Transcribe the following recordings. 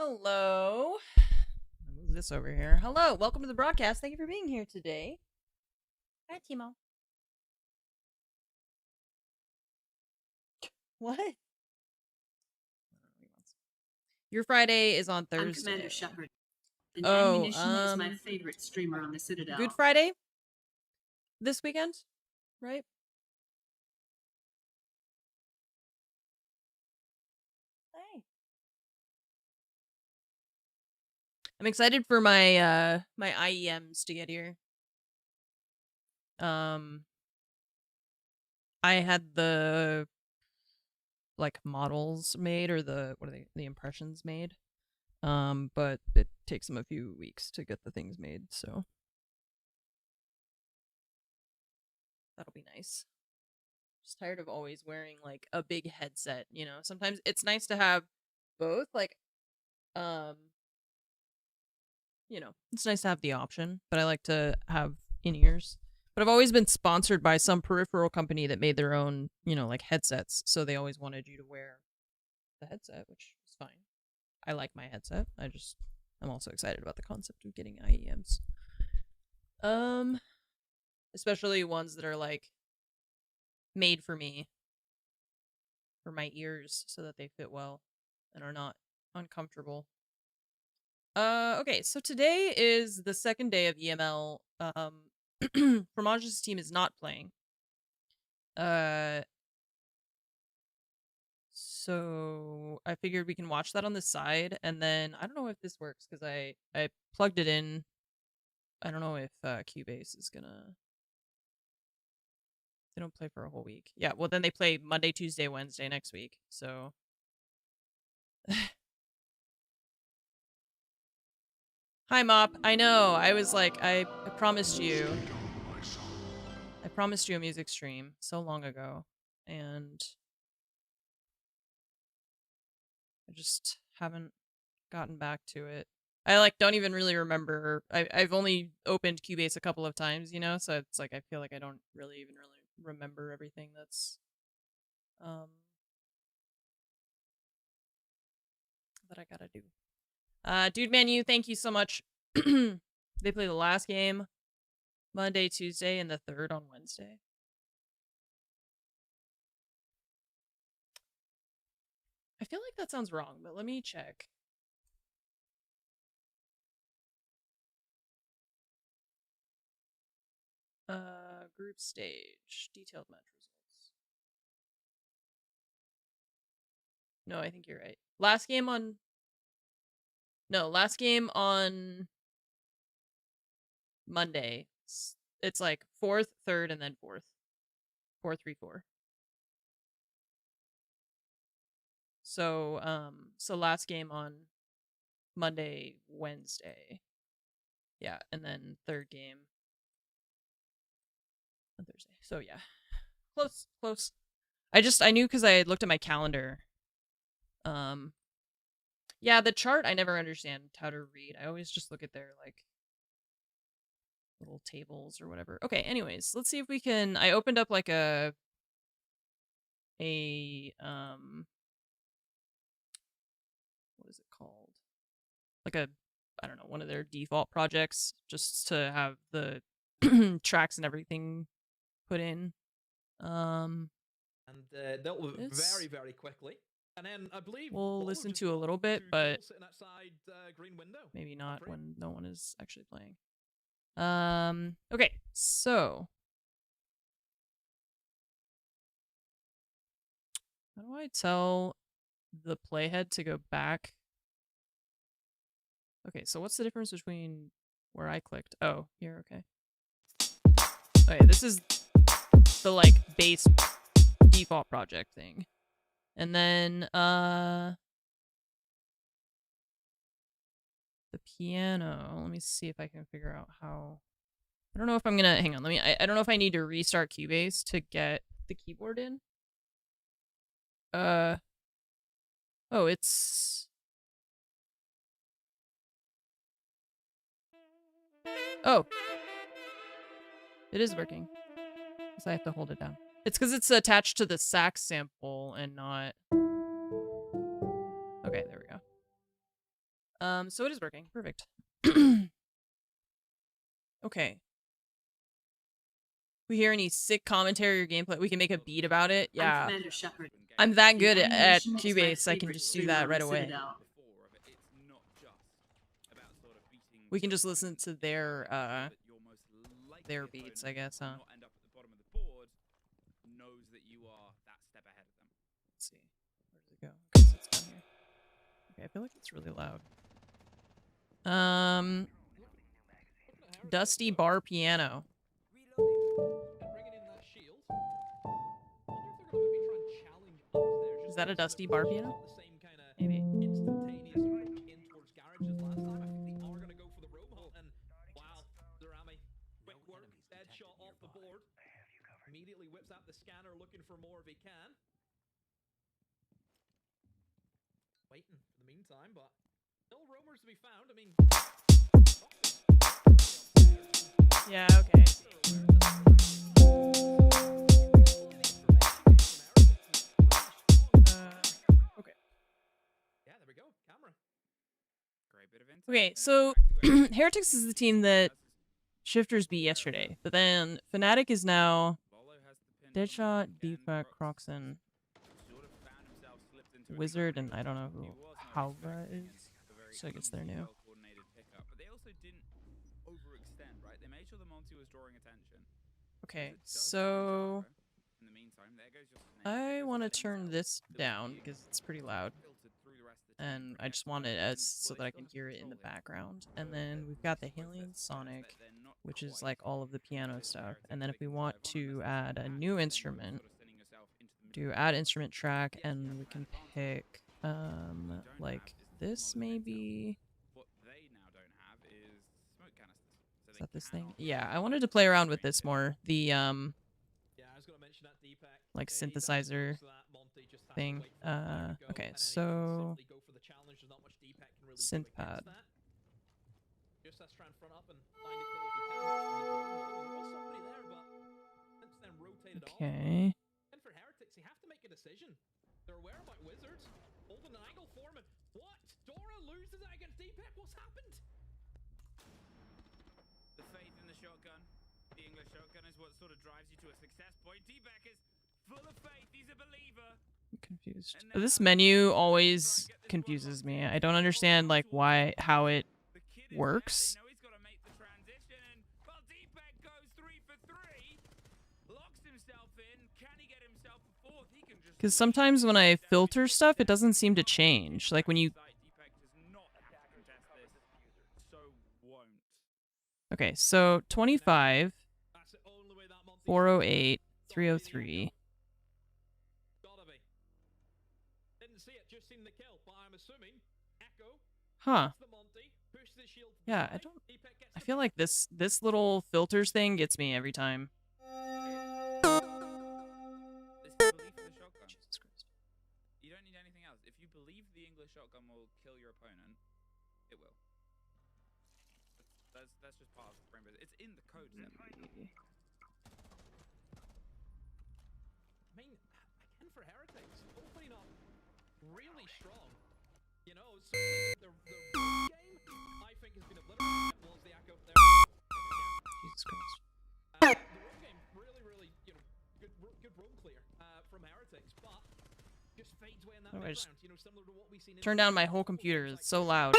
Hello. I'll move this over here. Hello, welcome to the broadcast. Thank you for being here today. Hi, Timo. What? Your Friday is on Thursday. I'm Commander Shepard. And Oh, Munition is my favorite streamer on the Citadel. Good Friday? This weekend? Right? Hey. I'm excited for my my IEMs to get here. I had the like models made, or the what are they, the impressions made. But it takes them a few weeks to get the things made, so that'll be nice. Just tired of always wearing like a big headset, you know. Sometimes it's nice to have both, like you know, it's nice to have the option, but I like to have in-ears. But I've always been sponsored by some peripheral company that made their own, you know, like headsets, so they always wanted you to wear the headset, which is fine. I like my headset. I'm also excited about the concept of getting IEMs. Especially ones that are like made for me, for my ears, so that they fit well and are not uncomfortable. Okay, so today is the second day of EML. Fromage's team is not playing. So I figured we can watch that on the side, and then I don't know if this works because I plugged it in. I don't know if Cubase is gonna. They don't play for a whole week. Yeah, well then they play Monday, Tuesday, Wednesday next week. So hi, Mop. I know. I was like, I promised you. I promised you a music stream so long ago, and I just haven't gotten back to it. I like don't even really remember. I've only opened Cubase a couple of times, you know, so it's like I feel like I don't really even really remember everything that's that I gotta do. Dude Manu, thank you so much. They play the last game Monday, Tuesday, and the third on Wednesday. I feel like that sounds wrong, but let me check. Group stage, detailed match results. No, I think you're right. Last game on Monday. It's like 4th, 3rd, and then 4th. 4-3-4. So last game on Monday, Wednesday. Yeah, and then third game on Thursday. So yeah. Close. I knew because I had looked at my calendar. Yeah, the chart I never understand how to read. I always just look at their like little tables or whatever. Okay, anyways, let's see if we can. I opened up like a what is it called? Like a, I don't know, one of their default projects, just to have the tracks and everything put in. And dealt with it very quickly. And then I believe we'll listen to a little bit, but maybe not when no one is actually playing. Okay, so how do I tell the playhead to go back? Okay, so what's the difference between where I clicked? Oh, here, okay. Okay, this is the like base default project thing. And then the piano. Let me see if I can figure out how. I don't know if I'm gonna hang on. I don't know if I need to restart Cubase to get the keyboard in. Oh, it's. Oh, it is working. Because I have to hold it down. It's because it's attached to the sax sample and not. Okay, there we go. So it is working. Perfect. Okay. We hear any sick commentary or gameplay? We can make a beat about it. I'm Yeah. Commander Shepard. I'm that The good at animation is my Cubase. I can favorite just do streamer that on right the away. Citadel. We can just listen to their beats, I guess, huh? Let's see. Where does it go? Okay, so it's down here. Okay, I feel like it's really loud. Dusty bar piano. Is that a dusty bar piano? Maybe. Immediately whips out the scanner looking for more if he can. Waiting for the meantime, but still roamers to be found. I mean, yeah, okay. Okay. Yeah, there we go. Camera. Okay, so Heretics is the team that Shifters beat yesterday, but then Fnatic is now Deadshot, Deepak, Croxon, Wizard, and I don't know who Halva is. So I guess they're new. Okay, so I want to turn this down because it's pretty loud. And I just want it as so that I can hear it in the background. And then we've got the Halion Sonic, which is like all of the piano stuff. And then if we want to add a new instrument, do add instrument track, and we can pick like this maybe. Is that this thing? Yeah, I wanted to play around with this more. The like synthesizer thing. Okay, so synth pad. Okay. And for Heretics, you have to make a decision. They're aware about Wizards. Hold an angle for him. What? Dora loses against Deepak. What's happened? The faith in the shotgun. The English shotgun is what sort of drives you to a success point. Deepak is full of faith. He's a believer. I'm confused. This menu always confuses me. I don't understand like how it works. Because sometimes when I filter stuff, it doesn't seem to change. Like when you... Okay, so 25, 408, 303. Huh. Yeah, I feel like this little filters thing gets me every time. You don't need anything else. If you believe the English shotgun will kill your opponent, it will. That's just part of the frame. It's in the code. I mean, again for Heretics, opening up really strong. You know, so the game I think has been obliterated. Well, as the echo there. Jesus Christ. The road game really, you know, good roam clear from Heretics, but just fades away in that background. You know, similar to what we've seen. Turn down my whole computer. It's so loud.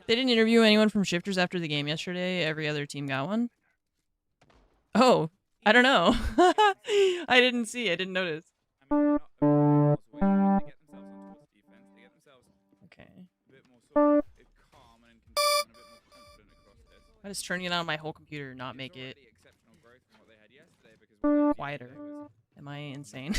They didn't interview anyone from Shifters after the game yesterday. Every other team got one. Oh, I don't know. I didn't see. I didn't notice. Okay. I just turning it on my whole computer, not make it quieter. Am I insane?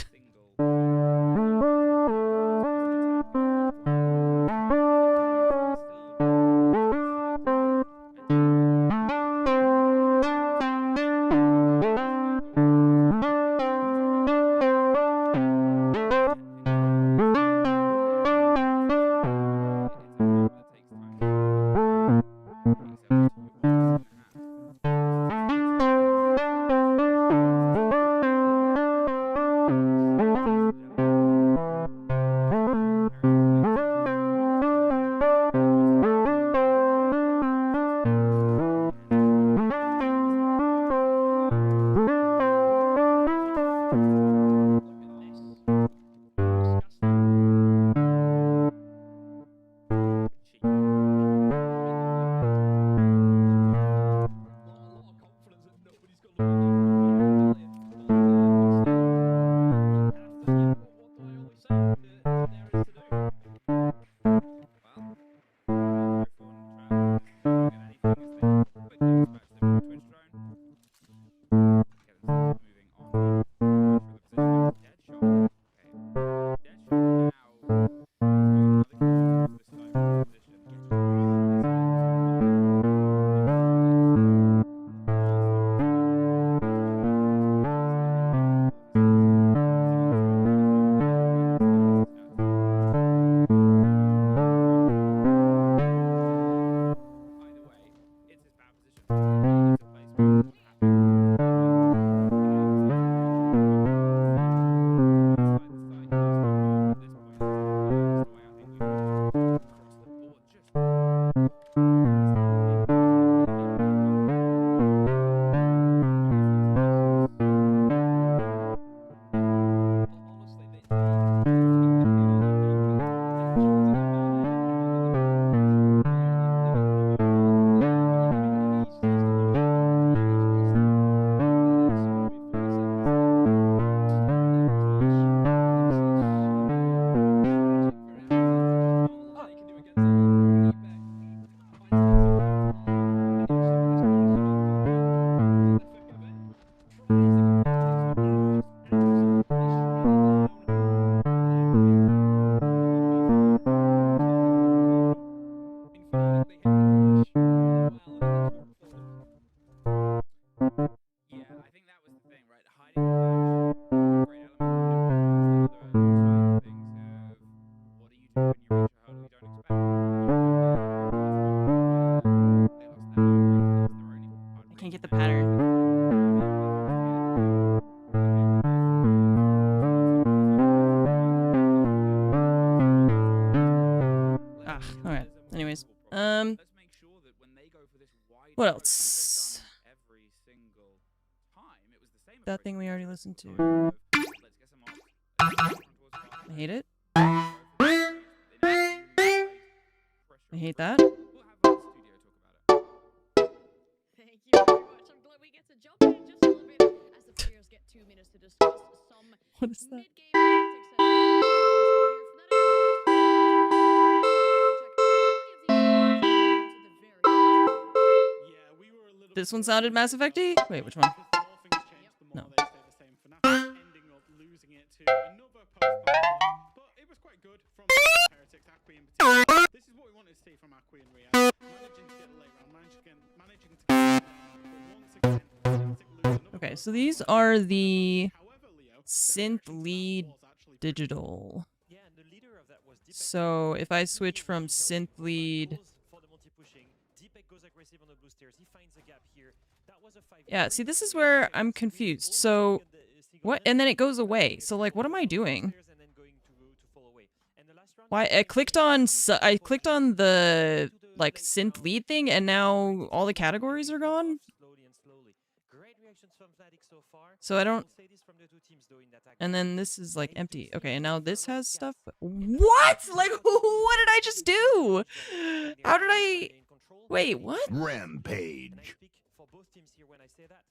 Can't get the pattern. Ah, alright. Anyways. What else? That thing we already listened to. I hate it. I hate that. Thank you very much. I'm glad we get to jump in just a little bit as the players get 2 minutes to discuss some What is that? mid-game tactics. This one sounded Mass Effect-y? Wait, which one? No. This is what we wanted to see from Acqui and Rio. Managing to get a late round, managing to get but once again, Okay, so these are the synth lead digital. So if I switch from synth lead, yeah, see, this is where I'm confused. So what? And then it goes away. So like, what am I doing? Why I clicked on the like synth lead thing, and now all the categories are gone. So I don't. And then this is like empty. Okay, and now this has stuff. What? Like, what did I just do? How did I? Wait, what? Rampage. For both teams here, when I say that,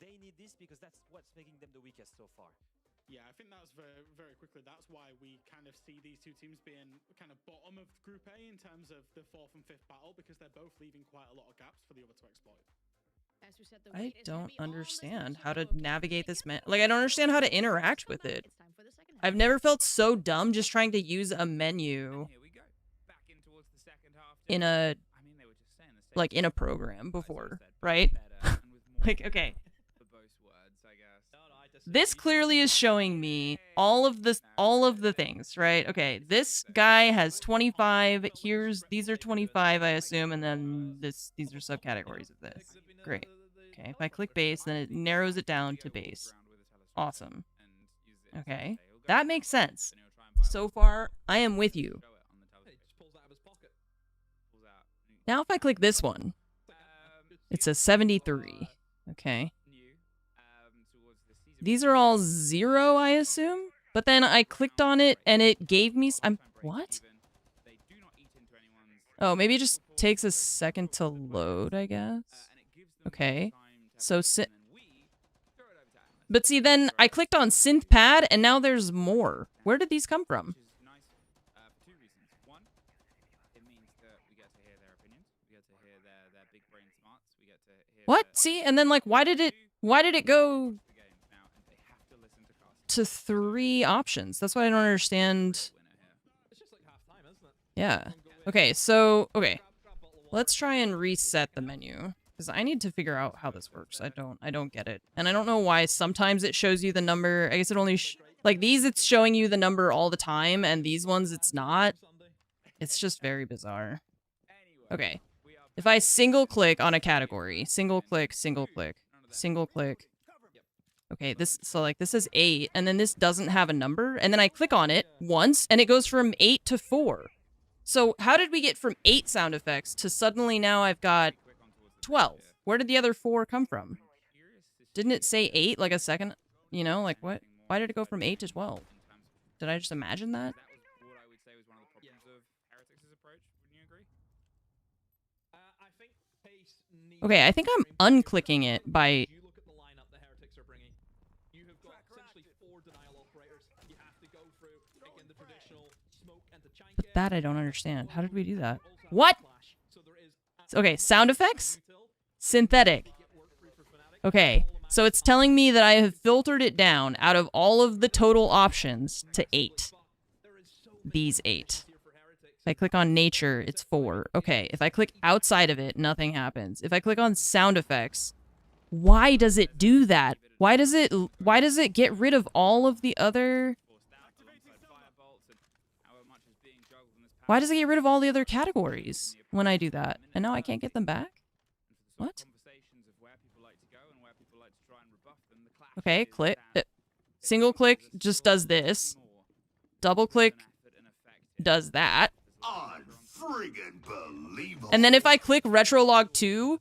they need this because that's what's making them the weakest so far. Yeah, I think that's very, very quickly. That's why we kind of see these two teams being kind of bottom of Group A in terms of the 4th and 5th battle, because they're both leaving quite a lot of gaps for the other to exploit. I don't understand how to navigate this like, I don't understand how to interact with it. I've never felt so dumb just trying to use a menu in a like in a program before, right? Like, okay. This clearly is showing me all of the things, right? Okay, this guy has 25. These are 25, I assume, and then these are subcategories of this. Great. Okay, if I click base, then it narrows it down to base. Awesome. Okay, that makes sense. So far, I am with you. Now if I click this one, it says 73. Okay. These are all 0, I assume? But then I clicked on it and it gave me... what? Oh, maybe it just takes a second to load, I guess. Okay. So, but see, then I clicked on synth pad and now there's more. Where did these come from? What? See? And then like why did it go to 3 options? That's what I don't understand. Yeah. Okay, so let's try and reset the menu because I need to figure out how this works. I don't get it. And I don't know why sometimes it shows you the number. I guess it only like these it's showing you the number all the time and these ones it's not. It's just very bizarre. Okay. If I single click on a category, single click, single click, single click. Okay, this is 8 and then this doesn't have a number and then I click on it once and it goes from 8 to 4. So how did we get from 8 sound effects to suddenly now I've got 12? Where did the other 4 come from? Didn't it say 8 like a second? You know, like what? Why did it go from 8 to 12? Did I just imagine that? Okay, I think I'm unclicking it by... But that I don't understand. How did we do that? What? Okay, sound effects? Synthetic. Okay, so it's telling me that I have filtered it down out of all of the total options to 8. These 8. If I click on nature, it's 4. Okay, if I click outside of it, nothing happens. If I click on sound effects, why does it do that? Why does it get rid of all of the other... Why does it get rid of all the other categories when I do that? And now I can't get them back? What? Okay, click. Single click just does this. Double click does that. And then if I click Retrolog 2,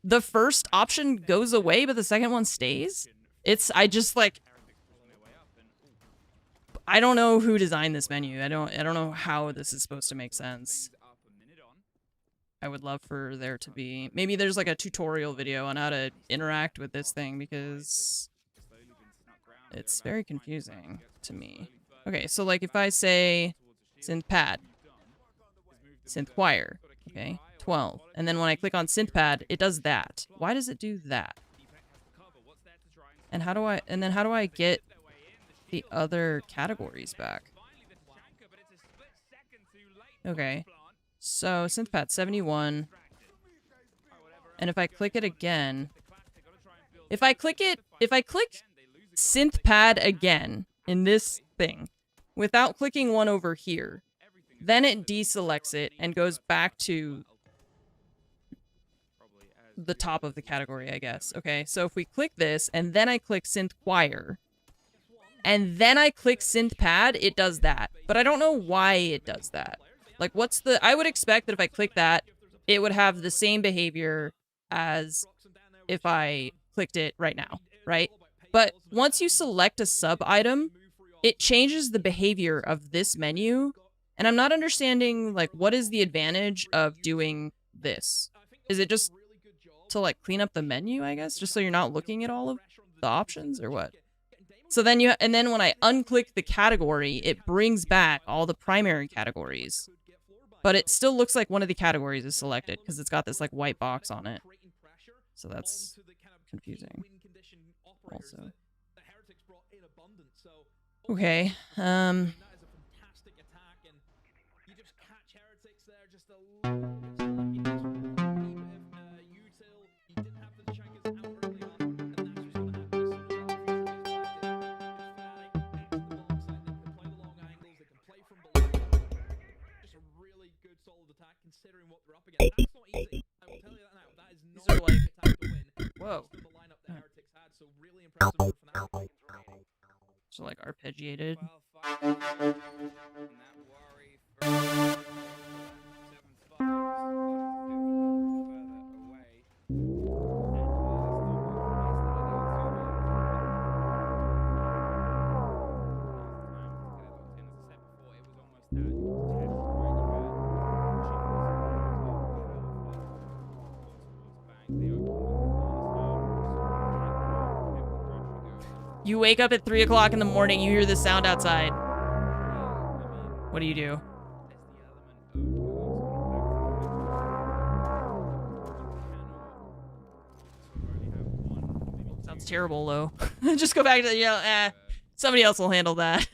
the first option goes away, but the second one stays? I just like... I don't know who designed this menu. I don't know how this is supposed to make sense. I would love for there to be... Maybe there's like a tutorial video on how to interact with this thing because it's very confusing to me. Okay, so like if I say synth pad, synth choir, okay, 12. And then when I click on synth pad, it does that. Why does it do that? And how do I get the other categories back? Okay, so synthpad 71, and if I click it again, if I click synthpad again in this thing without clicking one over here, then it deselects it and goes back to the top of the category, I guess. Okay, so if we click this and then I click synth choir and then I click synth pad, it does that. But I don't know why it does that. Like, I would expect that if I click that, it would have the same behavior as if I clicked it right now, right? But once you select a sub-item, it changes the behavior of this menu. And I'm not understanding, like, what is the advantage of doing this? Is it just to, like, clean up the menu, I guess? Just so you're not looking at all of the options, or what? So then and then when I unclick the category, it brings back all the primary categories. But it still looks like one of the categories is selected because it's got this like white box on it. So that's confusing also. Okay. Considering what they're up against. That's not easy. I will tell you that now. That is not an attack to win. Whoa. The lineup the Heretics had, so really impressive for Fnatic. So like arpeggiated. You wake up at 3 o'clock in the morning, you hear the sound outside. What do you do? Sounds terrible, though. Just go back to, somebody else will handle that.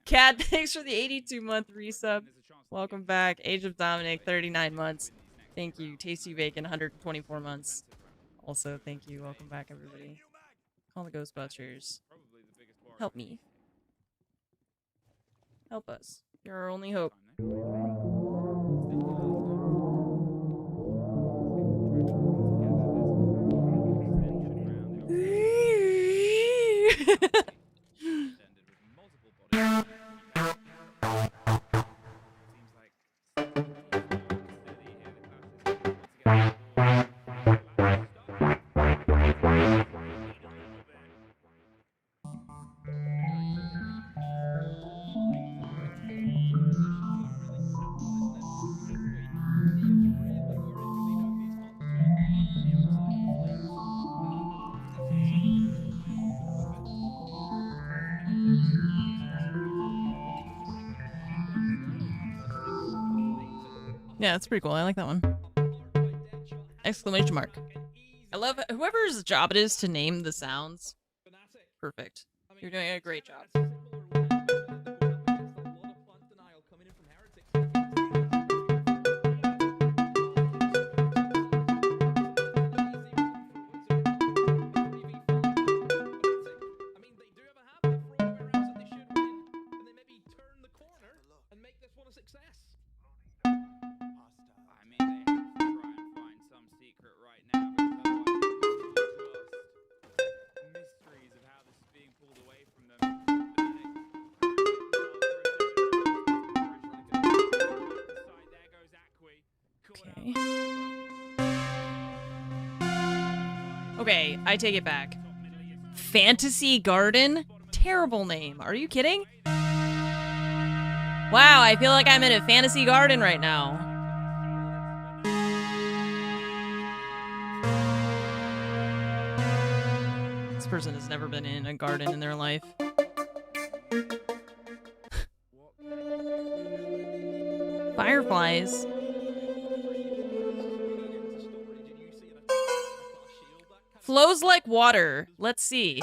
Cat, thanks for the 82-month resub. Welcome back. Age of Dominic, 39 months. Thank you. Tasty Bacon, 124 months. Also, thank you. Welcome back, everybody. Call the Ghostbusters. Help me. Help us. You're our only hope. Yeah, that's pretty cool. I like that one. Exclamation mark. I love whoever's job it is to name the sounds. Perfect. You're doing a great job. Okay, I take it back. Fantasy Garden? Terrible name. Are you kidding? Wow, I feel like I'm in a fantasy garden right now. This person has never been in a garden in their life. Fireflies. Flows like water. Let's see.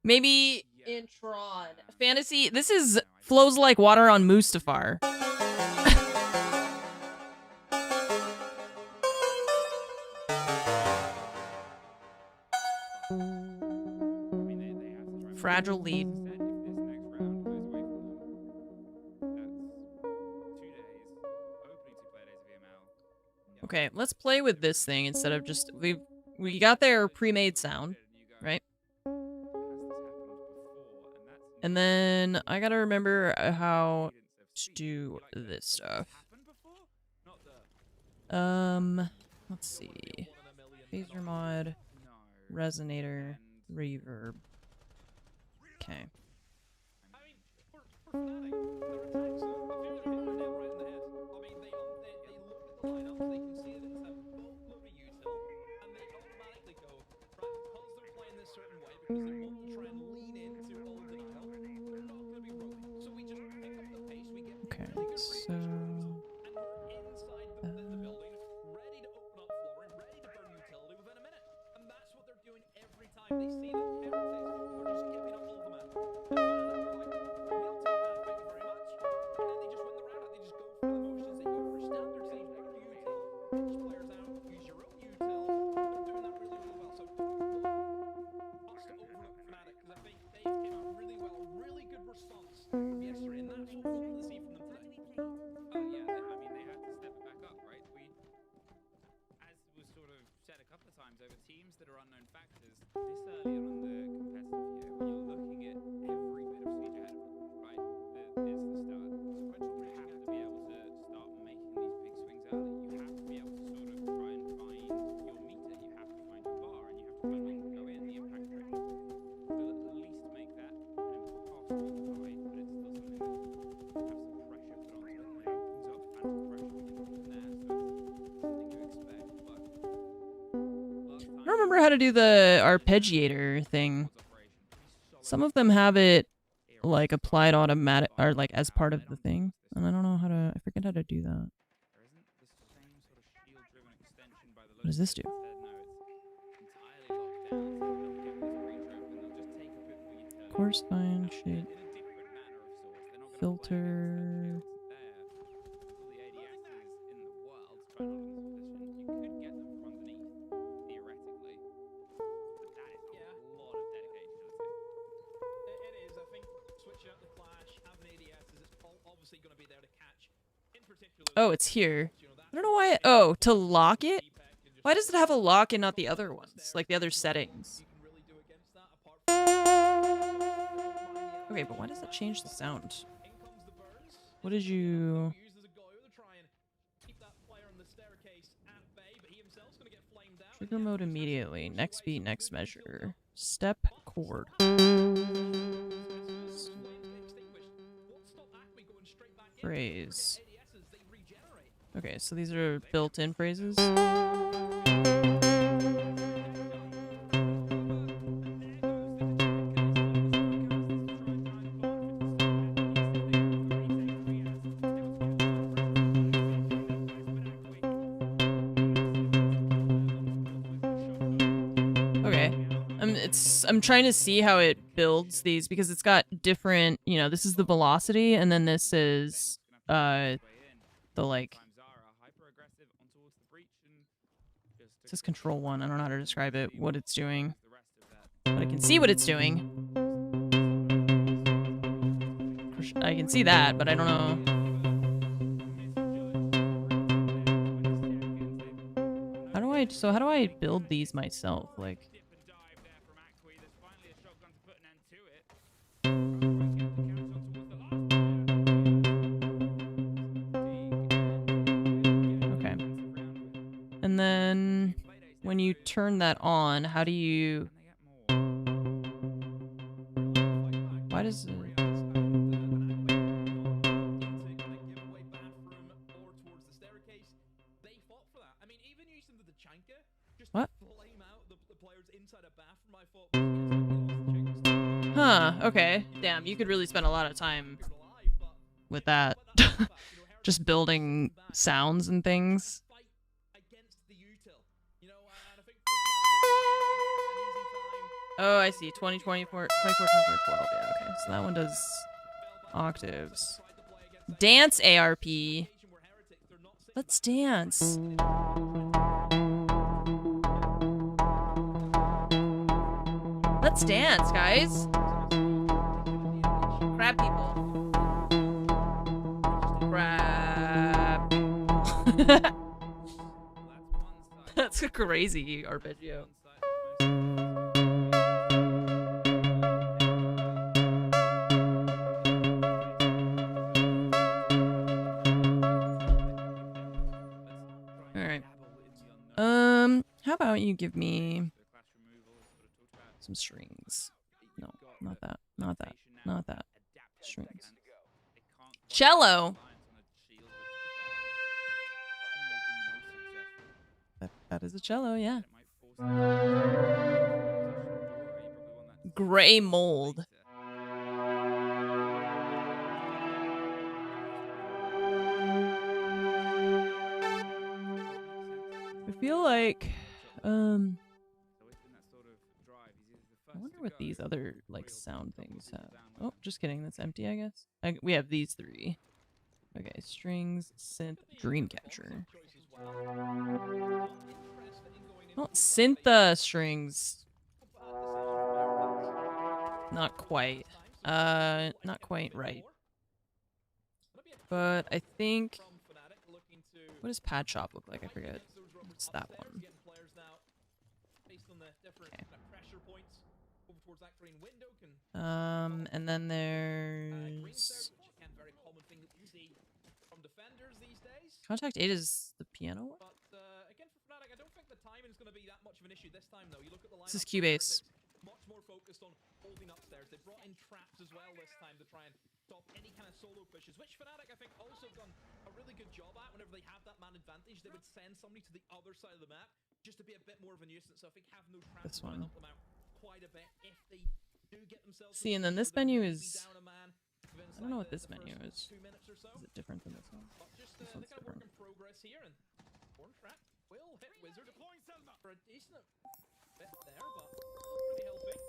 Maybe in Tron. Fantasy. This is flows like water on Mustafar. Fragile lead. Okay, let's play with this thing instead of just we got their pre-made sound, right? And then I gotta remember how to do this stuff. Let's see. Phaser mod, resonator, reverb. Okay. Okay, so remember how to do the arpeggiator thing. Some of them have it like applied automatic or like as part of the thing, and I don't know how to. I forget how to do that. What does this do? Coarse fine shade filter. Oh, it's here. I don't know why. Oh, to lock it? Why does it have a lock and not the other ones? Like the other settings. Okay, but why does it change the sound? What did you... Trigger mode immediately. Next beat, next measure. Step chord. Phrase. Okay, so these are built-in phrases. Okay. I'm trying to see how it builds these because it's got different, you know, this is the velocity and then this is the like it says control 1. I don't know how to describe it, what it's doing. But I can see what it's doing. I can see that, but I don't know. How do I build these myself? Like okay. And then when you turn that on, how do you... Why does it... What? Huh, okay. Damn, you could really spend a lot of time with that. Just building sounds and things. Oh, I see. 2024, 24, 12. Yeah, okay. So that one does octaves. Dance ARP. Let's dance. Let's dance, guys. Crab people. Crab. That's a crazy arpeggio. Alright. How about you give me some strings? No, not that. Not that. Not that. Strings. Cello! That is a cello, yeah. Gray mold. I feel like, I wonder what these other, like, sound things have. Oh, just kidding. That's empty, I guess. We have these three. Okay, strings, synth, dreamcatcher. Oh, synth strings. Not quite. Not quite right. But I think... What does Pad Shop look like? I forget. It's that one. Okay. And then there's... Contact 8 is the piano one? This is Cubase. Much more focused on holding upstairs. They brought in traps as well this time to try and stop any kind of solo pushes, which Fnatic I think also done a really good job at. Whenever they have that man advantage, they would send somebody to the other side of the map just to be a bit more of a nuisance. So I think having those traps This will one. help them out quite a bit if they do get themselves. See, and then this menu is. I don't know what this menu is. 2 minutes or so. Is it different than this one? But just This the one's kind of work different. in progress here, and Horn Trap will hit Wizard for a decent bit there, but still pretty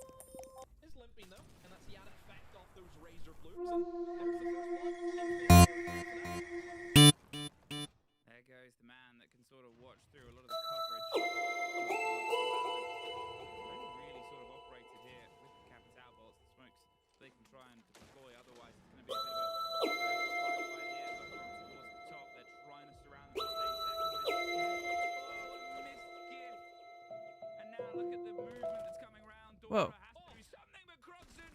healthy. Is limping though, and that's the added effect off those razor blooms. And there's the first blood. There goes the man that can sort of watch through a lot of the coverage. Really sort of operated here with the Capital bolts, the smokes they can try and deploy. Otherwise, it's going to be a bit of a firefight here. Over towards the top, they're trying to surround them for 10 seconds. Oh, missed gift. And now look at the movement that's coming around. Whoa. Dora has to do something, but Croxon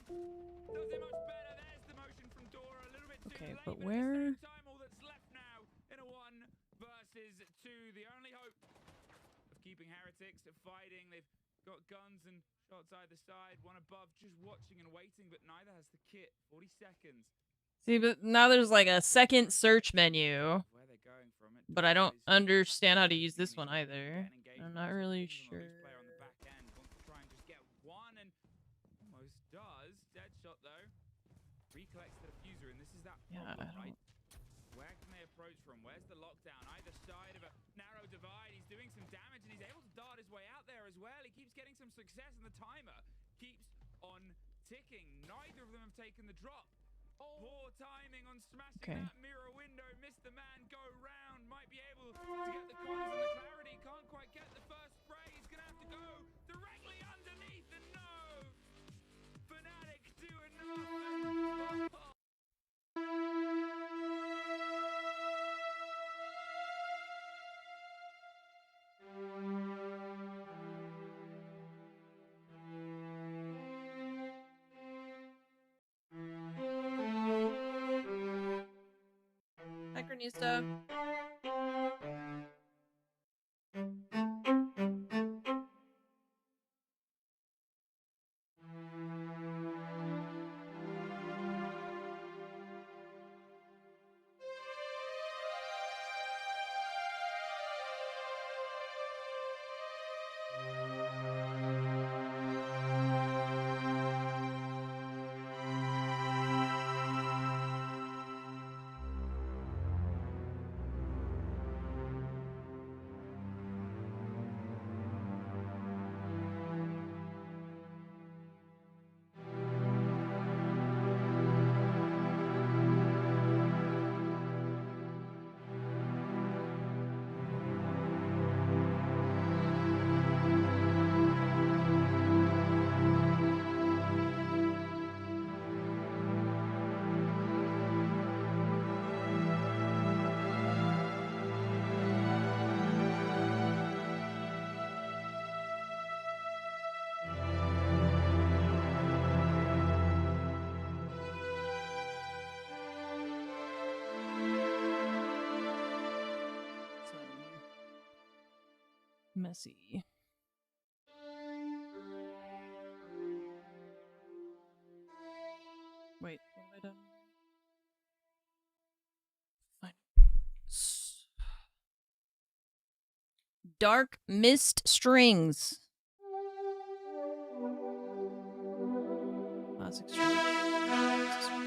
does it much better. There's the motion from Dora, a little bit too Okay, late, but at where? the same time, all that's left now in a 1 versus 2. The only hope of keeping Heretics fighting. They've got guns and shots either side. One above, just watching and waiting, but neither has the kit. 40 seconds. See, but now there's like a second search menu, Where they're going from it. but I don't Dora is understand how to use this getting one either. an engagement, I'm not so really King's on sure. the loose player on the back end. Wants to try and just get one, and almost does. Dead shot though. Recollects the diffuser, and this is that Yeah, problem, I right? don't. Where can they approach from? Where's the lockdown? Either side of a narrow divide. He's doing some damage, and he's able to dart his way out there as well. He keeps getting some success, and the timer keeps on ticking. Neither of them have taken the drop. Poor timing on smashing that mirror window. Missed the man go round. Might be able to get the comms and the clarity. Can't quite get the first spray. He's going to have to go directly underneath, and no! Fnatic do enough. Hi, Cornista. Messy. Wait, what have I done? Fine. Dark Mist Strings. Classic strings.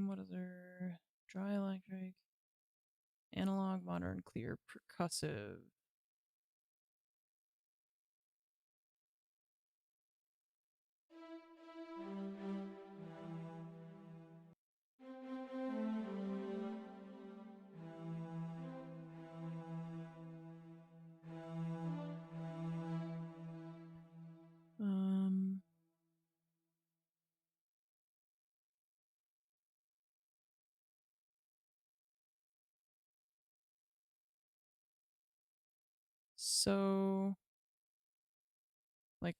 What is there? Dry electric, analog, modern, clear, percussive. So, like,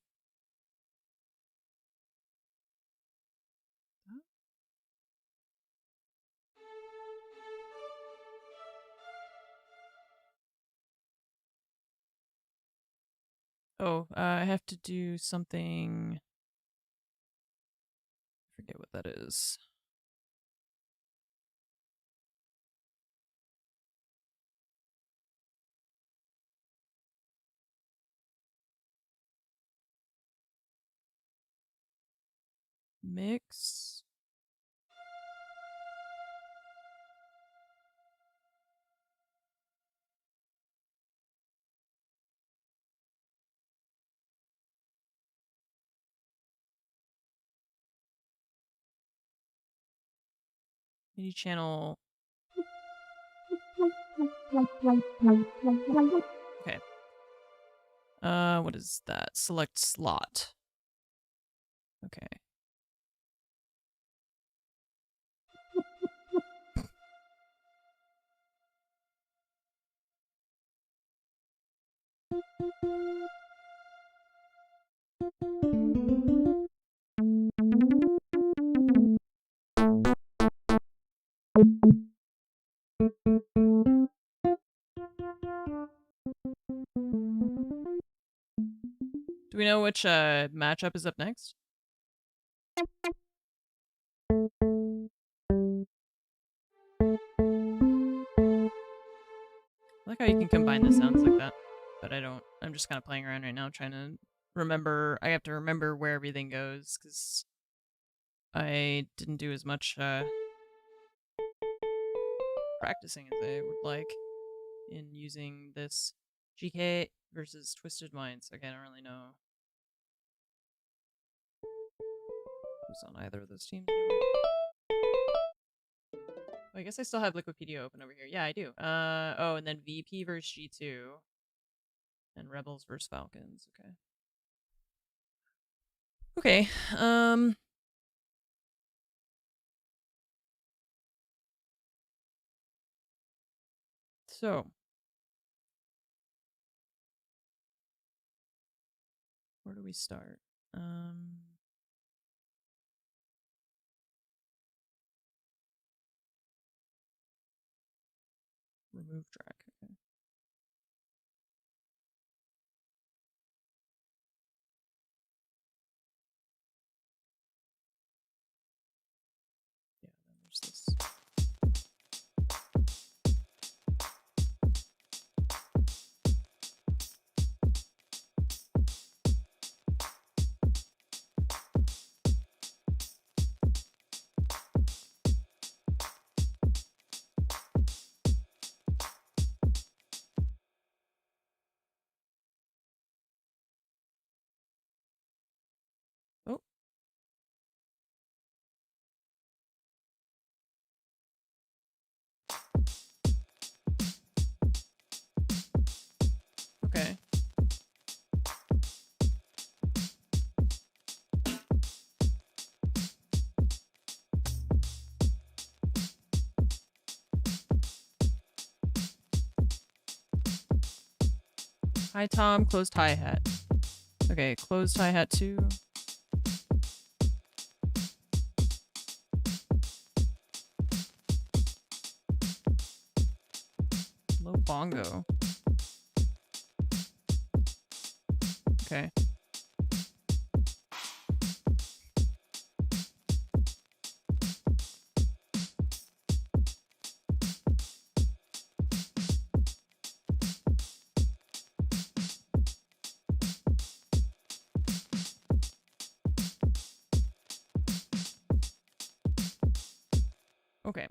Oh, I have to do something. I forget what that is. Mix. MIDI channel. Okay. What is that? Select slot. Okay. Do we know which matchup is up next? I like how you can combine the sounds like that, but I don't. I'm just kind of playing around right now, trying to remember. I have to remember where everything goes because I didn't do as much practicing as I would like in using this GK versus Twisted Minds. Again, I don't really know who's on either of those teams anymore. I guess I still have Liquipedia open over here. Yeah, I do. Oh, and then VP versus G2. And Rebels versus Falcons. Okay. Okay. So. Where do we start? Remove track. Okay. Yeah, then there's this. Oh. Okay. Hi Tom, closed hi-hat. Okay, closed hi-hat 2. Low bongo. Okay. Okay.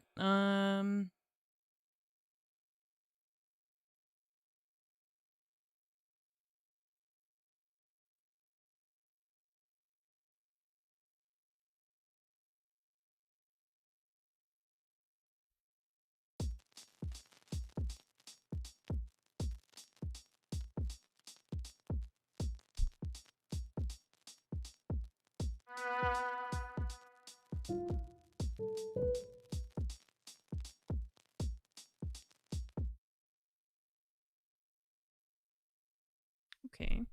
Okay.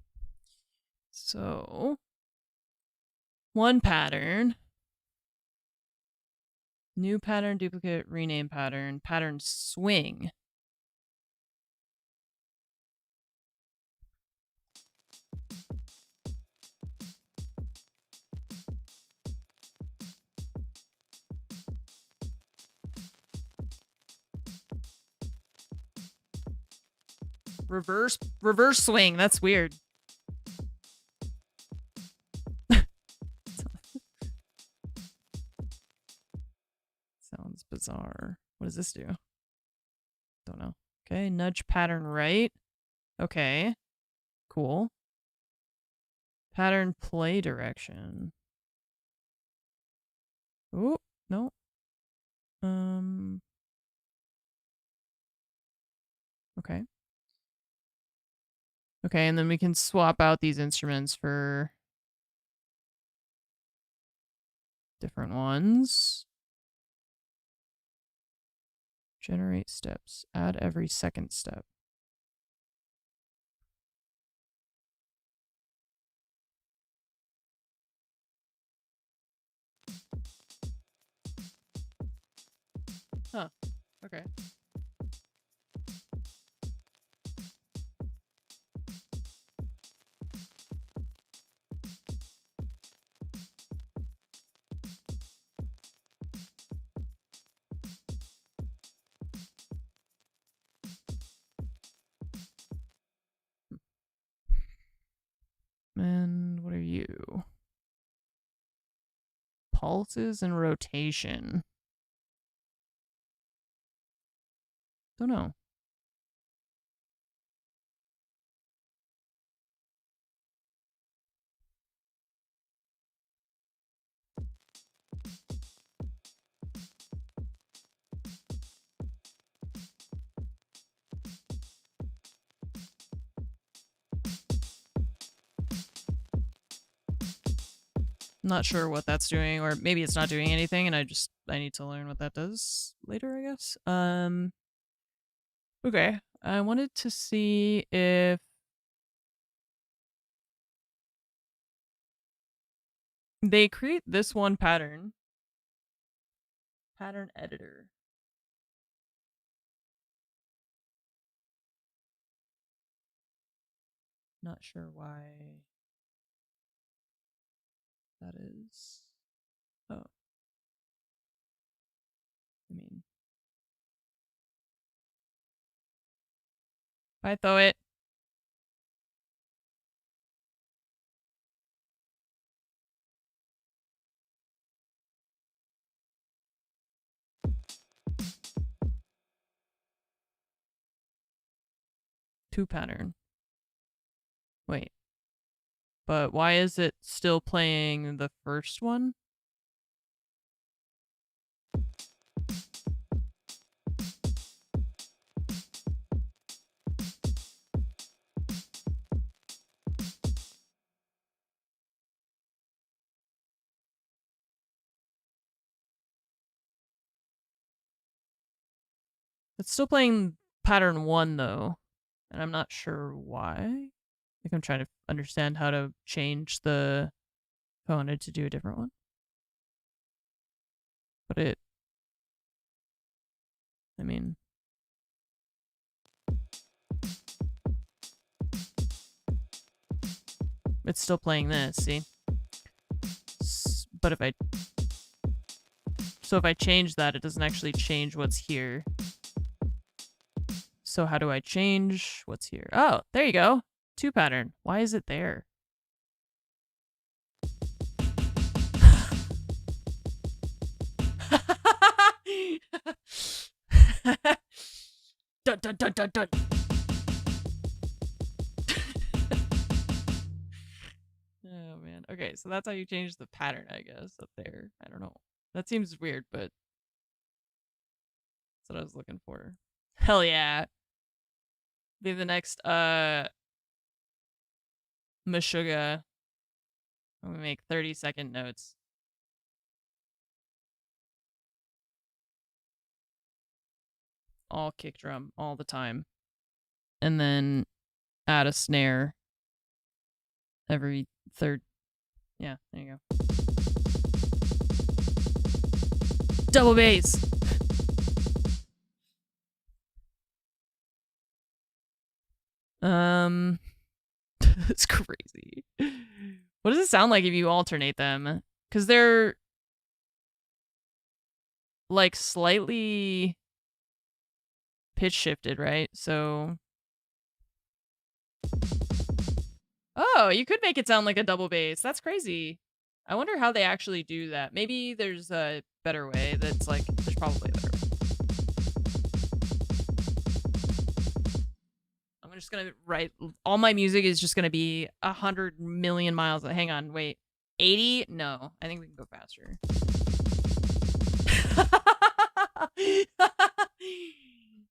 So, one pattern. New pattern, duplicate, rename pattern, pattern swing. Reverse swing. That's weird. Sounds bizarre. What does this do? Don't know. Okay, nudge pattern right. Okay. Cool. Pattern play direction. Oh, no. Okay. Okay, and then we can swap out these instruments for different ones. Generate steps. Add every second step. Huh. Okay. And what are you? Pulses and rotation. Don't know. I'm not sure what that's doing, or maybe it's not doing anything and I need to learn what that does later, I guess. Okay. I wanted to see if they create this one pattern. Pattern editor. Not sure why that is. Oh. I mean. Bye, throw it. Two pattern. Wait. But why is it still playing the first one? It's still playing pattern 1 though, and I'm not sure why. I think I'm trying to understand how to change the if I wanted to do a different one. But I mean, it's still playing this, see? But if I change that, it doesn't actually change what's here. So how do I change what's here? Oh, there you go. 2 pattern. Why is it there? Dun, dun, dun, dun, dun. Oh man. Okay, so that's how you change the pattern, I guess, up there. I don't know. That seems weird, but that's what I was looking for. Hell yeah. Be the next Meshuggah. I'm gonna make 30-second notes. All kick drum all the time. And then add a snare every third. Yeah, there you go. Double bass. It's crazy. What does it sound like if you alternate them? Because they're like slightly pitch shifted, right? So Oh, you could make it sound like a double bass. That's crazy. I wonder how they actually do that. Maybe there's a better way that's like, there's probably a better way. I'm just gonna write, all my music is just gonna be 100 million miles. Hang on, wait. 80? No, I think we can go faster.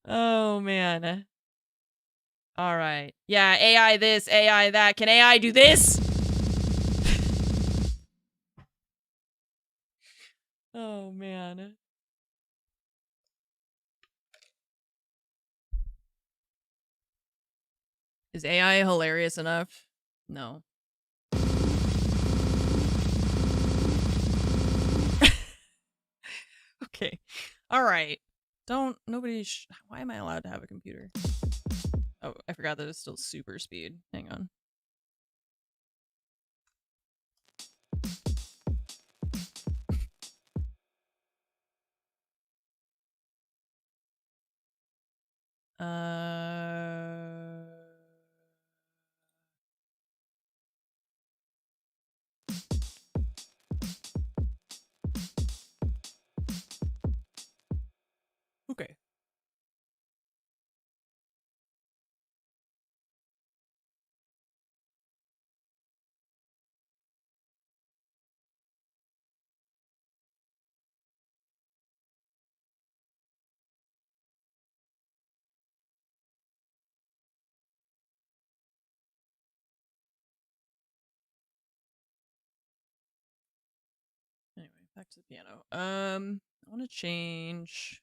Oh, man. All right. Yeah, AI this, AI that. Can AI do this? Oh, man. Is AI hilarious enough? No. Okay. All right. Don't, nobody, why am I allowed to have a computer? Oh, I forgot that it's still super speed. Hang on. Okay. Anyway, back to the piano. I want to change.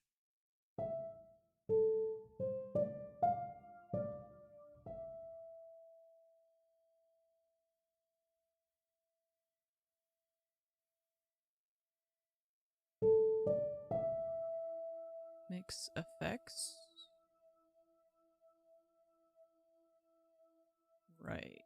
Mix effects. Right.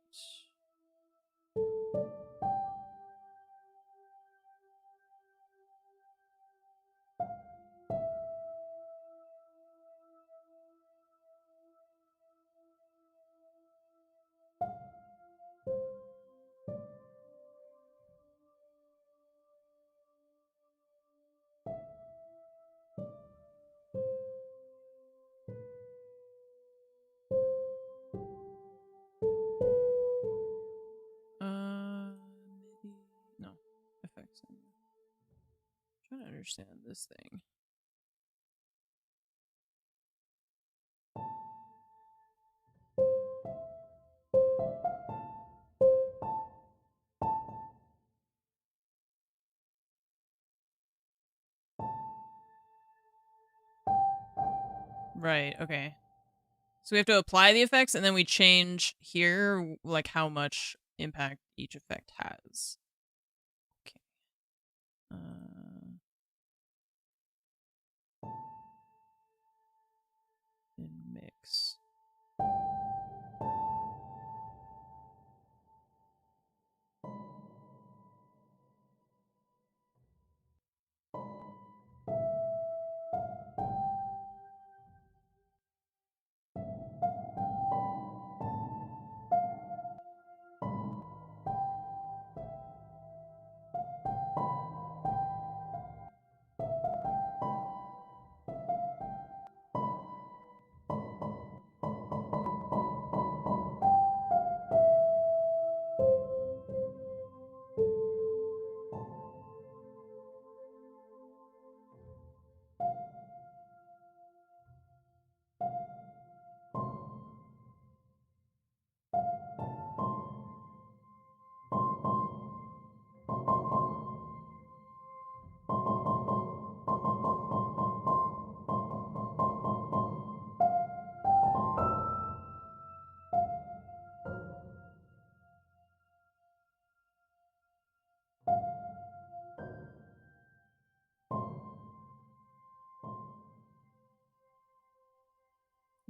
Maybe no effects. I'm trying to understand this thing. Right. Okay. So we have to apply the effects, and then we change here, like how much impact each effect has. Okay. In mix.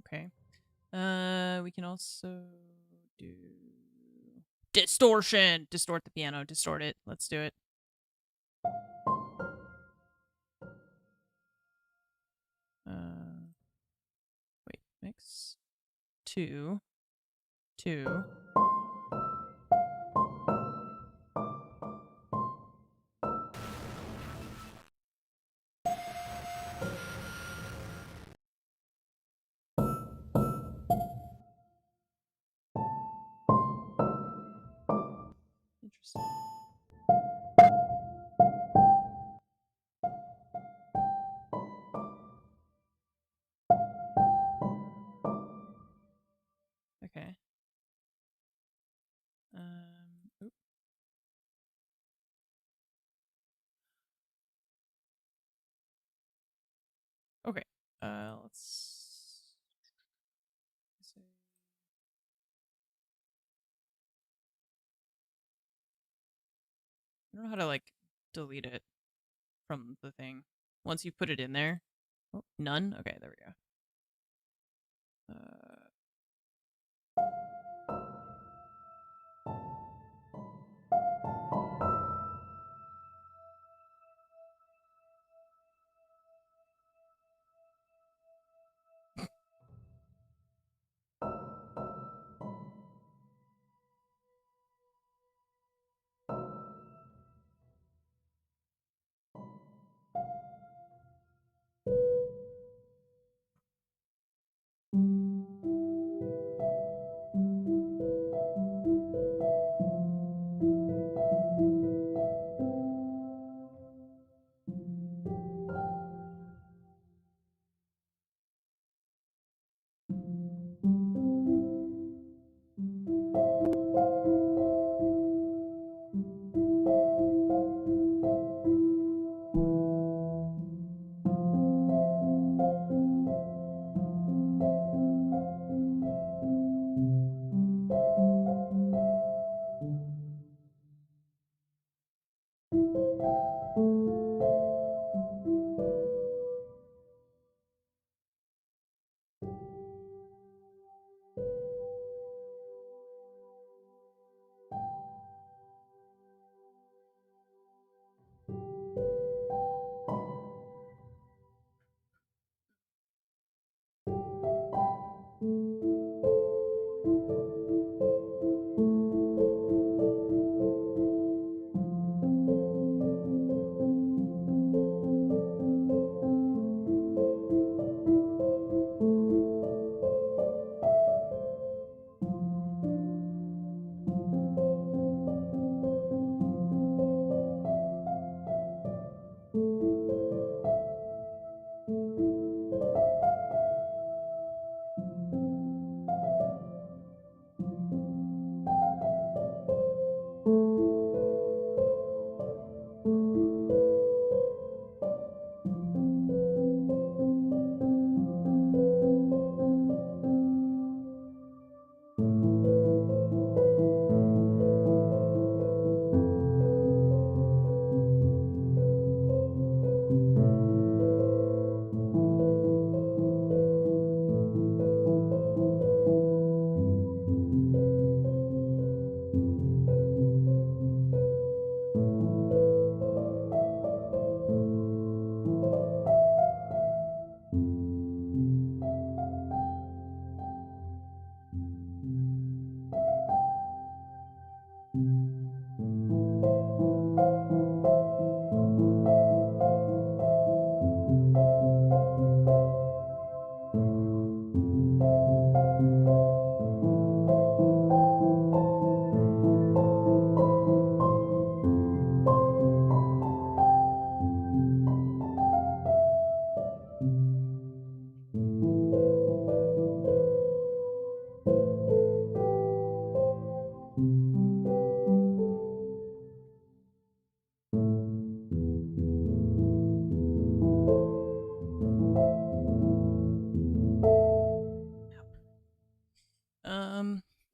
Okay. We can also do distortion. Distort the piano. Distort it. Let's do it. Wait. Mix. 2. 2. Interesting. Okay. Oop. Okay. Let's see. I don't know how to like delete it from the thing. Once you put it in there. Oh, none? Okay, there we go.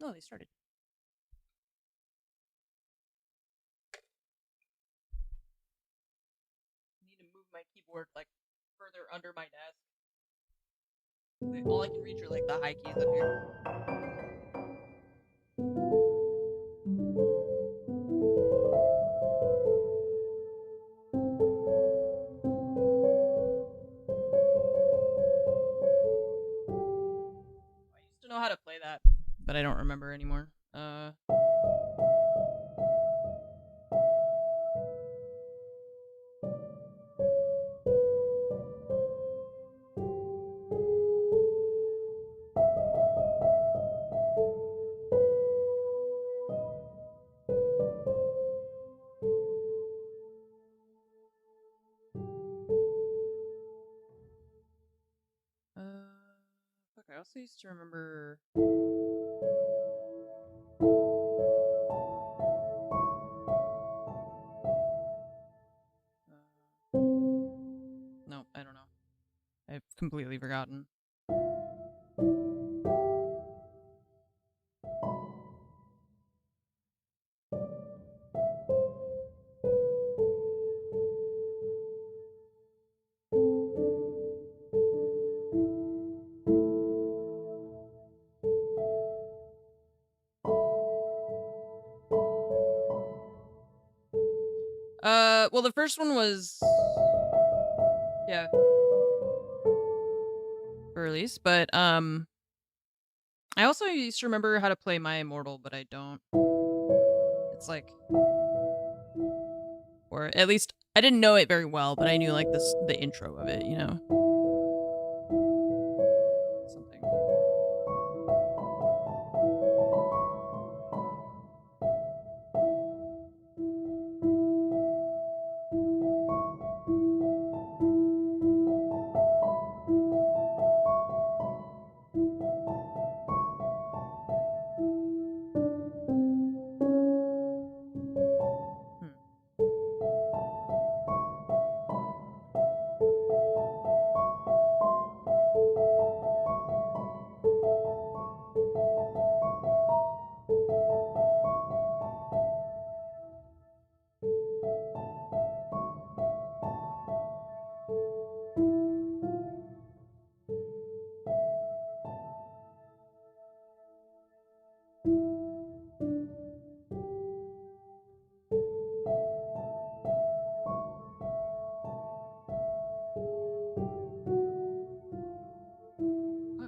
No, they started. I need to move my keyboard like further under my desk. All I can reach are like the high keys up here. I used to know how to play that, but I don't remember anymore. I also used to remember. No, I don't know. I've completely forgotten. Well, the first one was, yeah, for release, but I also used to remember how to play My Immortal, but I don't. It's like, or at least I didn't know it very well, but I knew like the intro of it, you know. Something.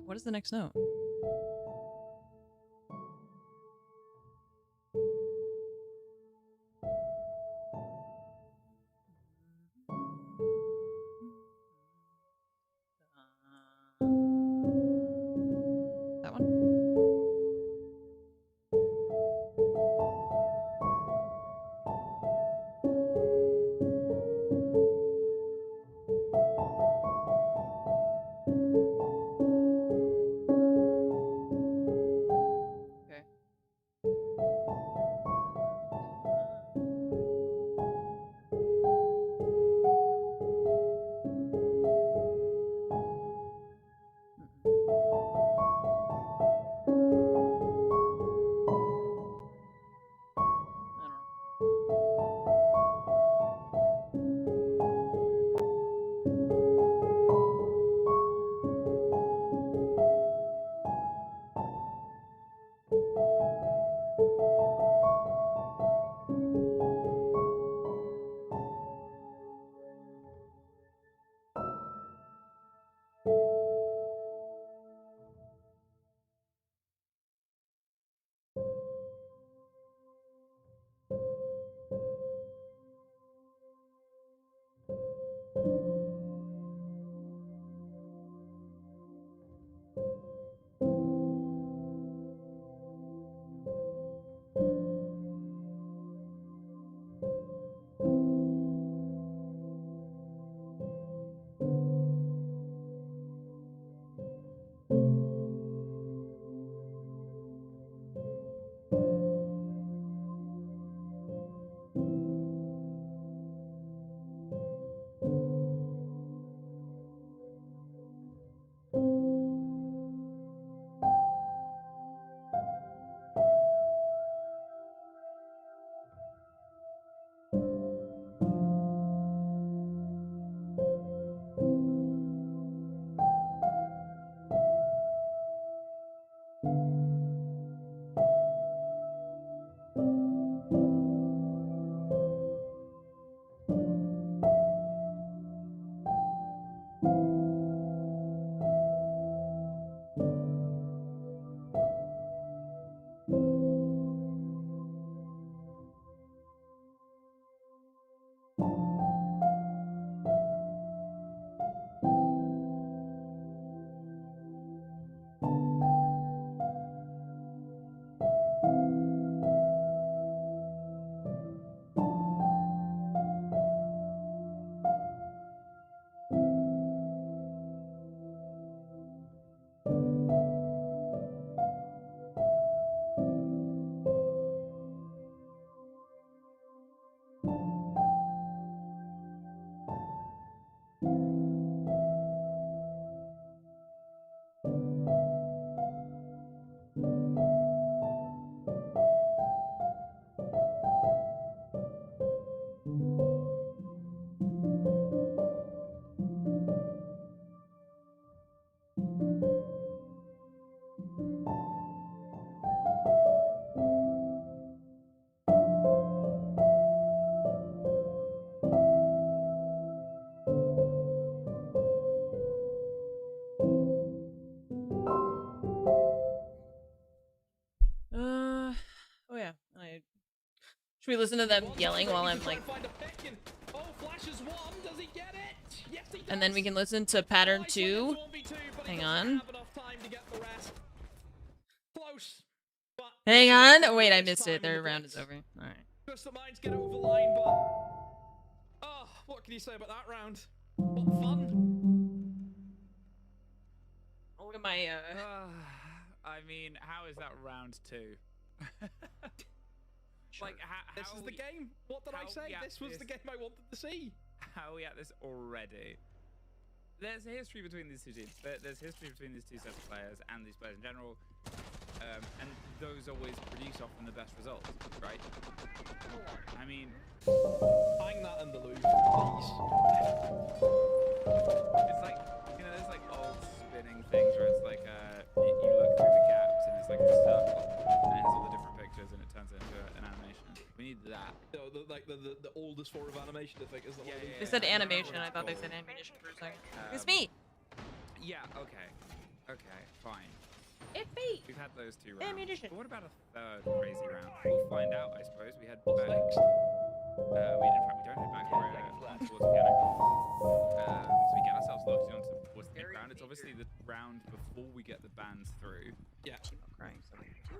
What is the next note? That one? Oh yeah. Should we listen to them yelling while I'm like... Oh, flashes one. Does he get it? Yes, he does. And then we can listen to pattern 2. Hang on. Close. But Hang on. Oh, wait, I missed it. Their round is over. Alright. just the minds get over the line, but oh, what can you say about that round? What fun. Look at my I mean, how is that round 2? Like, how this is the game. What did I say? This was the game I wanted to see. How are we at this already? There's a history between these two teams. There's history between these two sets of players and these players in general. And those always produce often the best results, right? I mean... Hang that in the loop, please. It's like, you know, there's like old spinning things where it's like, you look through the gaps and it's like a circle. And it has all the different pictures and it turns it into an animation. We need that. The oldest form of animation, I think, is the one. They said animation. I thought they said ammunition for a second. It's me. Yeah, okay. Okay, fine. It's me. We've had those 2 rounds. Ammunition. But what about a third crazy round? We'll find out, I suppose. We had What's next? in fact, we don't head back. We're on towards piano. So we get ourselves locked onto towards the mid round. It's obviously the round before we get the bands through. Yeah. Crying.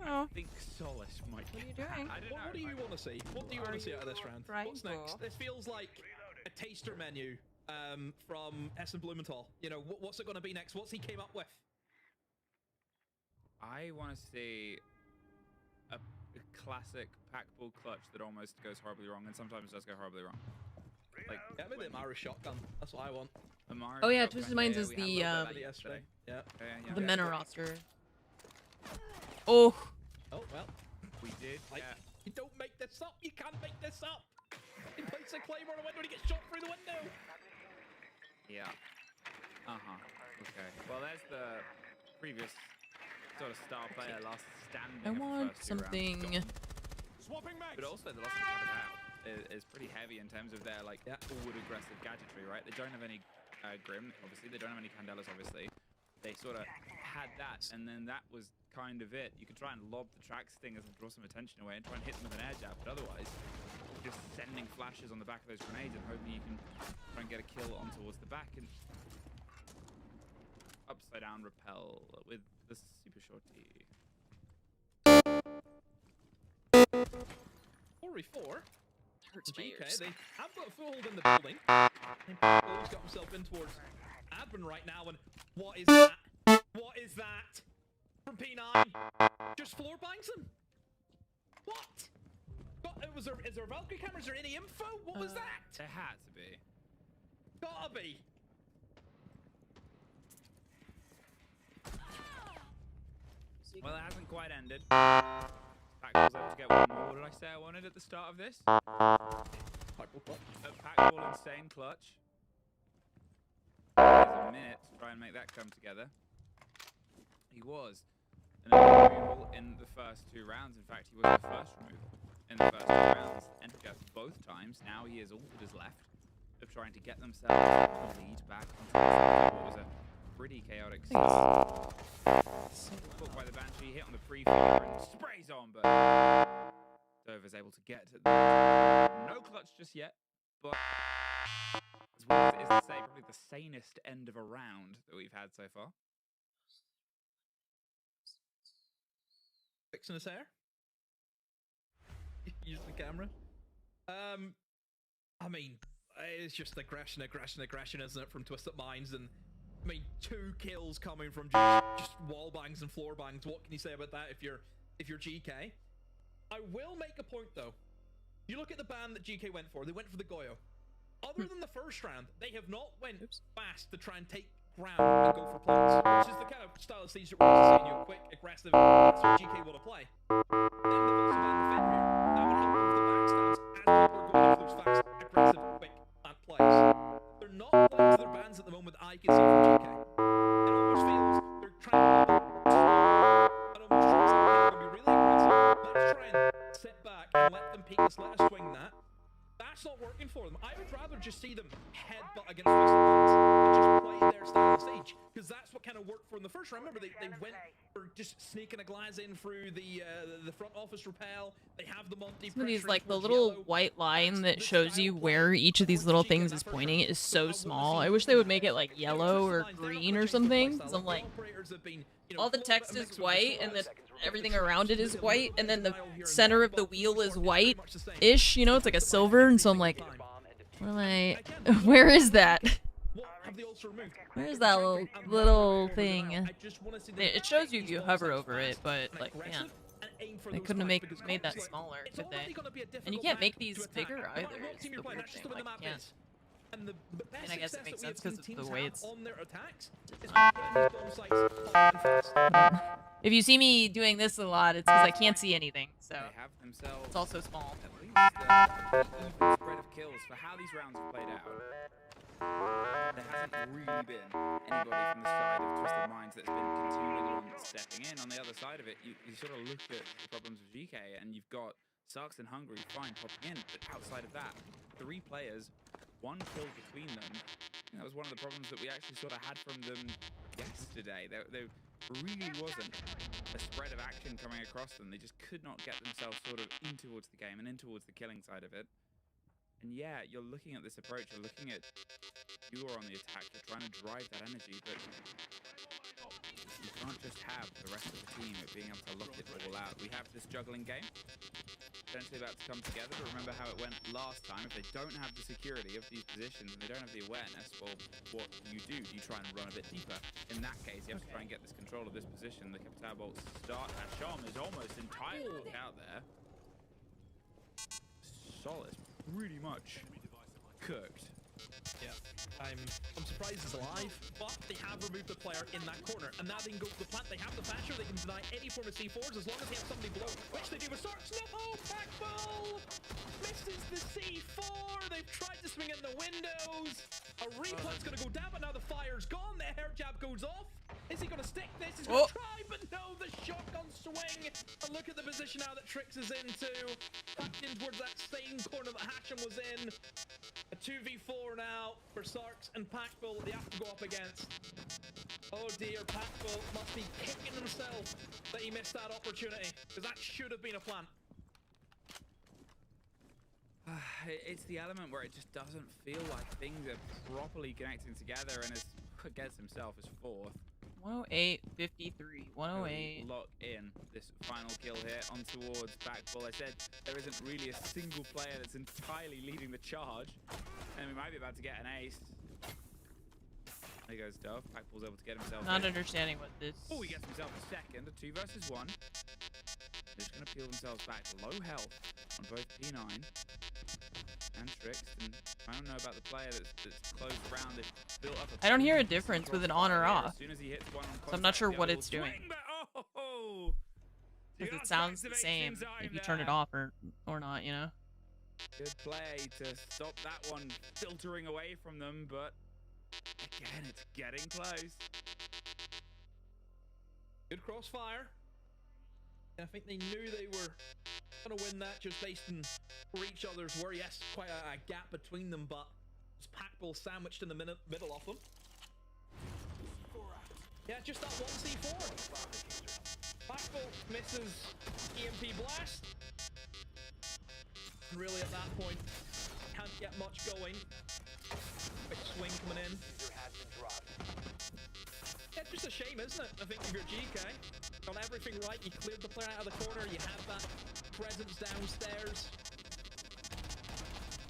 I think Solace might. What are you doing? I don't know. What do you want to see? What do you want to see out of this round? Right. What's next? This feels like a taster menu from Essen Blumenthal. You know, what's it going to be next? What's he came up with? I want to see a classic pack ball clutch that almost goes horribly wrong and sometimes does go horribly wrong. Like, Yeah, maybe the Mara shotgun. That's what I want. Amara Oh yeah, shotgun, Twisted Minds is we had a little bit of that the yesterday. Yeah. the meta roster. Oh. Oh well. We did. Like, you don't make this up. You can't make this up. He places a claymore on the window and he gets shot through the window. Yeah. Okay. Well, there's the previous sort of star player last standing. I of the want first 2 rounds. something. Swapping mags. But also the loss of Capital is pretty heavy in terms of their like forward aggressive gadgetry, right? They don't have any Grim, obviously. They don't have any Candelas, obviously. They sort of had that, and then that was kind of it. You could try and lob the track stingers and draw some attention away and try and hit them with an air jab, but otherwise, just sending flashes on the back of those grenades and hoping you can try and get a kill on towards the back and upside down repel with the super shorty. 4v4. Hurts my GK, ears. they have got a foothold in the building. And Paul's got himself in towards Admin right now, and what is that? What is that? From P9? Just floor bangs him? What? Is there Valkyrie camera? Is there any info? What was that? There had to be. Gotta be. Well, it hasn't quite ended. Pack was able to get one more. What did I say I wanted at the start of this? A pack ball insane clutch. There's a minute to try and make that come together. He was an removal in the first 2 rounds. In fact, he was the first removal in the first 2 rounds. Entered both times. Now he is all that is left of trying to get themselves the lead back onto what was a pretty chaotic start. Caught by the Banshee, hit on the pre-fire and sprays on, but Dover's able to get to no clutch just yet, but as well as it is to say, probably the sanest end of a round that we've had so far. Fixing his hair. Use the camera. I mean, it's just aggression, isn't it, from Twisted Minds? And I mean, 2 kills coming from just wall bangs and floor bangs. What can you say about that if you're GK? I will make a point though. You look at the ban that GK went for. They went for the Goyo. Other than the first round, they have not went fast to try and take ground and go for plants, which is the kind of style of siege that we're used to seeing. You quick, aggressive. That's what GK want to play. Then they've also banned the Fenrir. That would help with the backstabs as people are going for those fast, aggressive, quick plant plays. They're not playing to their bans at the moment that I can see from GK. It almost feels they're trying to Heatless, let us swing that. That's not working for them. I would rather just see them headbutt against Twisted Minds and just play their style of stage, because that's what kind of worked for them the first round. Remember, they went for just sneaking a glass in through the front office rappel. They have the Monty. Some of these, like, the little white line that shows you where each of these little things is pointing is so small. I wish they would make it, like, yellow or green or something, because I'm like, all the text is white, and then everything around it is white, and then the center of the wheel is white-ish, you know? It's like a silver, and so I'm like, what am I... Where is that? Where's that little thing? It shows you if you hover over it, but, like, man. They couldn't have made that smaller, could they? And you can't make these bigger either, is the weird thing. Like, you can't. And I guess it makes sense because of the way it's designed. If you see me doing this a lot, it's because I can't see anything, so it's also small. At least an even spread of kills for how these rounds have played out. There hasn't really been anybody from the side of Twisted Minds that's been continually the one that's stepping in. On the other side of it, you sort of look at the problems of GK, and you've got Sarks and Hungry fine popping in, but outside of that, 3 players, 1 kill between them. And that was one of the problems that we actually sort of had from them yesterday. There really wasn't a spread of action coming across them. They just could not get themselves sort of in towards the game and in towards the killing side of it. And yeah, you're looking at this approach, you're looking at you are on the attack, you're trying to drive that energy, but you can't just have the rest of the team at being able to lock it all out. We have this juggling game, potentially about to come together, but remember how it went last time. If they don't have the security of these positions and they don't have the awareness, well, what do? You try and run a bit deeper. In that case, you have to try and get this control of this position. The Capital bolts start, and Shom is almost entirely out there. Solid. Pretty much cooked. Yeah, I'm surprised he's alive, but they have removed the player in that corner, and now they can go to the plant. They have the Thatcher, they can deny any form of C4s as long as they have somebody below, which they do with Sarks. No, backball misses the C4. They've tried to swing in the windows. A replay's gonna go down, but now the fire's gone. The hair jab goes off. Is he gonna stick this? He's gonna try, but no, the shotgun swing. And look at the position now that Trix is into. Back in towards that same corner that Hatcham was in. A 2v4 now for Sarks and Packbull they have to go up against. Oh dear, Packbull must be kicking himself that he missed that opportunity, because that should have been a plan. It's the element where it just doesn't feel like things are properly connecting together, and as gets himself as 4th. 108, 53, 108. Lock in this final kill here on towards Backball. I said there isn't really a single player that's entirely leading the charge, and we might be about to get an ace. There goes Dove. Backball's able to get himself. Not understanding what this. Oh, he gets himself a second. A 2 versus 1. They're just gonna peel themselves back. Low health on both P9 and Trix, and I don't know about the player that's close around. They've built up a I don't hear a difference with an on or off. As soon as he hits one on So I'm not sure contact, what the other it's will doing. swing back. Oh! Because it sounds the same if you turn it off or not, you know? Good play to stop that one filtering away from them, but again, it's getting close. Good crossfire. I think they knew they were going to win that just based on where each other's were. Yes, quite a gap between them, but it's Packbull sandwiched in the middle of them. Yeah, just that one C4. Packbull misses EMP blast. And really at that point, can't get much going. Big swing coming in. Yeah, just a shame, isn't it? I think if you're GK, done everything right, you cleared the player out of the corner, you have that presence downstairs.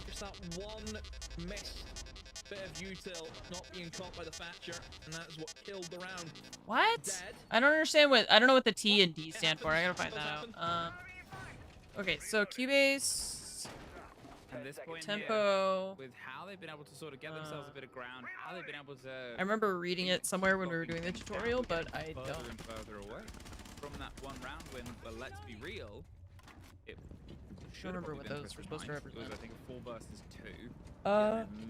Just that one missed bit of util not being caught by the Thatcher, and that is what killed the round. What? Dead. I don't understand what. I don't know what the T and D stand for. I gotta find that out. Okay, so Cubase. At this point Tempo. here, with how they've been able to sort of get themselves a bit of ground, how they've been able to. I remember reading it somewhere when we were doing the tutorial, but I further don't. and further away from that one round win. But let's be real, it should have remember probably what been those were Twisted supposed to Minds. It was, represent. I think, a 4 versus 2.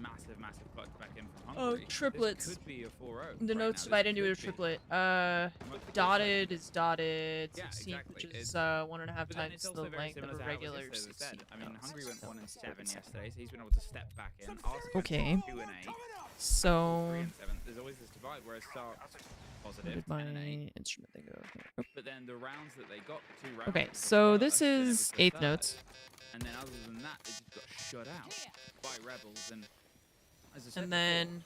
Massive, massive clutch back in from Oh, Hungary. triplets. This could be a 4-0. The right notes now. divide This into a could be. triplet. Might be Dotted is dotted. Yeah, 16th, exactly. which It's- is 1.5 But then times it's the also very length of similar a to how it was regular yesterday, as I said. 16th. I mean, No, Hungary went 16th. 1 and 7 yesterday, so he's been able to step back in. Ask Okay. 2 and 8. So 3 and 7. There's always this divide, whereas Sark's where positive, did 10 my and 8. instrument thing go? Okay. But then the rounds that they got, 2 rounds. Okay, was the so this first, then it was is the 8th third. notes. And then other than that, they just got shut out by Rebels. And as I said And then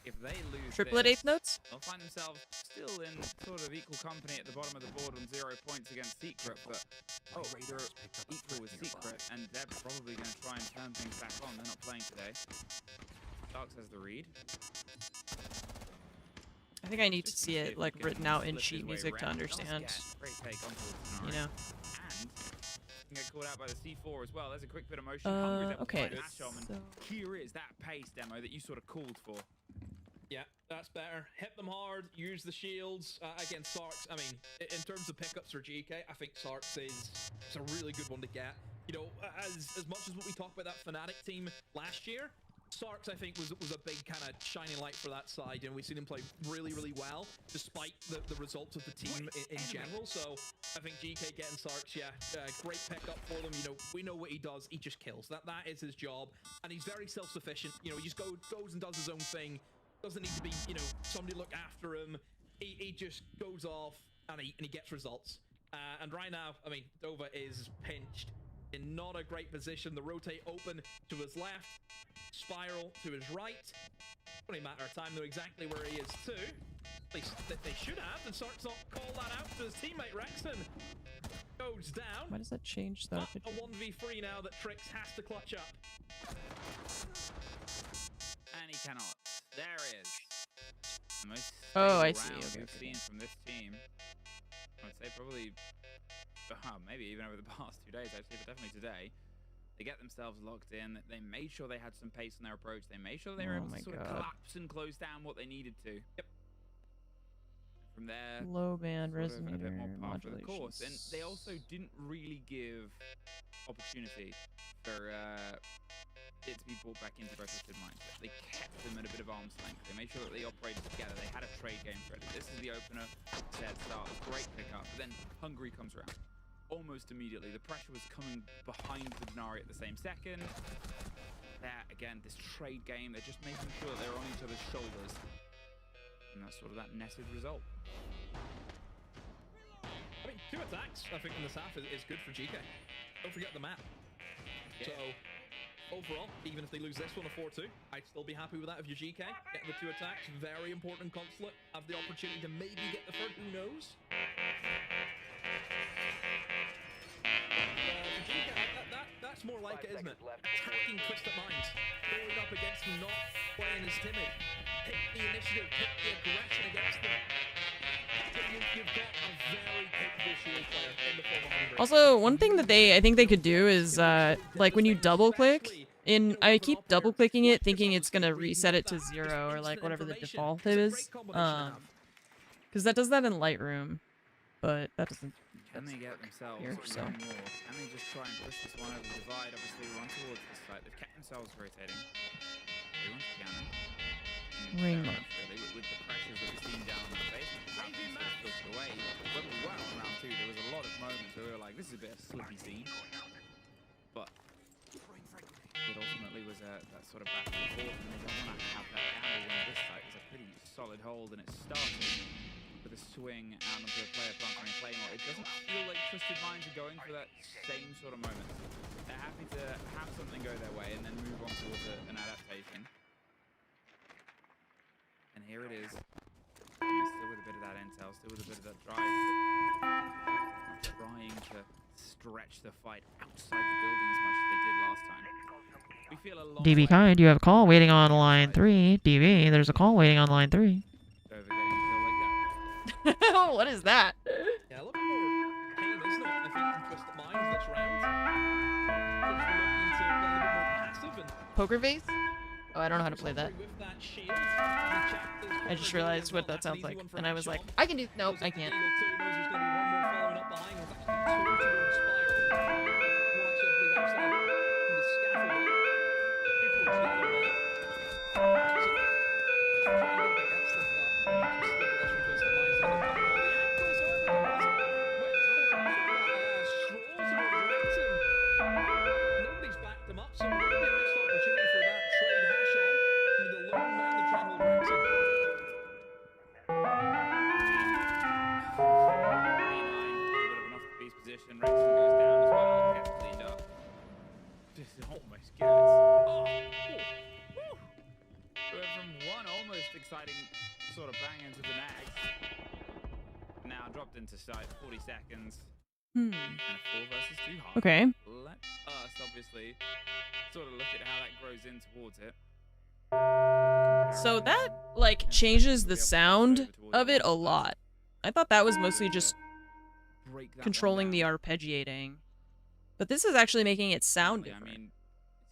if they lose triplet this, 8th notes. they'll find themselves still in sort of equal company at the bottom of the board on 0 points against Secret, but they're equal with Secret, and they're probably going to try and turn things back on. They're not playing today. Starks has the read. I think I need to Just see if it he like can written out in slip his sheet way music to around. He does understand. get great take onto the scenario. You know. And can get caught out by the C4 as well. There's a quick bit of motion. Hungry's able to Okay. find match on, and So here is that pace demo that you sort of called for. Yeah, that's better. Hit them hard, use the shields. Against Sarks, I mean, in terms of pickups for GK, I think Sarks is it's a really good one to get. You know, as much as what we talked about that Fnatic team last year, Sarks, I think, was a big kind of shining light for that side, and we've seen him play really, really well, despite the results of the team in general. So I think GK getting Sarks, yeah, great pickup for them. You know, we know what he does. He just kills. That is his job, and he's very self-sufficient. You know, he just goes and does his own thing. Doesn't need to be, you know, somebody look after him. He just goes off and he gets results. And right now, I mean, Dova is pinched in not a great position. The rotate open to his left, spiral to his right. Only a matter of time, though, exactly where he is too. At least that they should have. And Sark's not called that out to his teammate Rexon. Goes down. why does that change the But a 1v3 now that Trix has to clutch up. And he cannot. There is the most Oh, I stable see. round Okay, we've okay. seen from this team. I would say probably, maybe even over the past 2 days actually, but definitely today. They get themselves locked in. They made sure they had some pace in their approach. They made sure they were Oh able my to sort of God. collapse and close down what they needed to. Yep. From there, low band sort of in a bit resonator more par for the course. And modulations? they also didn't really give opportunity for it to be brought back into Twisted Minds. They kept them at a bit of arm's length. They made sure that they operated together. They had a trade game ready. This is the opener. Dead start. Great pickup. But then Hungary comes around. Almost immediately. The pressure was coming behind the Denari at the same second. There, again, this trade game. They're just making sure that they're on each other's shoulders. And that's sort of that netted result. I mean, 2 attacks, I think, in this half is good for GK. Don't forget the map. Yeah. So, overall, even if they lose this one a 4-2, I'd still be happy with that if you're GK. Get the 2 attacks, very important consulate. Have the opportunity to maybe get the third, who knows? For GK, that's more like it, isn't it? Attacking Twisted Minds, going up against them, not playing as timid. Pick the initiative, pick the aggression against them. You've got a very capable shield player in the form of Hungry. Also, one thing that I think they could do is like when you double click I keep double clicking it thinking it's gonna reset it to 0 or like whatever the default is, because that does that in Lightroom, but that doesn't. Can they get themselves Here, so. one more? Can they just try and push this one over the divide? Obviously, run towards this side. They've kept themselves rotating. They want piano. Ring Fair mark. enough, really, with the pressures that we've seen down on the basement. The Falcons sort of filtered away. When we were on round 2, there was a lot of moments where we were like, this is a bit of a slippy scene. But it ultimately was that sort of back and forth, and they don't want to have that gamble when this site is a pretty solid hold, and it started with a swing out onto a player planting and Claymore. It doesn't feel like Twisted Minds are going for that same sort of moment. They're happy to have something go their way and then move on towards an adaptation. And here it is. Still with a bit of that intel, still with a bit of that drive, but trying to stretch the fight outside the building as much as they did last time. We feel a long way DB kind, you have a call waiting on line 3. DB, there's a call waiting on line 3. over getting a kill like that. What is that? Yeah, a little bit more pain, isn't it? I think from Twisted Minds this round. Just looking to play a little bit more passive and Poker face? Oh, I don't know how to play that. with that shield. The chat is I just covered realized really what well. that sounds That's an like, easy one for and I was like, Sean. I can do. Nope, I Knows can't. Eagle 2 knows there's going to be one more following up behind. There's actually 2 towards Spire. Well, actually, I believe demolition. Rexon goes down as well. Gets cleaned up. Just almost gets. Oh! Woo! Went from one almost exciting sort of bang into the next. Now dropped into sight. 40 seconds. Hmm. And a 4 versus 2 half. Okay. Let us obviously sort of look at how that grows in towards it. So that like changes the sound of it a lot. I thought that was mostly just Break that controlling one the down. arpeggiating, but this is actually making it sound Yeah, I different. mean,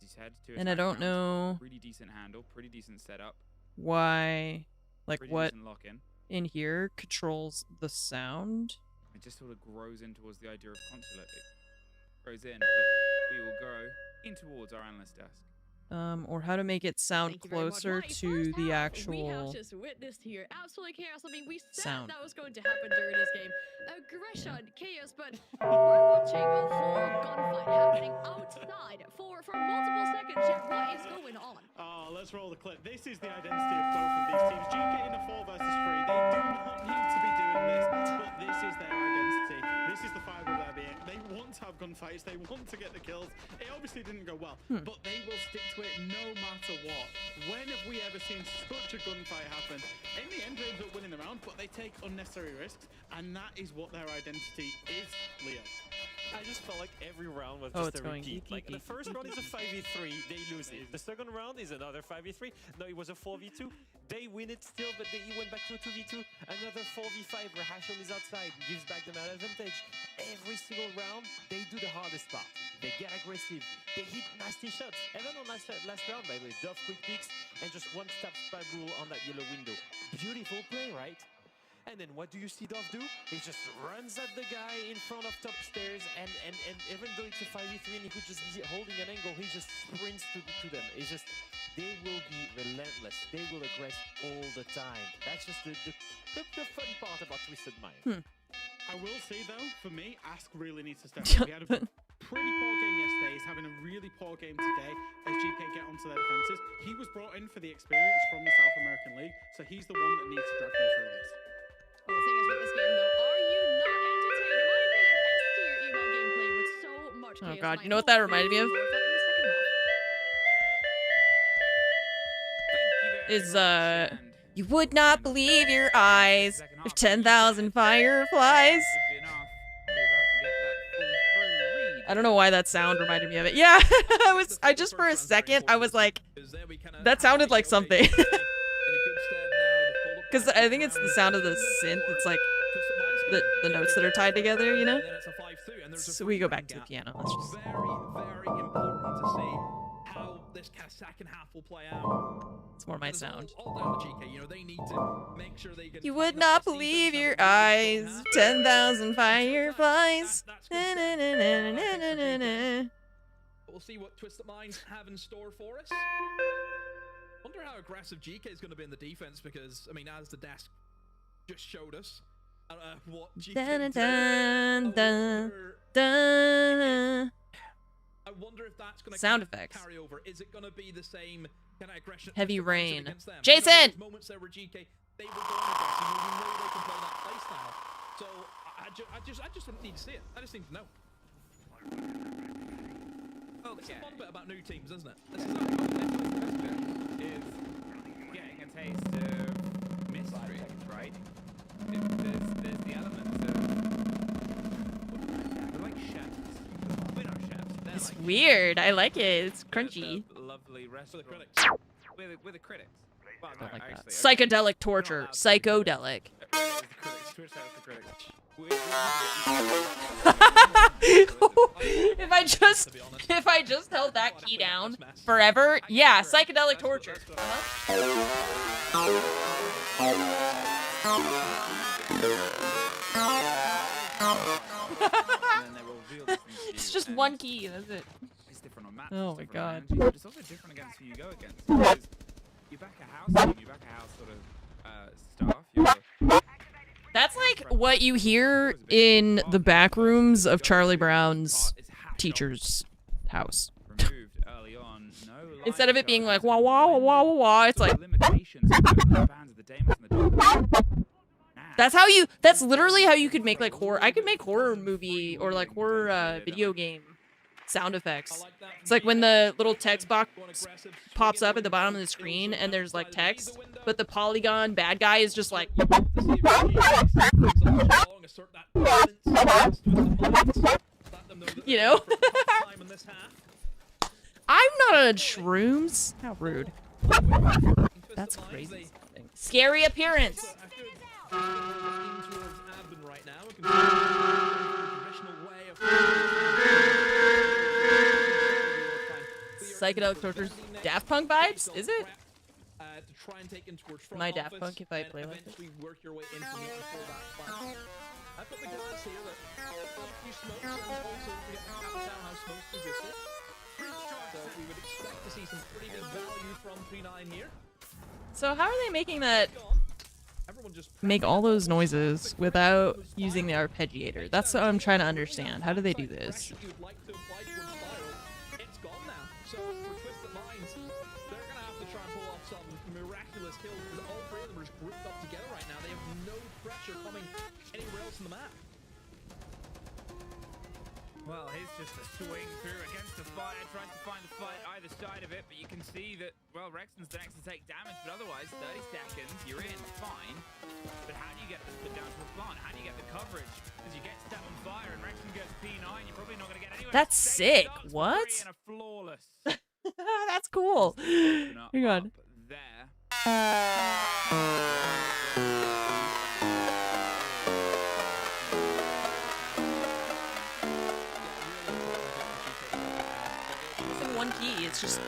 he's had 2 And I attack don't rounds, know Pretty decent handle, pretty decent setup, why, like pretty what decent lock in. in here controls the sound. It just sort of grows in towards the idea of consulate. Grows in, but we will go in towards our analyst desk. Or how to make it sound Thank you very much. closer Right, to first the half, we have actual just witnessed here absolute chaos. I mean, we said sound. that was going to happen during this game. Aggression, chaos, but we're watching a whole gunfight happening outside for multiple seconds. Jeff, what is going on? Oh, let's roll the clip. This is the identity of both of these teams. GK in a 4 versus 3. They do not need to be doing this, but this is their identity. This is the fiber of their being. They want to have gunfights. They want to get the kills. It obviously didn't go well, but they will stick to it no matter what. When have we ever seen such a gunfight happen? In the end, they end up winning the round, but they take unnecessary risks, and that is what their identity is, Leo. I just felt like every round was Oh, just it's a going repeat. eek, Like eek, the first round is a 5v3, they lose it. The second round is another 5v3. No, it was a 4v2. They win it still, but he went back to a 2v2. Another 4v5 where Hashim is outside, gives back the man advantage. Every single round, they do the hardest part. They get aggressive. They hit nasty shots. Even on last round, by the way, Dove quick picks and just one step spy rule on that yellow window. Beautiful play, right? And then what do you see Dove do? He just runs at the guy in front of top stairs, and even though it's a 5v3 and he could just be holding an angle, he just sprints to them. It's just, they will be relentless. They will aggress all the time. That's just the fun part about Twisted Mind. I will say though, for me, Ask really needs to step up. He had a pretty poor game yesterday. He's having a really poor game today as GK get onto their defenses. He was brought in for the experience from the South American League, so he's the one that needs to drag them through this. Well, the thing is with this game, though, are you not entertained? In my opinion, S-tier emo gameplay with so much chaos. Oh god, and you I know what hope that we reminded me see of? more that in the second half. Thank you very Is much, and you would not believe your eyes if 10,000 fireflies. should be enough. We're about to get that full through read. I don't know why that sound reminded me of it. Yeah, I just for a second I was like, that sounded like something. Because I think it's the sound of the synth. It's like the notes that are tied together, you know? So we go back to the piano. Let's just... Very, very important to see how this second half will play out. It's more my Because sound. all down the GK, you know, they need to make sure they can. You would not believe your eyes, 10,000 fireflies. Na, na, na, na, na, na, na, na. We'll see what Twisted Minds have in store for us. Wonder how aggressive GK is going to be in the defense because, I mean, as the desk just showed us, what GK Dun, did. dun, dun, I dun. wonder if that's going to Sound effects. carry over. Is it going to be the same kind of aggression? Heavy Twisted Minds rain. against them? Jason! You know, those moments there where GK, they were going aggressive. We know they can play that play style. So I just need to see it. I just need to know. This is Okay. a fun bit about new teams, isn't it? This is Is getting a taste of mystery, right? There's the element of they're like chefs. We're not chefs. They're It's like weird. I like it. It's they're crunchy. the lovely restaurant. critics. We're the critics. Well, no, I like that. actually, Psychedelic not torture. allowed to. Psychodelic. Reddit is the critics. Twitch is the critics. If I just held that key down forever, yeah, psychedelic torture. It's just one key. That's it. It's different on maps. Oh it's my different on God. engines, but it's also different against who you go against. Because you back a house team, you back a house sort of staff. You're That's like what you hear in the back rooms of Charlie Brown's teacher's house. removed early on. No Instead of it being like wah wah wah wah wah wah wah, it's like limitations of the bands of the Daemons and the Dogs. Now That's how you. That's literally how you could make like horror. I could make horror movie or like horror video game sound effects. It's like when the little text box pops up at the bottom of the screen and there's like text, but the polygon bad guy is just like. You know? I'm not on shrooms. How rude. That's crazy. Scary appearance. Psychedelic tortures. Daft Punk vibes? Is it? Am I Daft Punk if I play like this? I've got the guys here that you smoke and also we get the capital house smokes existed. So we would expect to see some pretty good value from 3-9 here. So how are they making that make all those noises without using the arpeggiator? That's what I'm trying to understand. How do they do this? It's gone now. So for Twisted Minds, they're gonna have to try and pull off some miraculous kills because all three of them are just grouped up together right now. They have no pressure coming anywhere else on the map. Well, he's just a swing through against the fire, trying to find the fight either side of it, but you can see that, well, Rexton's the next to take damage, but otherwise, 30 seconds, you're in, fine. But how do you get this put down to a plant? How do you get the coverage? Because you get set on fire and Rexton goes P9, you're probably not going to get anywhere. That's sick. What? And a flawless. That's cool. Hang on. There. One key, it's just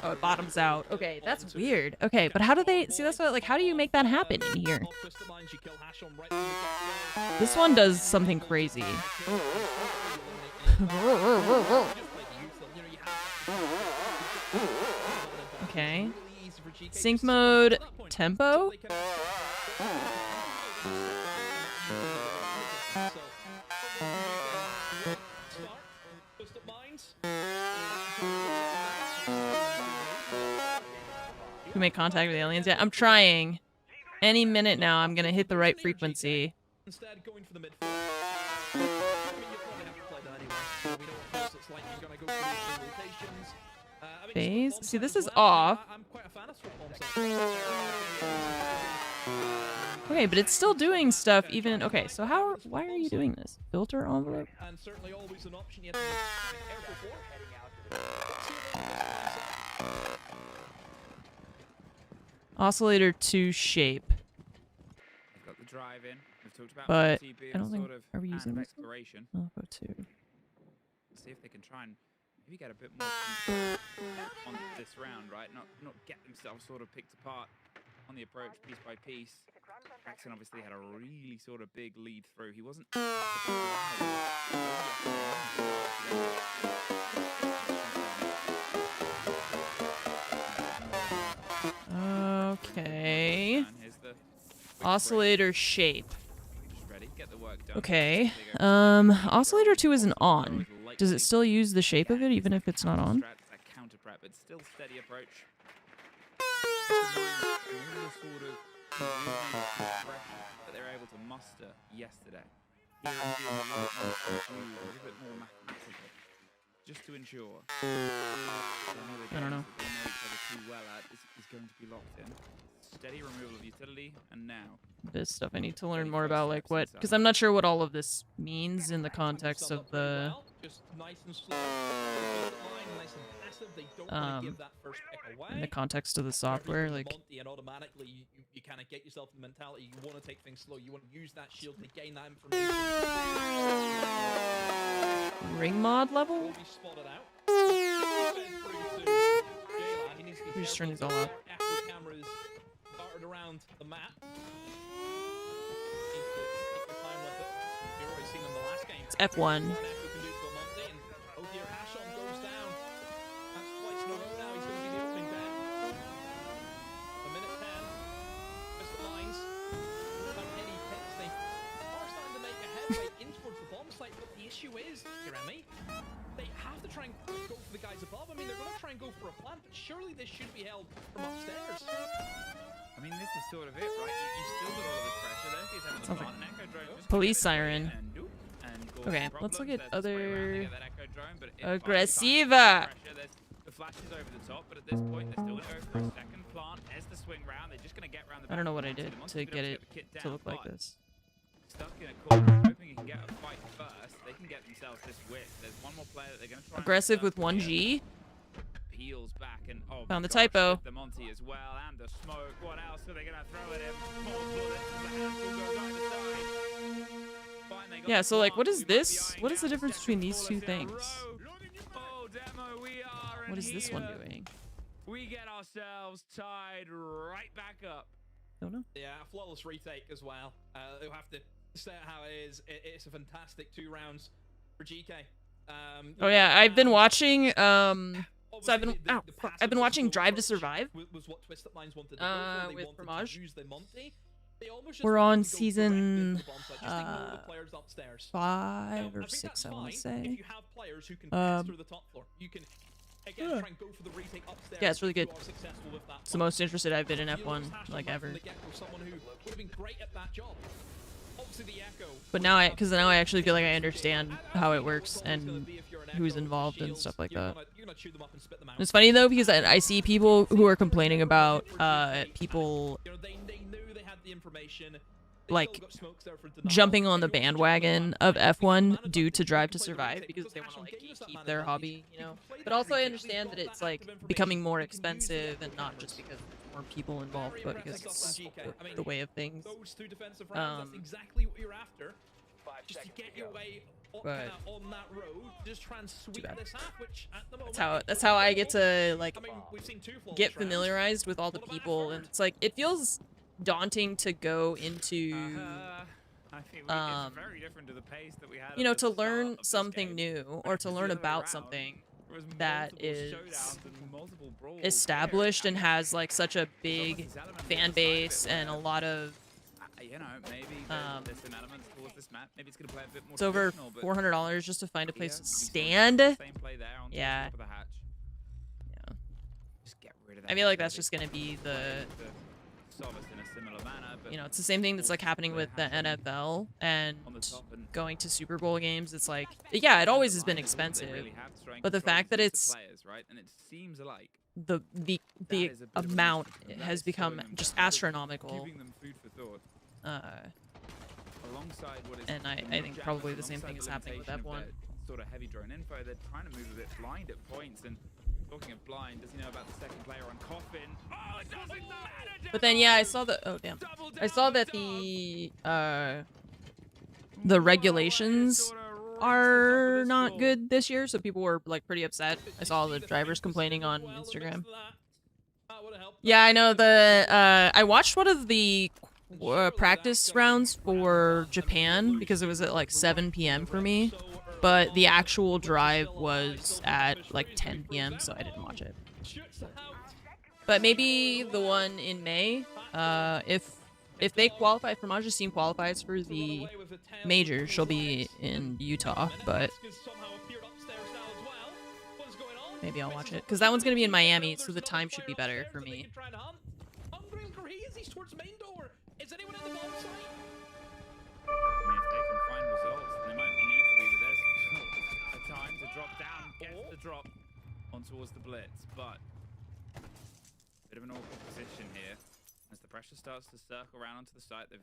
oh, it bottoms out. Okay, that's weird. Okay, but how do they see? That's what, like, how do you make that happen in here? This one does something crazy. Okay, sync mode, tempo. We make contact with aliens. Yeah, I'm trying. Any minute now, I'm gonna hit the right frequency. Instead, going for the mid. I mean, you probably have to play that anyway. We know of course it's like you're gonna go through rotations. I mean, Phase. swap See, this bombs is as well. off. I'm quite a fan of swap bombs. Okay, but it's still doing stuff even. Okay, so how? Why are you doing this? Filter envelope. And certainly always an option you have to be careful for. Oscillator 2 shape. We've got the drive in. We've talked about But multi-beam I don't think. sort of Are we using and this? exploration. I'll go 2. See if they can try and maybe get a bit more control on this round, right? Not get themselves sort of picked apart on the approach piece by piece. Jackson obviously had a really sort of big lead through. He wasn't. Okay. Oscillator shape. Okay. Oscillator 2 isn't on. Does it still use the shape of it even if it's not on? Counter prep, but still steady approach. That they're able to muster yesterday. Here and here, a little bit more mathematical, just to ensure. I don't know. They know each other too well at is going to be locked in. Steady removal of utility, and now. This stuff I need to learn more about, like what, because I'm not sure what all of this means in the context of the. In the context of the software, like. And automatically you kind of get yourself in the mentality you want to take things slow. You want to use that shield to gain that information. Ring mod level? Will be spotted out. We just turn these all off. Cameras darted around the map. It's F1. Go for the guys above. I mean, they're going to try and go for a plant, but surely this should be held from upstairs. I mean, this is sort of it, right? You still got all of this pressure. There's these having the Sounds plant, like an echo drone just police gonna get siren. and cause Okay, some let's look problems. at There's the spray round, they other get that echo drone, but it finds aggressiva. pressure. There's the flashes over the top, but at this point, they're still gonna go for a second plant as the swing round. They're just gonna get round the I don't know back what I of the did monster. to Once get they've it been able to get the kit to look down, like but this. stuck in a corner, hoping he can get a fight first. They can get themselves this width. There's one more player that they're gonna try. Aggressive and with 1G. peels back and oh Found my the gosh, typo. with the Monty as well and the smoke. What else are they gonna throw at him? More bullets as the handful goes either side. Fine, they got Yeah, the so like, plant. what We is might be this? eyeing What is the down difference second between these bullets two in a things? row. Oh, Demo, we are What in is this one here. doing? We get ourselves tied right back up. Don't know. Yeah, a flawless retake as well. They'll have to say it how it is. It's a fantastic 2 rounds for GK. Oh yeah, I've been watching. So I've obviously been I've been watching Drive to Survive. Was what Twisted Minds wanted to go for. They with wanted Fromage. to use their Monty. They almost just We're wanted on to go season, directly into the bomb site. Just ignore the players upstairs. 5 Now, or I think 6, that's I want to fine say. if you have players who can pass through the top floor. You can again Yeah. try and go for the retake upstairs. Yeah, it's really if you good. are successful with that It's the plan. most interested I've been in You F1 lost Hash like on that ever. from the get-go, someone who would have been great at that job. Obviously, the Echo But now because now I actually feel like I understand how it works and who's involved and stuff like that. It's funny though because I see people who are complaining about people like jumping on the bandwagon of F1 due to Drive to Survive because they want to like keep their hobby, you know. But also I understand that it's like becoming more expensive and not just because there's more people involved, but because it's the way of things. Those 2 defensive rounds, that's exactly what you're after. Just to get your way But on that road, just try and sweep this half, which at the moment that's how I get to like I mean, we've seen 2 flawless get rounds. familiarized with all the people, and it's like it feels daunting to go into I think it's very different to the pace that we had you know, at the to start learn of this something game. new or to The learn other way about around, something there was that multiple is showdowns and multiple brawls established here. and has like such a big There's elements fan inside of base it and a where, lot of you know, maybe there's some elements towards this map. Maybe it's gonna play a bit more it's over traditional, but $400 just to find a place here, to you see stand. the same play there on Yeah. top of the hatch. Yeah. Just get rid of that I feel like that's utility. just gonna be the Play Solace in a similar manner, but you know, it's the same thing that's like happening with the NFL and on the top and going to Super Bowl games. It's like, yeah, it always has been expensive, but the fact that it's players, right? And it seems like the that is a bit of a amount mission, and that has is become slowing them just down, astronomical. giving them food for thought. Alongside what is And I think probably the same thing is happening with F1. Sort of heavy drone info. They're trying to move a bit blind at points. And talking of blind, does he know about the second player on Coffin? Oh, it doesn't matter. But then, yeah, I saw the I saw that the regulations are not good this year, so people were like pretty upset. I saw the drivers complaining on Instagram. Yeah, I know the I watched one of the practice rounds for Japan because it was at like 7 p.m. for me, but the actual drive was at like 10 p.m., so I didn't watch it. But maybe the one in May, if they qualify, if Fromage's team qualifies for the major, she'll be in Utah, but maybe I'll watch it. Because that one's going to be in Miami, so the time should be better for me. Is anyone in the bomb site? I mean, if they can find results, they might need to be, but there's a time to drop down, get the drop on towards the blitz, but bit of an awkward position here. As the pressure starts to circle around onto the site, they've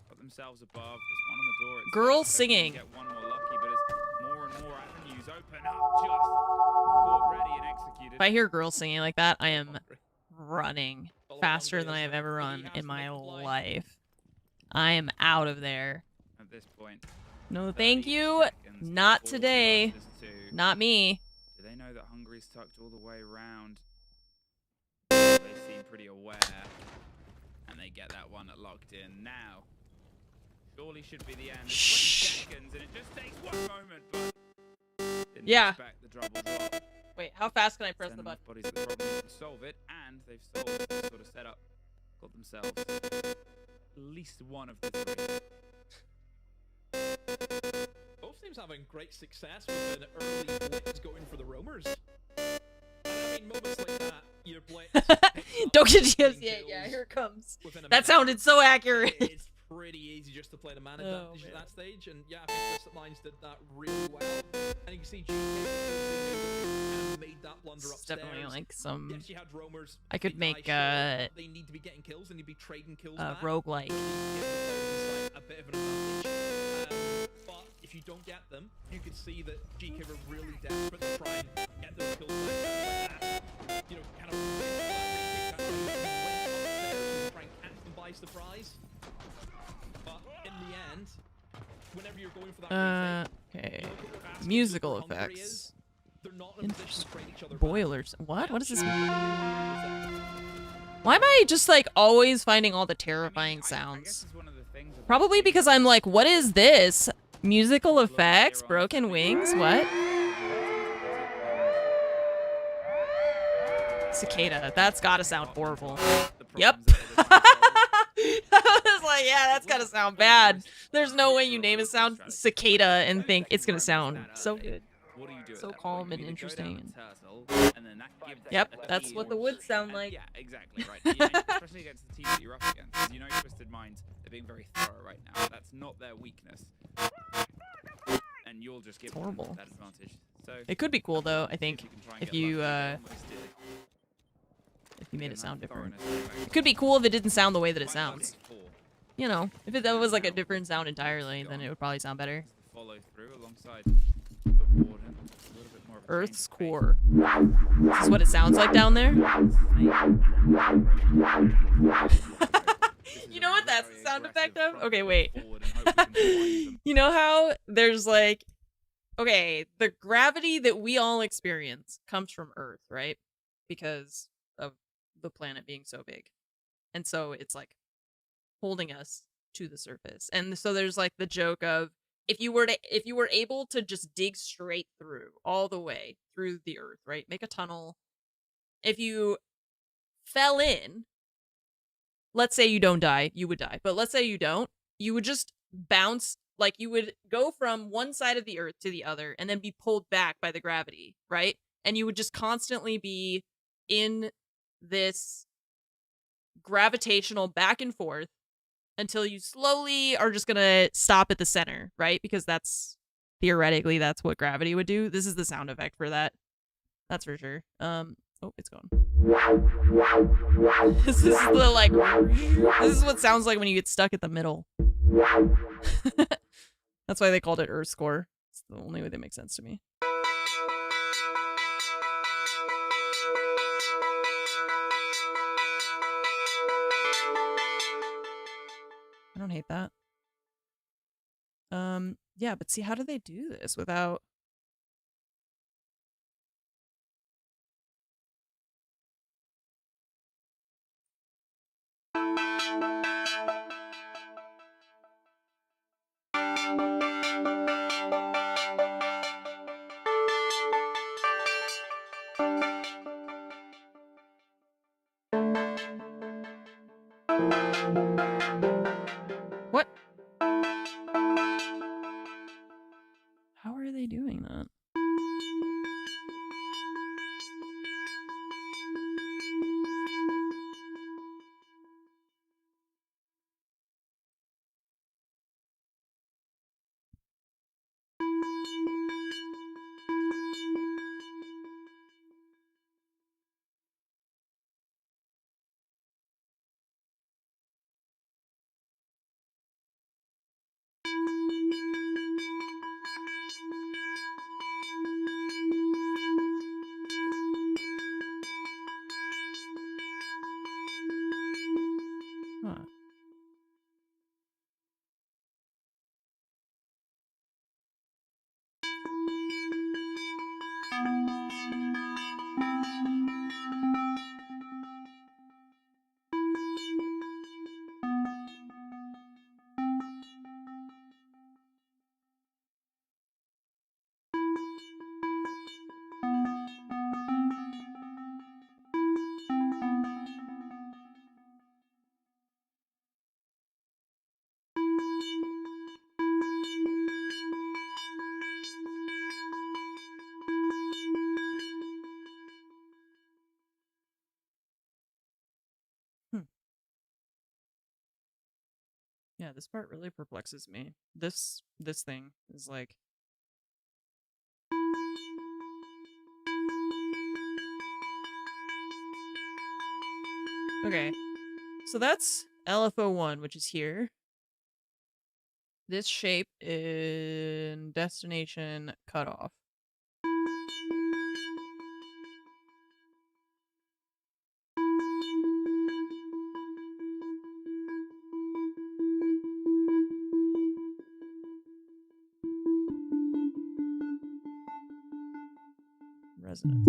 got themselves above. There's one on the door. It's Girl hoping to singing. Get one more lucky, but as more and more avenues open up, just caught ready and executed. If I hear girls singing like that, I am running faster than I have ever run in my life. I am out of there. At this point, No, thank you. 30 seconds Not before today. versus 2. Not me. Do they know that Hungary's tucked all the way around? They seem pretty aware. And they get that one locked in now. Surely should be the end. 20 seconds, and it just takes one moment, but didn't Yeah. expect the double drop. Wait, how fast can I press Send the enough button? bodies at the problem to solve it, and they've solved this sort of setup. Got themselves at least one of the 3. Both teams having great success with an early blitz going for the roamers. And I mean, moments like that, your blitz. Don't get GFC. Yeah, here it comes. That sounded so accurate. It's pretty easy just to play the man at Oh, that, man. that stage, and yeah, I think Twisted Minds did that really well. And you can see GK kind of made that blunder It's upstairs. definitely like some Yes, you had roamers. I could they make, die, sure, they need to be getting kills, and you'd be trading kills back. roguelike. A bit of an advantage. But if you don't get them, you can see that GK were really desperate to try and get those kills back. You know, kind of went upstairs to try and catch them by surprise. But in the end, whenever you're going for that Okay. you look at what Basket Musical Super Hungry effects. is, they're not in a position to trade each other back. Boilers. What? What does this mean? Why am I just like always finding all the terrifying I guess sounds? it's one of the things about Probably because I'm like, what is this? Musical effects? Broken wings? What? Cicada. That's gotta sound horrible. Yep. I was like, yeah, that's gotta sound bad. There's no way you name a sound cicada and think it's gonna sound so good. What do you do So at that calm point? and You either go down interesting. the turtle, and then that gives Yep, a that's key what the or- woods sound and- like. Yeah, exactly, right. You know, especially against the teams that you're up against. 'Cause you know Twisted Minds, they're being very thorough right now. That's not their weakness. And you'll just give them horrible. that advantage. So It could be cool though, I think, you can try and if get you lucky, almost if you made getting it sound that different. thoroughness back. It could be cool if it didn't sound the way that it Quite sounds. lucky for You know, if it that was like a different sound entirely, then it would probably sound better. the follow through alongside the warden. A little bit more of a Earth's change of pace. core. This is what it sounds like down there. You know what that's the sound effect of? Okay, wait. You know how there's like, okay, the gravity that we all experience comes from Earth, right? Because of the planet being so big. And so it's like holding us to the surface. And so there's like the joke of if you were able to just dig straight through all the way through the Earth, right? Make a tunnel. If you fell in, let's say you don't die, you would die. But let's say you don't, you would just bounce, like you would go from one side of the Earth to the other and then be pulled back by the gravity, right? And you would just constantly be in this gravitational back and forth until you slowly are just gonna stop at the center, right? Because that's theoretically that's what gravity would do. This is the sound effect for that. That's for sure. Oh, it's gone. This is the like. This is what it sounds like when you get stuck at the middle. That's why they called it Earth Score. It's the only way that makes sense to me. I don't hate that. Yeah, but see, how do they do this without? What? How are they doing that? Yeah, this part really perplexes me. This thing is like... Okay, so that's LFO1, which is here. This shape in destination cutoff. Resonance.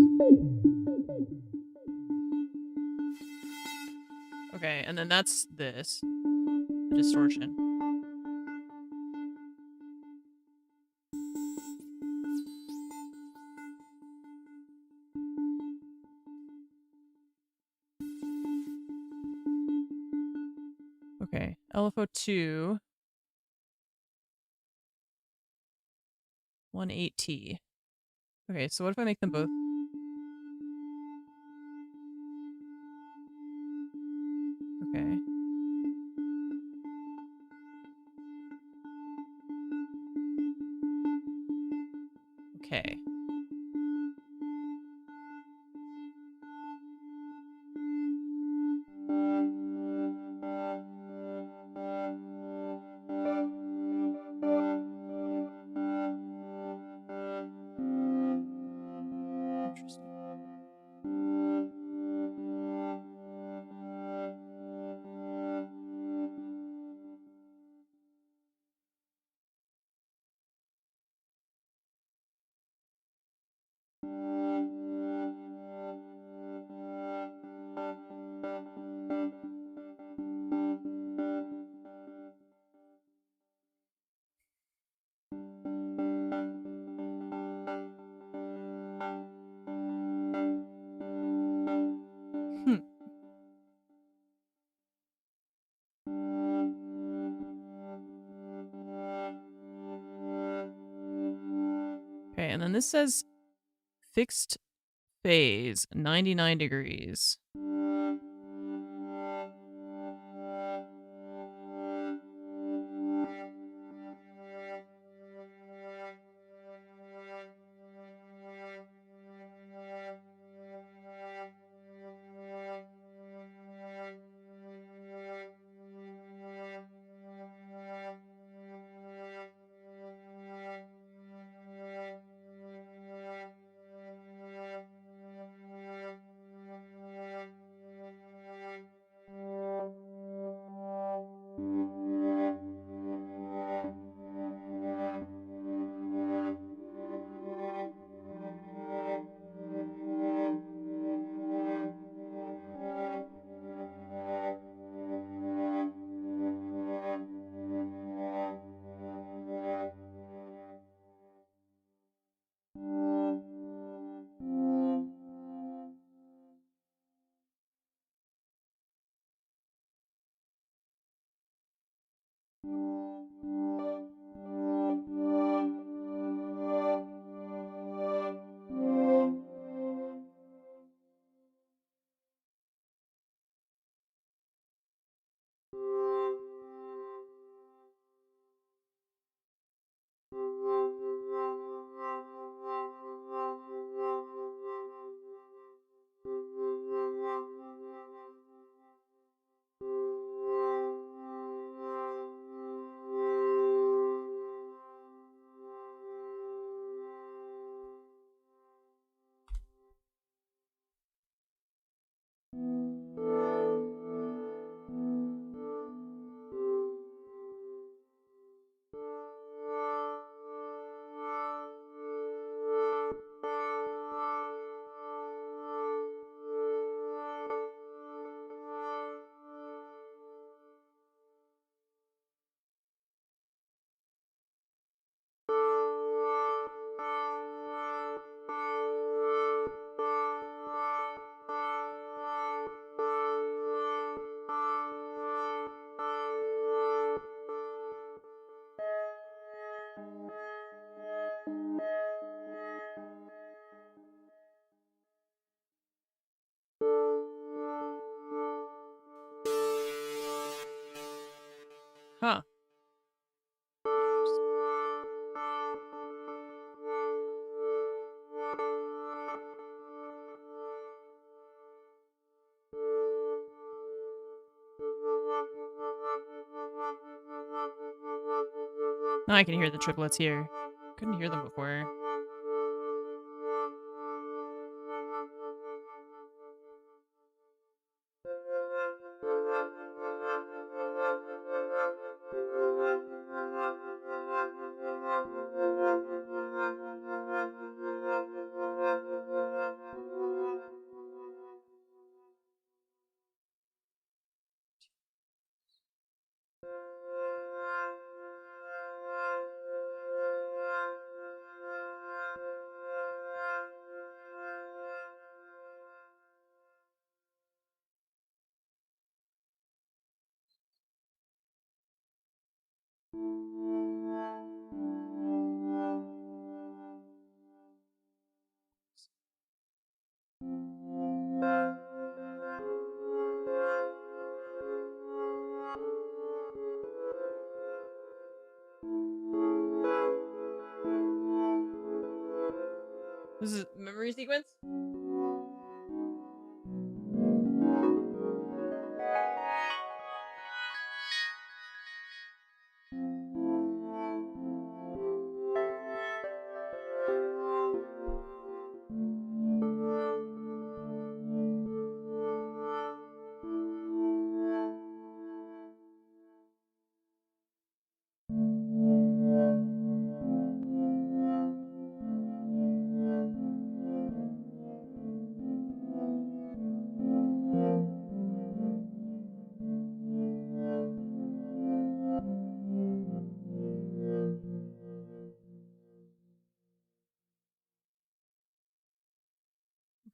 Okay, and then that's this. The distortion. Okay, LFO2. 18T. Okay, so what if I make them both? Okay. Okay. Interesting. Okay, and then this says fixed phase, 99 degrees. Huh. Now I can hear the triplets here. Couldn't hear them before. This is memory sequence?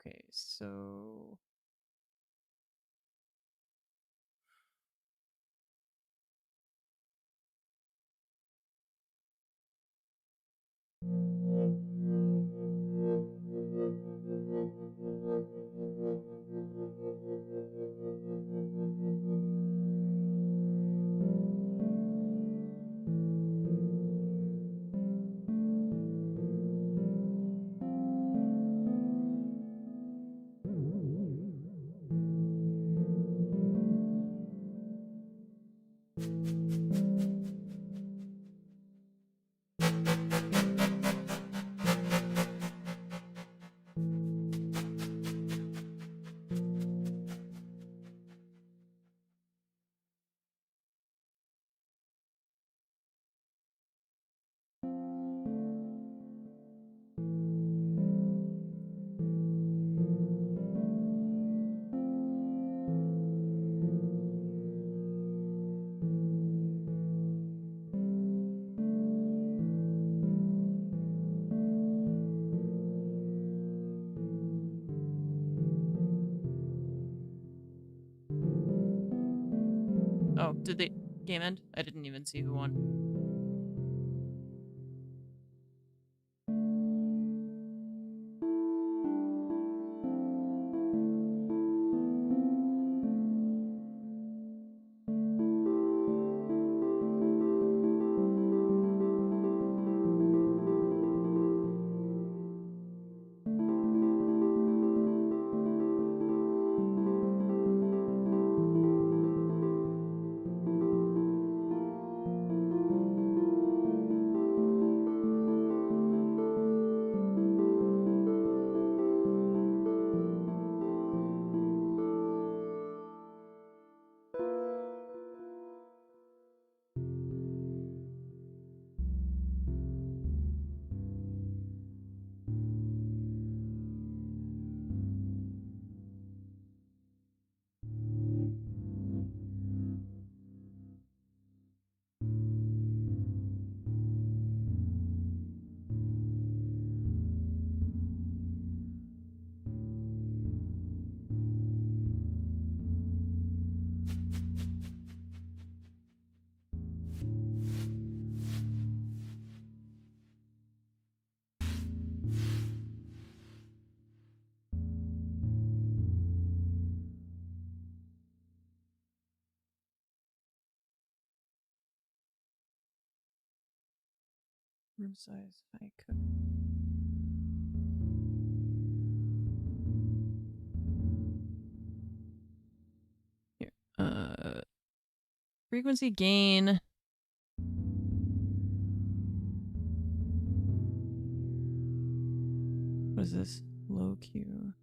Okay, so oh, did the game end? I didn't even see who won. Room size, I could. Here. Frequency gain. What is this? Low Q.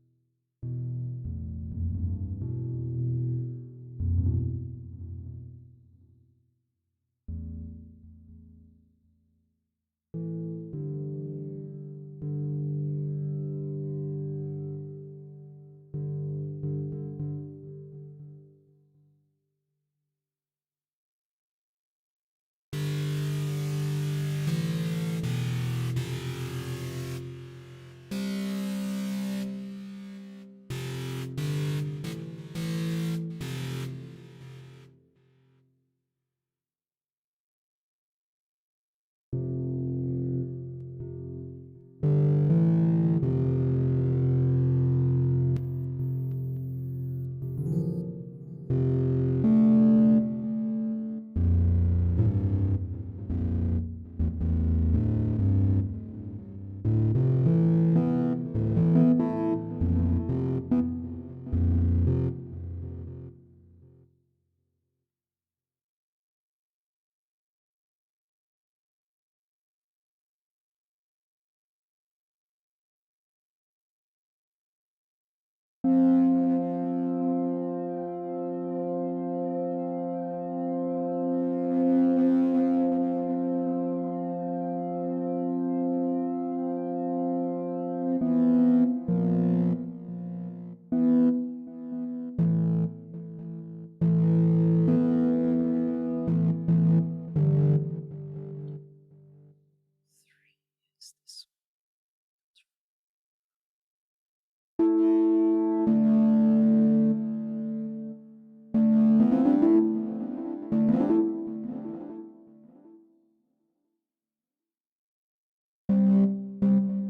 Is this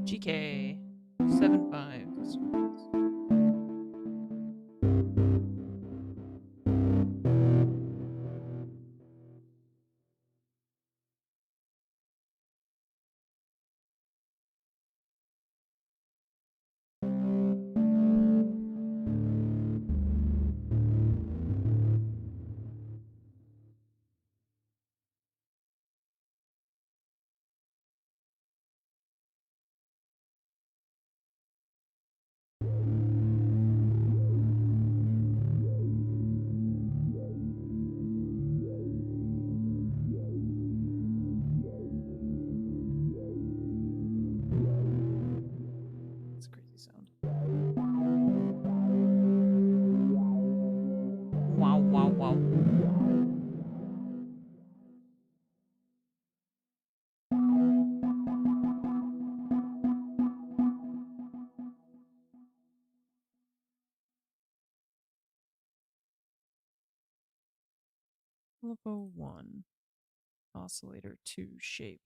GK 75. That's a crazy sound. Wow, wow, wow. Level 1. Oscillator 2 shape.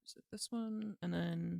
Is it this one? And then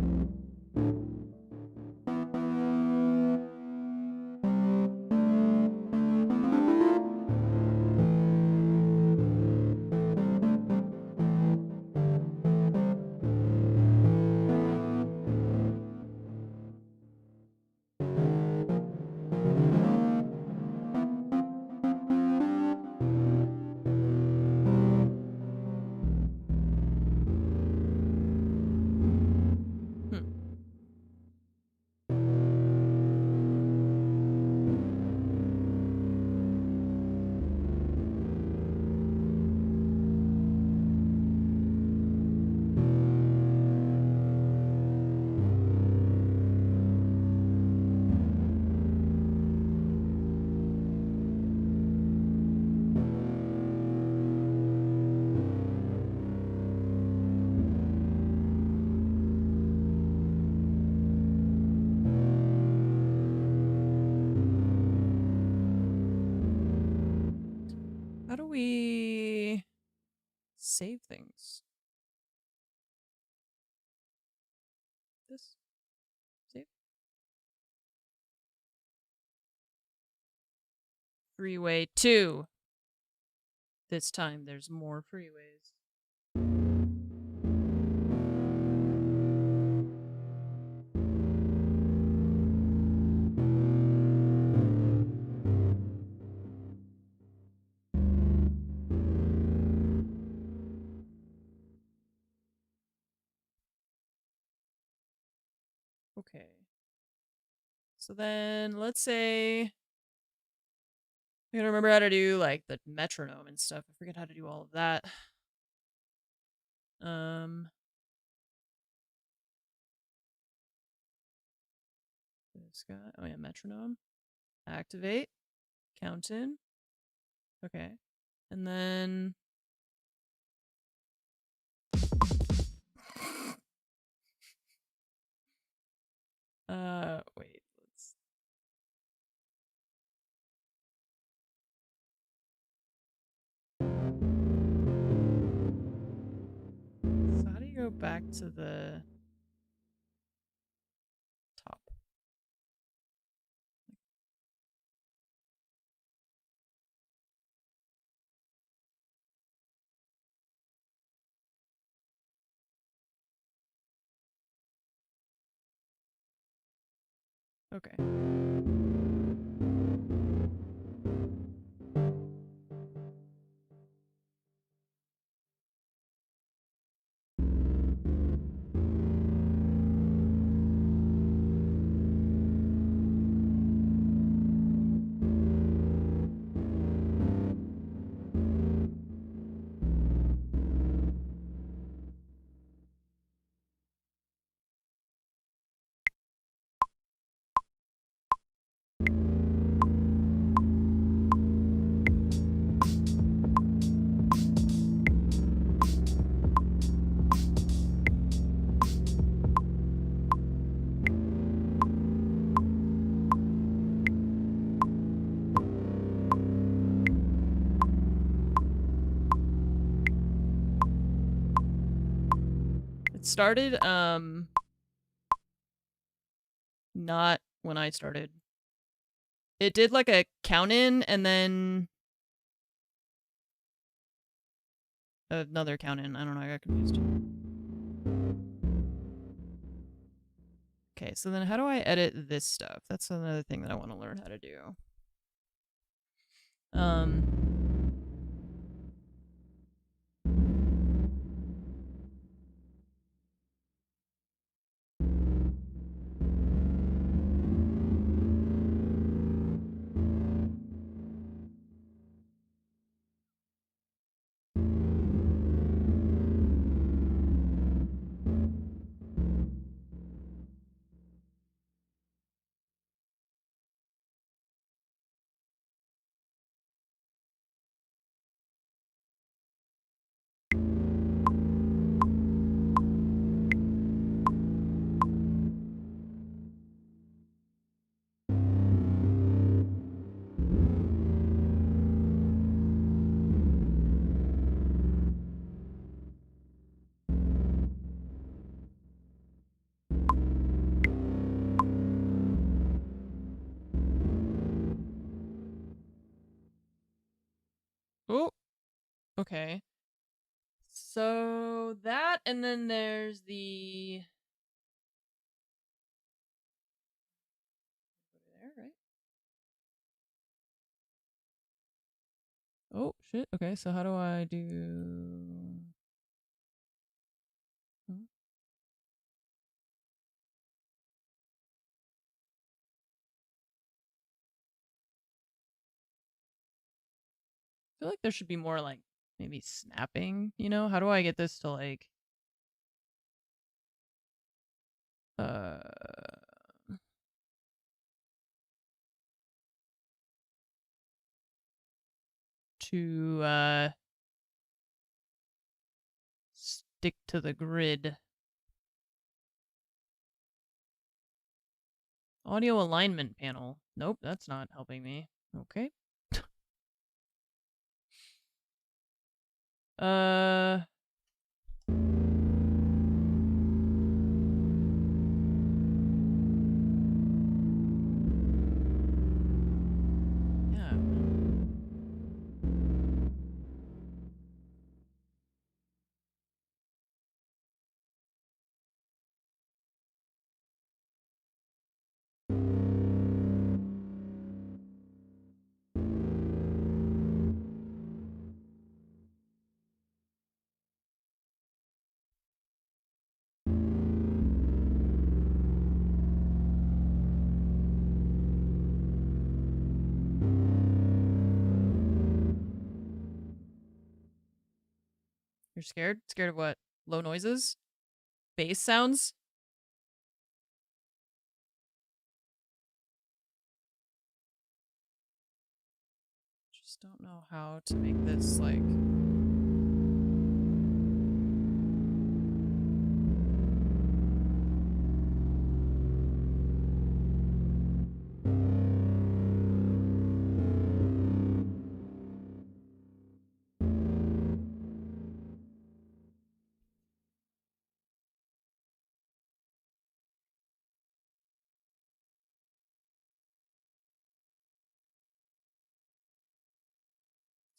we save things? This? Save? Freeway 2. This time there's more freeways. Okay. So then let's say I gotta remember how to do like the metronome and stuff. I forget how to do all of that. This guy. Oh yeah, metronome. Activate. Count in. Okay. And then wait, let's So how do you go back to the top? Okay. Started not when I started. It did like a count in and then another count in. I don't know, I got confused. Okay, so then how do I edit this stuff? That's another thing that I want to learn how to do. Oh, okay. So that, and then there's the there, right? Oh shit. Okay, so how do I do? Hmm? I feel like there should be more like maybe snapping, you know? How do I get this to like uh to stick to the grid? Audio alignment panel. Nope, that's not helping me. Okay. Uh. Yeah. You're scared? Scared of what? Low noises? Bass sounds? Just don't know how to make this like.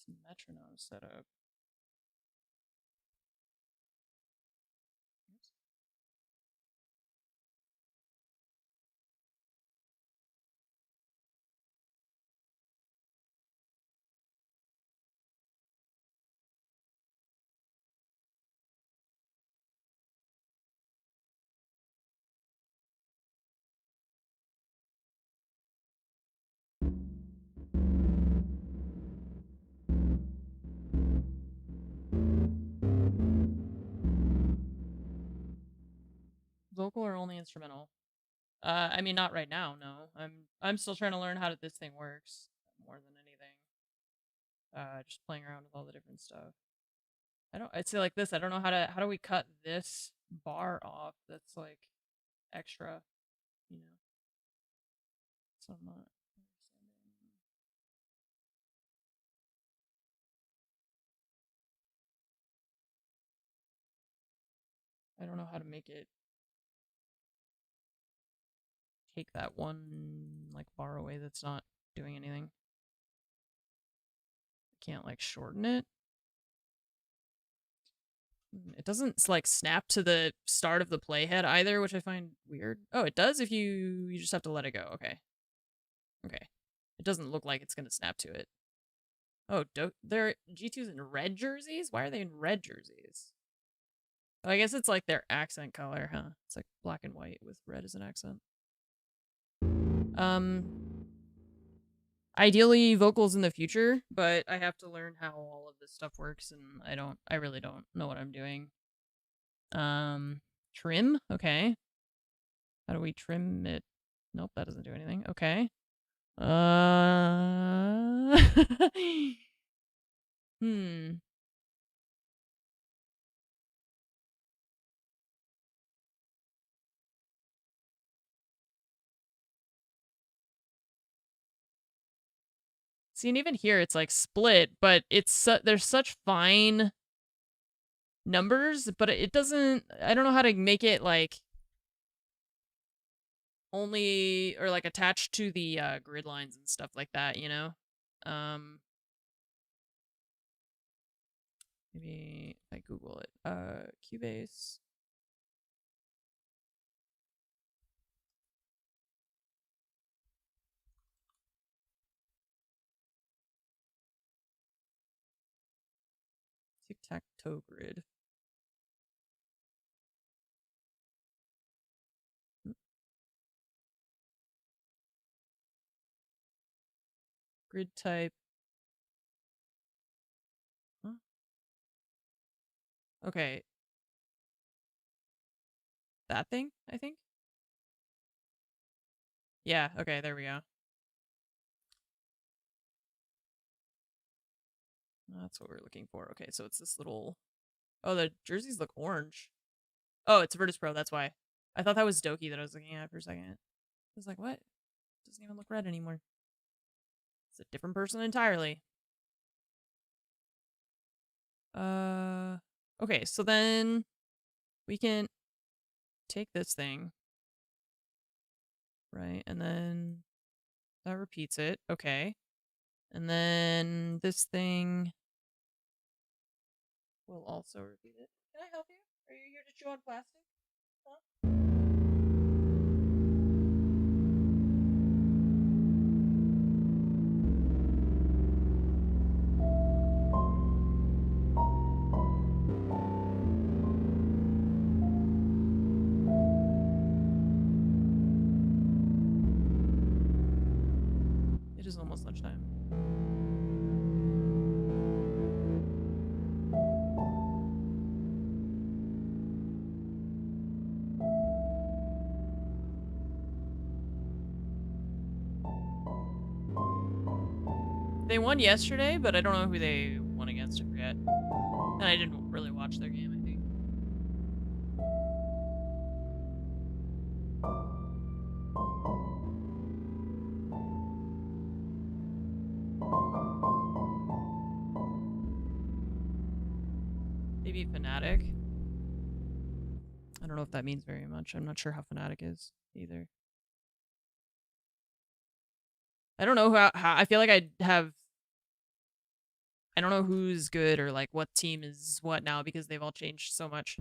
Some metronome setup. Oops. Vocal or only instrumental? I mean, not right now. No, I'm still trying to learn how this thing works more than anything. Just playing around with all the different stuff. I'd say like this. I don't know how do we cut this bar off? That's like extra, you know. So I'm not understanding. I don't know how to make it take that one like bar away that's not doing anything. I can't like shorten it. It doesn't like snap to the start of the playhead either, which I find weird. Oh, it does if you just have to let it go. Okay. Okay. It doesn't look like it's gonna snap to it. Oh, they're G2's in red jerseys? Why are they in red jerseys? Oh, I guess it's like their accent color, huh? It's like black and white with red as an accent. Ideally vocals in the future, but I have to learn how all of this stuff works, and I really don't know what I'm doing. Trim? Okay. How do we trim it? Nope, that doesn't do anything. Okay. Hmm. See, and even here it's like split, but it's there's such fine numbers, but it doesn't. I don't know how to make it like only or like attached to the grid lines and stuff like that. You know. Maybe I Google it. Cubase. Tic-tac-toe grid. Grid type. Huh? Okay. That thing, I think? Yeah, okay, there we go. That's what we're looking for. Okay, so it's this little... Oh, the jerseys look orange. Oh, it's Virtus Pro, that's why. I thought that was Doki that I was looking at for a second. I was like, what? It doesn't even look red anymore. It's a different person entirely. Okay, so then we can take this thing, right? And then that repeats it. Okay. And then this thing will also repeat it. Can I help you? Are you here to chew on plastic? Huh? It is almost lunchtime. They won yesterday, but I don't know who they won against. I forget. And I didn't really watch their game, I think. Maybe Fnatic. I don't know if that means very much. I'm not sure how Fnatic is either. I don't know how I feel like I don't know who's good or like what team is what now because they've all changed so much.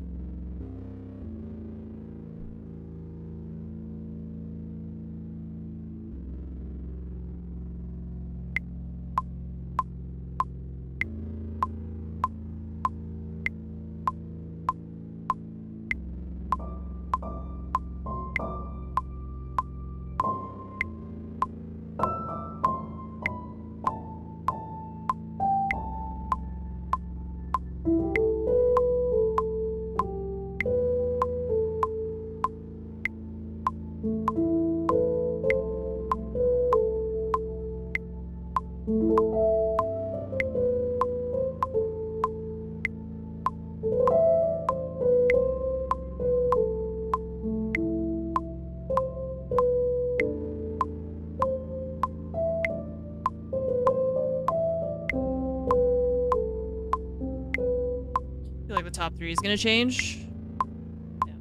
I feel like the top 3 is gonna change. Yeah.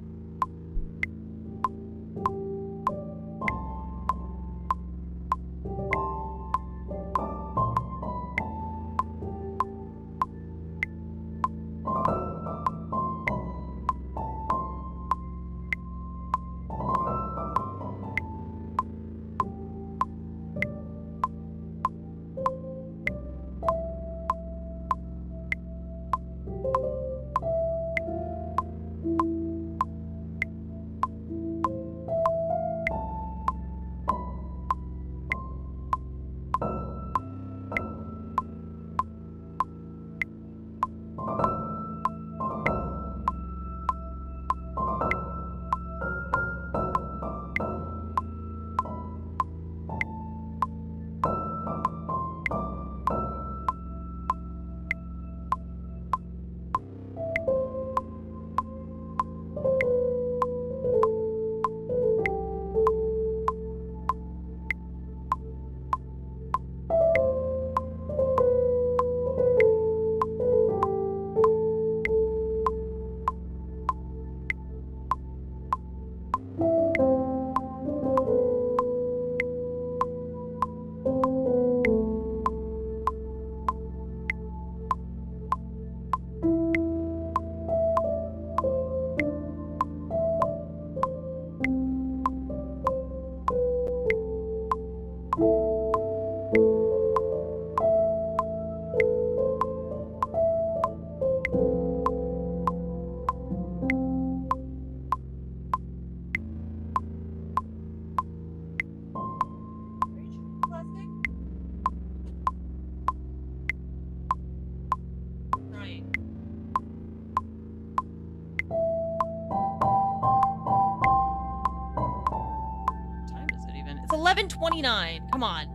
What time is it even? It's 11:29. Come on.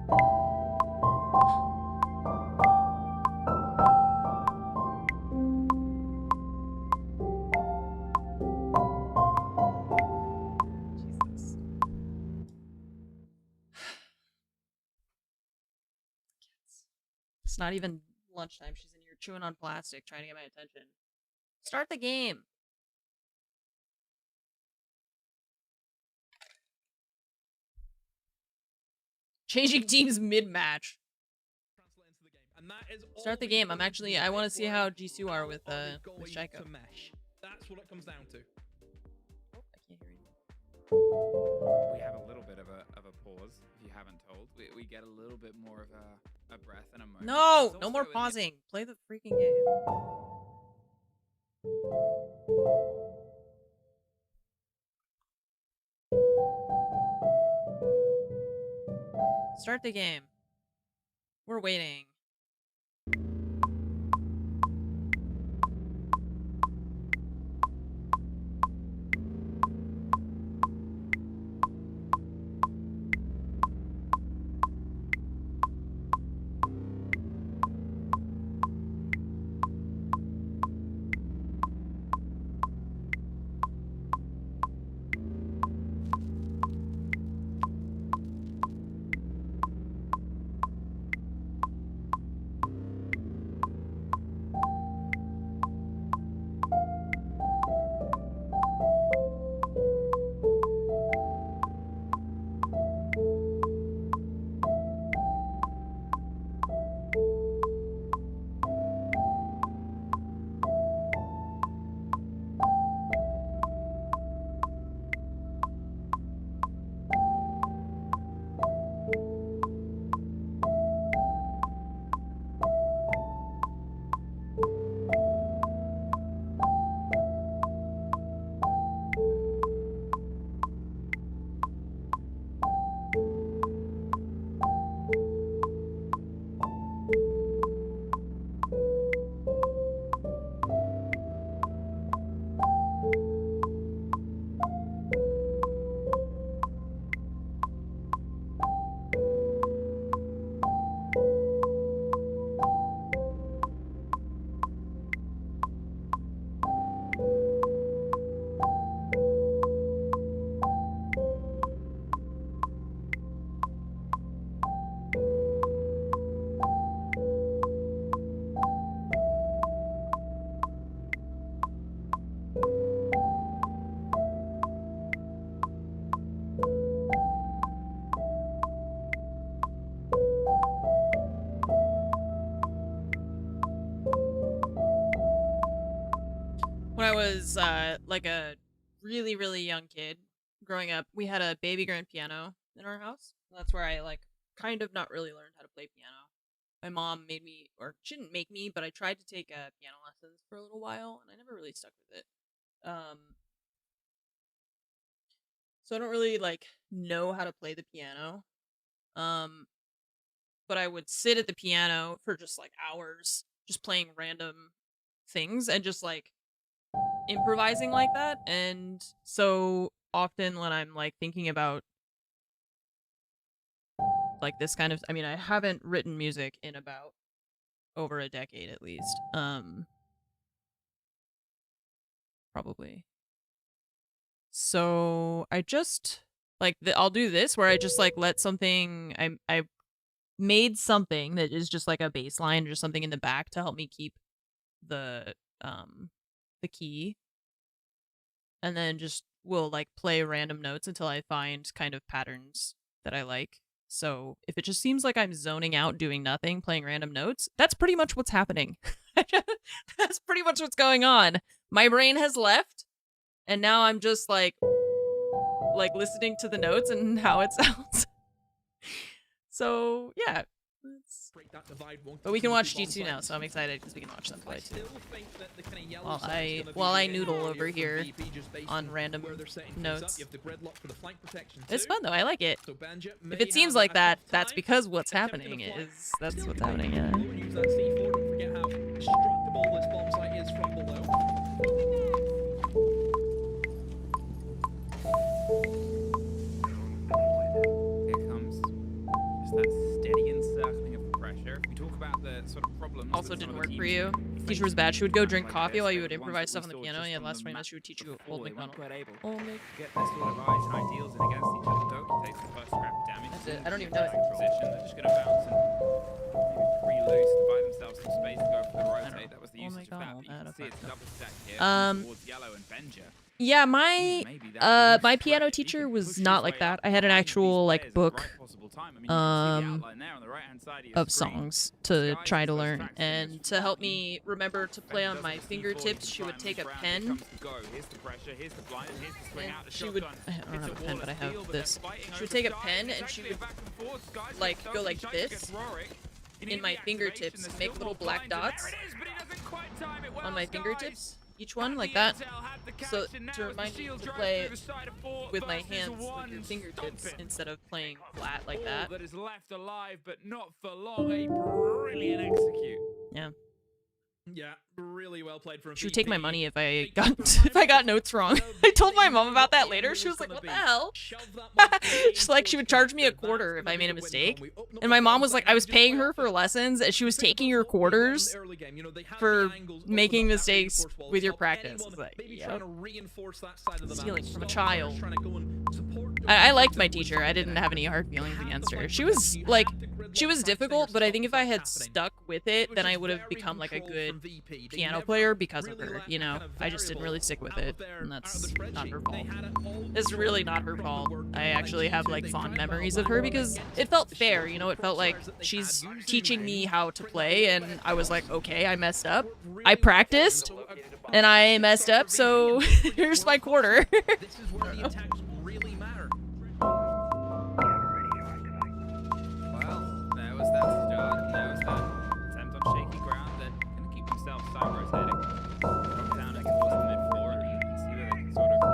Jesus. It's not even lunchtime. She's in here chewing on plastic, trying to get my attention. Start the game. Changing teams mid-match. Start the game. I want to see how Jisoo are with Shaiko. That's what it comes down to. Oh, I can't hear you. We have a little bit of a pause, if you haven't told. We get a little bit more of a breath and a moment. No, There's no more also in the- pausing. Play the freaking game. Start the game. We're waiting. When I was like a really, really young kid growing up, we had a baby grand piano in our house. That's where I like kind of not really learned how to play piano. My mom made me, or she didn't make me, but I tried to take piano lessons for a little while, and I never really stuck with it. So I don't really like know how to play the piano. But I would sit at the piano for just like hours, just playing random things and just like improvising like that. And so often when I'm like thinking about like this kind of, I mean, I haven't written music in about over a decade at least. Probably. So I just like I'll do this where I just like let something, I made something that is just like a bass line or something in the back to help me keep the key, and then just will like play random notes until I find kind of patterns that I like. So if it just seems like I'm zoning out doing nothing, playing random notes, that's pretty much what's happening. That's pretty much what's going on. My brain has left, and now I'm just like listening to the notes and how it sounds. So yeah, but we can watch G2 now, so I'm excited because we can watch them play too. While I noodle over here on random notes. It's fun though. I like it. If it seems like that, that's because what's happening is that's what's happening. Yeah. Also didn't work for you. Teacher was bad. She would go drink coffee while you would improvise stuff on the piano. Yeah, the last 20 minutes she would teach you Old McDonald. Old Mc. Get their sort of eyes and ideals in against each other. Don't take the first scrap of damage. That's it. I don't even know it. Position. They're just going to bounce and maybe pre-loose to buy themselves some space to go for the rotate. Okay, that was the Oh my usage of that, God, but you that can see it's effect. double stack here towards Yellow and Benja. Yeah, my Maybe that my boost piano threat, he teacher can was push not his like way that. up I had an behind these actual players like at the right book possible time. I mean, you can see the outline there on the right-hand side of your of screen. songs to Skies try is to those learn, tracks from and this to help one. me remember to play Benja on does my it to C4, fingertips, he she can would try take a and move round. Here pen. comes the go. Here's the pressure, here's the blind, and here's the swing And out the she would, shotgun. I don't It's have a wall pen, of but I steel, have but they're this. fighting She over would take a side, pen it's and she actually would a back and forth. Skies like gets go Doki, like Shaika this gets Rorik. You in need my the fingertips, activation, there's make still little more black blinds, and dots there it is, but he doesn't quite time it well. on my Skies fingertips, each one had like the that, intel, had the so catch, and now to as the remind you shield to drives play through the side of 4 with my versus hands with your 1, fingertips stomping. instead of playing flat like All that. that is left alive, but not for long. A brilliant execute. Yeah. Yeah, really well played from She would take my VP. money if I got notes wrong. I told my mom about that later. She was like, "What the hell?" She's like, she would charge me a quarter if I made a mistake. And my mom was like, I was paying her for lessons, and she was taking your quarters for making mistakes with your practice. It's like, yep. Stealing from a child. I liked my teacher. I didn't have any hard feelings against her. She was like, she was difficult, but I think if I had stuck with it, then I would have become like a good piano player because of her, you know? I just didn't really stick with it, and that's not her fault. It's really not her fault. I actually have like fond memories of her because it felt fair, you know? It felt like she's teaching me how to play, and I was like, okay, I messed up. I practiced, and I messed up, so here's my quarter. This is where the attacks really matter. Well, there was that start. There was that attempt on shaky ground. They're going to keep themselves side rotating. Drop down and towards the mid floor and see where they can sort of go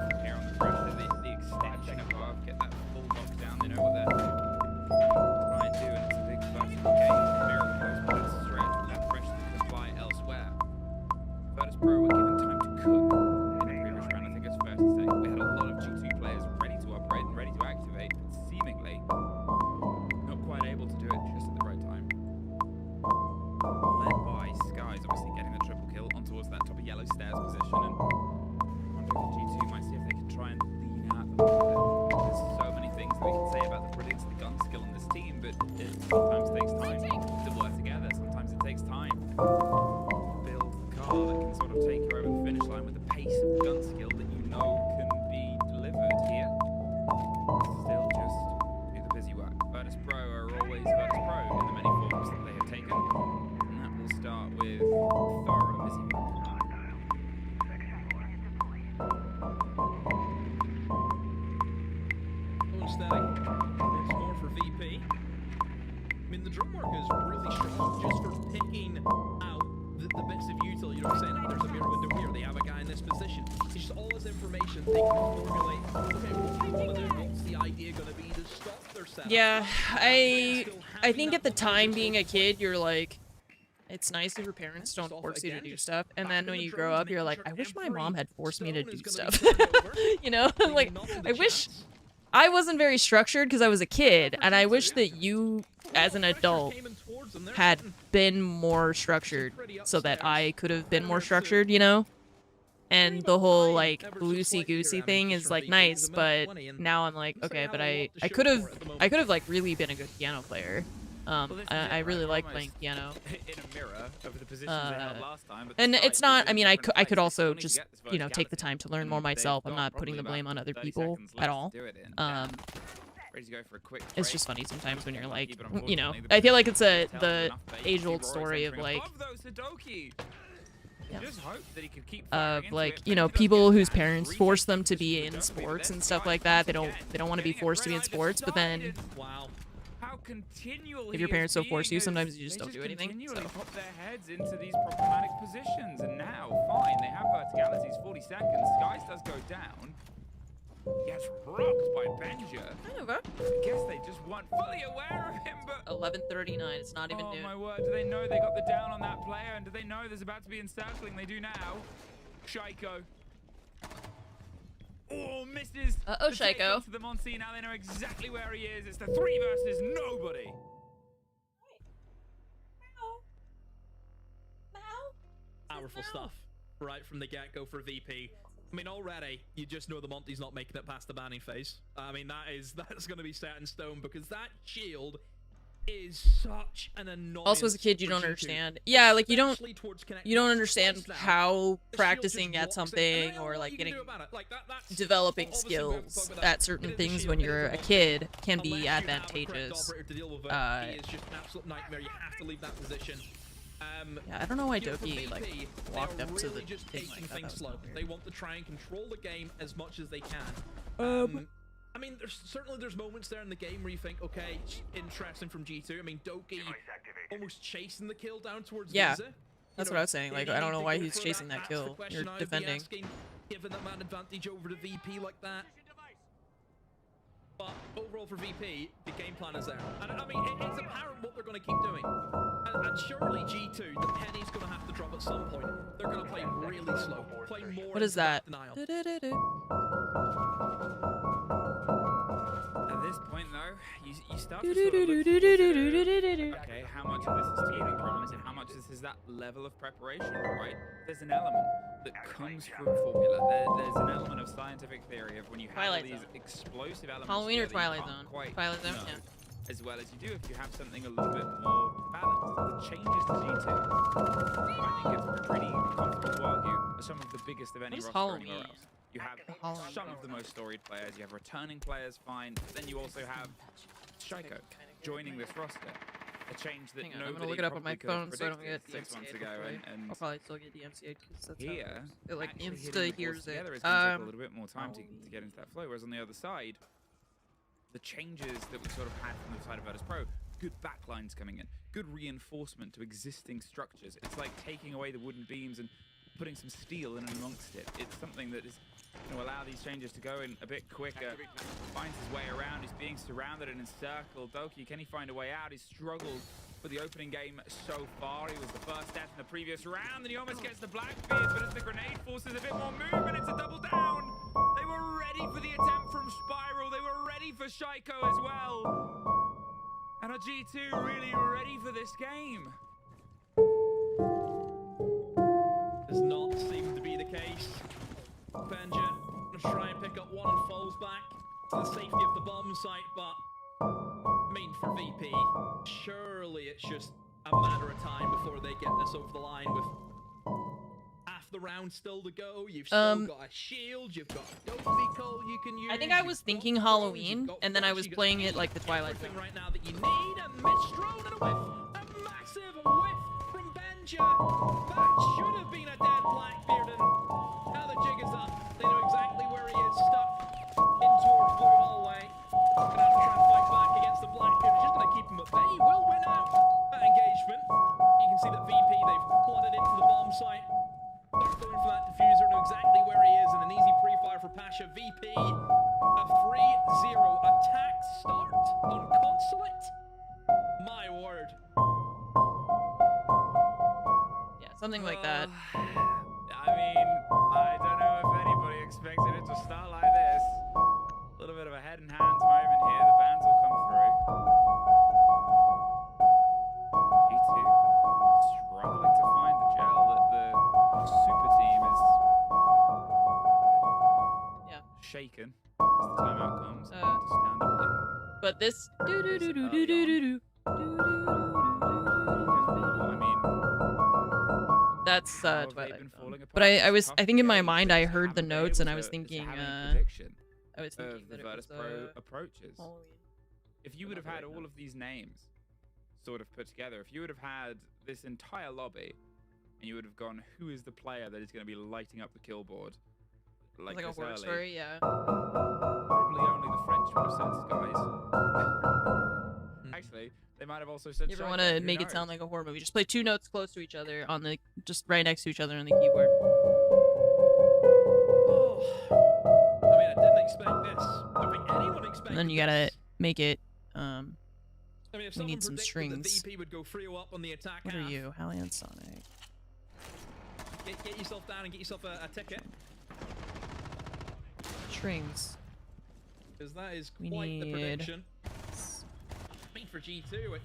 from here on the pressure. The extension above, get that full lockdown. They know what they're trying to do, and it's a big vertical game. Mirror close by the stretch with that pressure that can apply elsewhere. Virtus Pro were given time to cook in the previous round. I think it's fair to say we had a lot of G2 players ready to operate and ready to activate, but seemingly not quite able to do it just at the right time. Led by Skies, obviously getting the triple kill on towards that top of yellow stairs position, and wondering if G2 might see if they can try and lean out the bit. There's so many things that we can say about the brilliance of the gun skill in this team, but it sometimes takes time to work together. Sometimes it takes time to build the car that can sort of take you over the finish line with the pace of the gun skill that you know can be delivered here. Still just do the busy work. Virtus Pro are always Virtus Pro in the many forms that they have taken. And that will start with thorough busy work. Steady. It's more for VP. I mean, the drum work is really strong just for picking out the bits of util. You know what I'm saying? There's a mirror window here. They have a guy in this position. It's just all this information. They can formulate, okay, what do you want to do? What's the idea going to be to stop their setup? Yeah, I think at the time being a kid, you're like, it's nice if your parents don't force you to do stuff, and then when you grow up, you're like, I wish my mom had forced me to do stuff. You know, like, I wish I wasn't very structured because I was a kid, and I wish that you, as an adult, had been more structured so that I could have been more structured, you know? And the whole, like, loosey-goosey thing is, like, nice, but now I'm like, okay, but I could have, like, really been a good piano player. I really like playing piano. In a mirror over the positions they held last time, but And the it's site not, is I in mean, a I different could place. also They only just, get this you know, take the verticality, time to learn and more they've myself. I'm got not probably putting the about blame on other 30 people seconds at left all. to do it in. Ready to go for a quick It's break. just funny sometimes when you're Can't like, keep it, you know, unfortunately. The I feel like it's position tells the enough base. age-old Rory's story of entering like, above those Hadoki. Yeah. Just hope that he could keep of firing into like, it. you know, Benji does people get whose that. parents Three force hits them to just be with in Hadoki, sports but and then stuff Skies like that. They once don't want to be again forced to be in getting it sports, but then decided. Wow. How continual if your he is parents don't force being you, as sometimes you just they don't do anything, continually so. pop their heads into these problematic positions, and now, fine, they have verticalities, 40 seconds. Skies does go down. Gets rocked by Benja. Kind of, I guess they just weren't fully aware of him, but 11:39. It's not even oh noon. my word, do they know they got the down on that player, and do they know there's about to be encircling? They do now. Shaiko. Oh, misses. Uh-oh, the take Shaiko. onto the Monty. Now they know exactly where he is. It's the 3 versus nobody. Powerful stuff right from the get-go for VP. I mean, already, you just know the Monty's not making it past the banning phase. I mean, that's going to be set in stone because that shield is such an annoyance. Also, as a kid, you for don't G2, understand. Yeah, like you don't especially towards connecting understand twice now. how The shield practicing just at walks in, and something I or don't know like what you can getting do about it. Like, that's developing obviously we haven't skills talked about that. at certain It is a things shield, when it is you're a rocket. kid can Unless be you have a correct advantageous. operator to deal with it, it is just an absolute nightmare. You have to leave that position. Yeah, I don't know why You know, for Doki like VP, walked they are up to the really just thing taking like that. things That was slow. kinda They weird. want to try and control the game as much as they can. I mean, there's moments there in the game where you think, okay, interesting from G2. I mean, Doki almost chasing the kill down towards Yeah, Visa. that's You what know, I was saying. Like, did he I don't need know to why go he's for chasing that? that That's the kill. question You're I would be defending. asking, giving that man advantage over to VP like that. But overall for VP, the game plan is there. And I mean, it's apparent what they're going to keep doing. And surely G2, the penny's going to have to drop at some point. They're going to play really slow. Play more What is into that? denial. At this point, though, you start to sort of look towards it of, okay, how much of this is teething problems and how much this is that level of preparation, right? There's an element that comes from formula. There's an element of scientific theory of when you have Twilight these Zone. explosive elements Halloween or together, you Twilight can't Zone? quite Twilight Zone, know yeah. as well as you do if you have something a little bit more balanced. The changes to G2, I think it's pretty comfortable to argue, are some of the biggest of any What is roster anywhere Halloween? else. You have Halloween. some of the most storied players, you have returning players, fine, but then you also have Shaiko joining this roster. A change that Hang on, I'm nobody gonna look it up on my probably could have phone so I don't predicted get 6 months DMCA'd ago, hopefully. and I'll probably still get DMCA'd because that's how here, it like actually hitting insta the balls hears it. together is going to take a little bit more time to get into that flow, whereas on the other side, the changes that we sort of had from the side of Virtus Pro, good backlines coming in, good reinforcement to existing structures. It's like taking away the wooden beams and putting some steel in and amongst it. It's something that is going to allow these changes to go in a bit quicker. Finds his way around, he's being surrounded and encircled. Doki, can he find a way out? He's struggled with the opening game so far. He was the first death in the previous round, and he almost gets the Blackbeard, but as the grenade forces a bit more movement, it's a double down. They were ready for the attempt from Spiral. They were ready for Shaiko as well. And are G2 really ready for this game? Does not seem to be the case. Benja gonna try and pick up one and falls back to the safety of the bomb site, but I mean, for VP, surely it's just a matter of time before they get this over the line with half the round still to go. You've still got a shield, you've got a Doki call you can use. I think I was you've thinking got drones, Halloween, you've got and then I flash, was you've got playing speed, it like the Twilight everything Zone. right now that you need. A missed drone and a whiff, a massive whiff from Benja. That should have been a dead Blackbeard, and now the jig is up. They know exactly where he is, stuck in towards Blue Hallway. Gonna have to try and fight back against the Blackbeard. It's just gonna keep him at bay. He will win out that engagement. You can see that VP, they've flooded into the bomb site. Start going for that diffuser, know exactly where he is, and an easy pre-fire for Pasha. VP, a 3-0 attack start on Consulate. My word. Yeah, something like that. I mean, I don't know if anybody expected it to start like this. A little bit of a head and hands moment here. The bands will come through. G2 struggling to find the gel that the super team is shaken as the timeout comes, understandably. But this I mean, that's how have they Twilight been Zone. falling But apart? I was Tough I think in my game mind to I heard the haven't been notes and able I was to thinking have any prediction I was thinking of the that it Virtus was Pro approaches. Halloween. If you would have had all of these names sort of put together, if you would have had this entire lobby and you would have gone, who is the player that is going to be lighting up the kill board like a this horror early? story, yeah. Probably only the French would have said Skies. Actually, they might have also said You ever Shaiko, want to who make it knows? sound like a horror movie? Just play 2 notes close to each other on the just right next to each other on the keyboard. Oh, I mean, I didn't expect this. I don't think anyone expected And then you gotta this. make it I mean, if we someone need some predicted that strings. VP would go 3-0 up on the attack What are half, you? Hallian Sonic. Get yourself down and get yourself a ticket, Strings. because that is We quite the need- prediction. I mean, for G2, it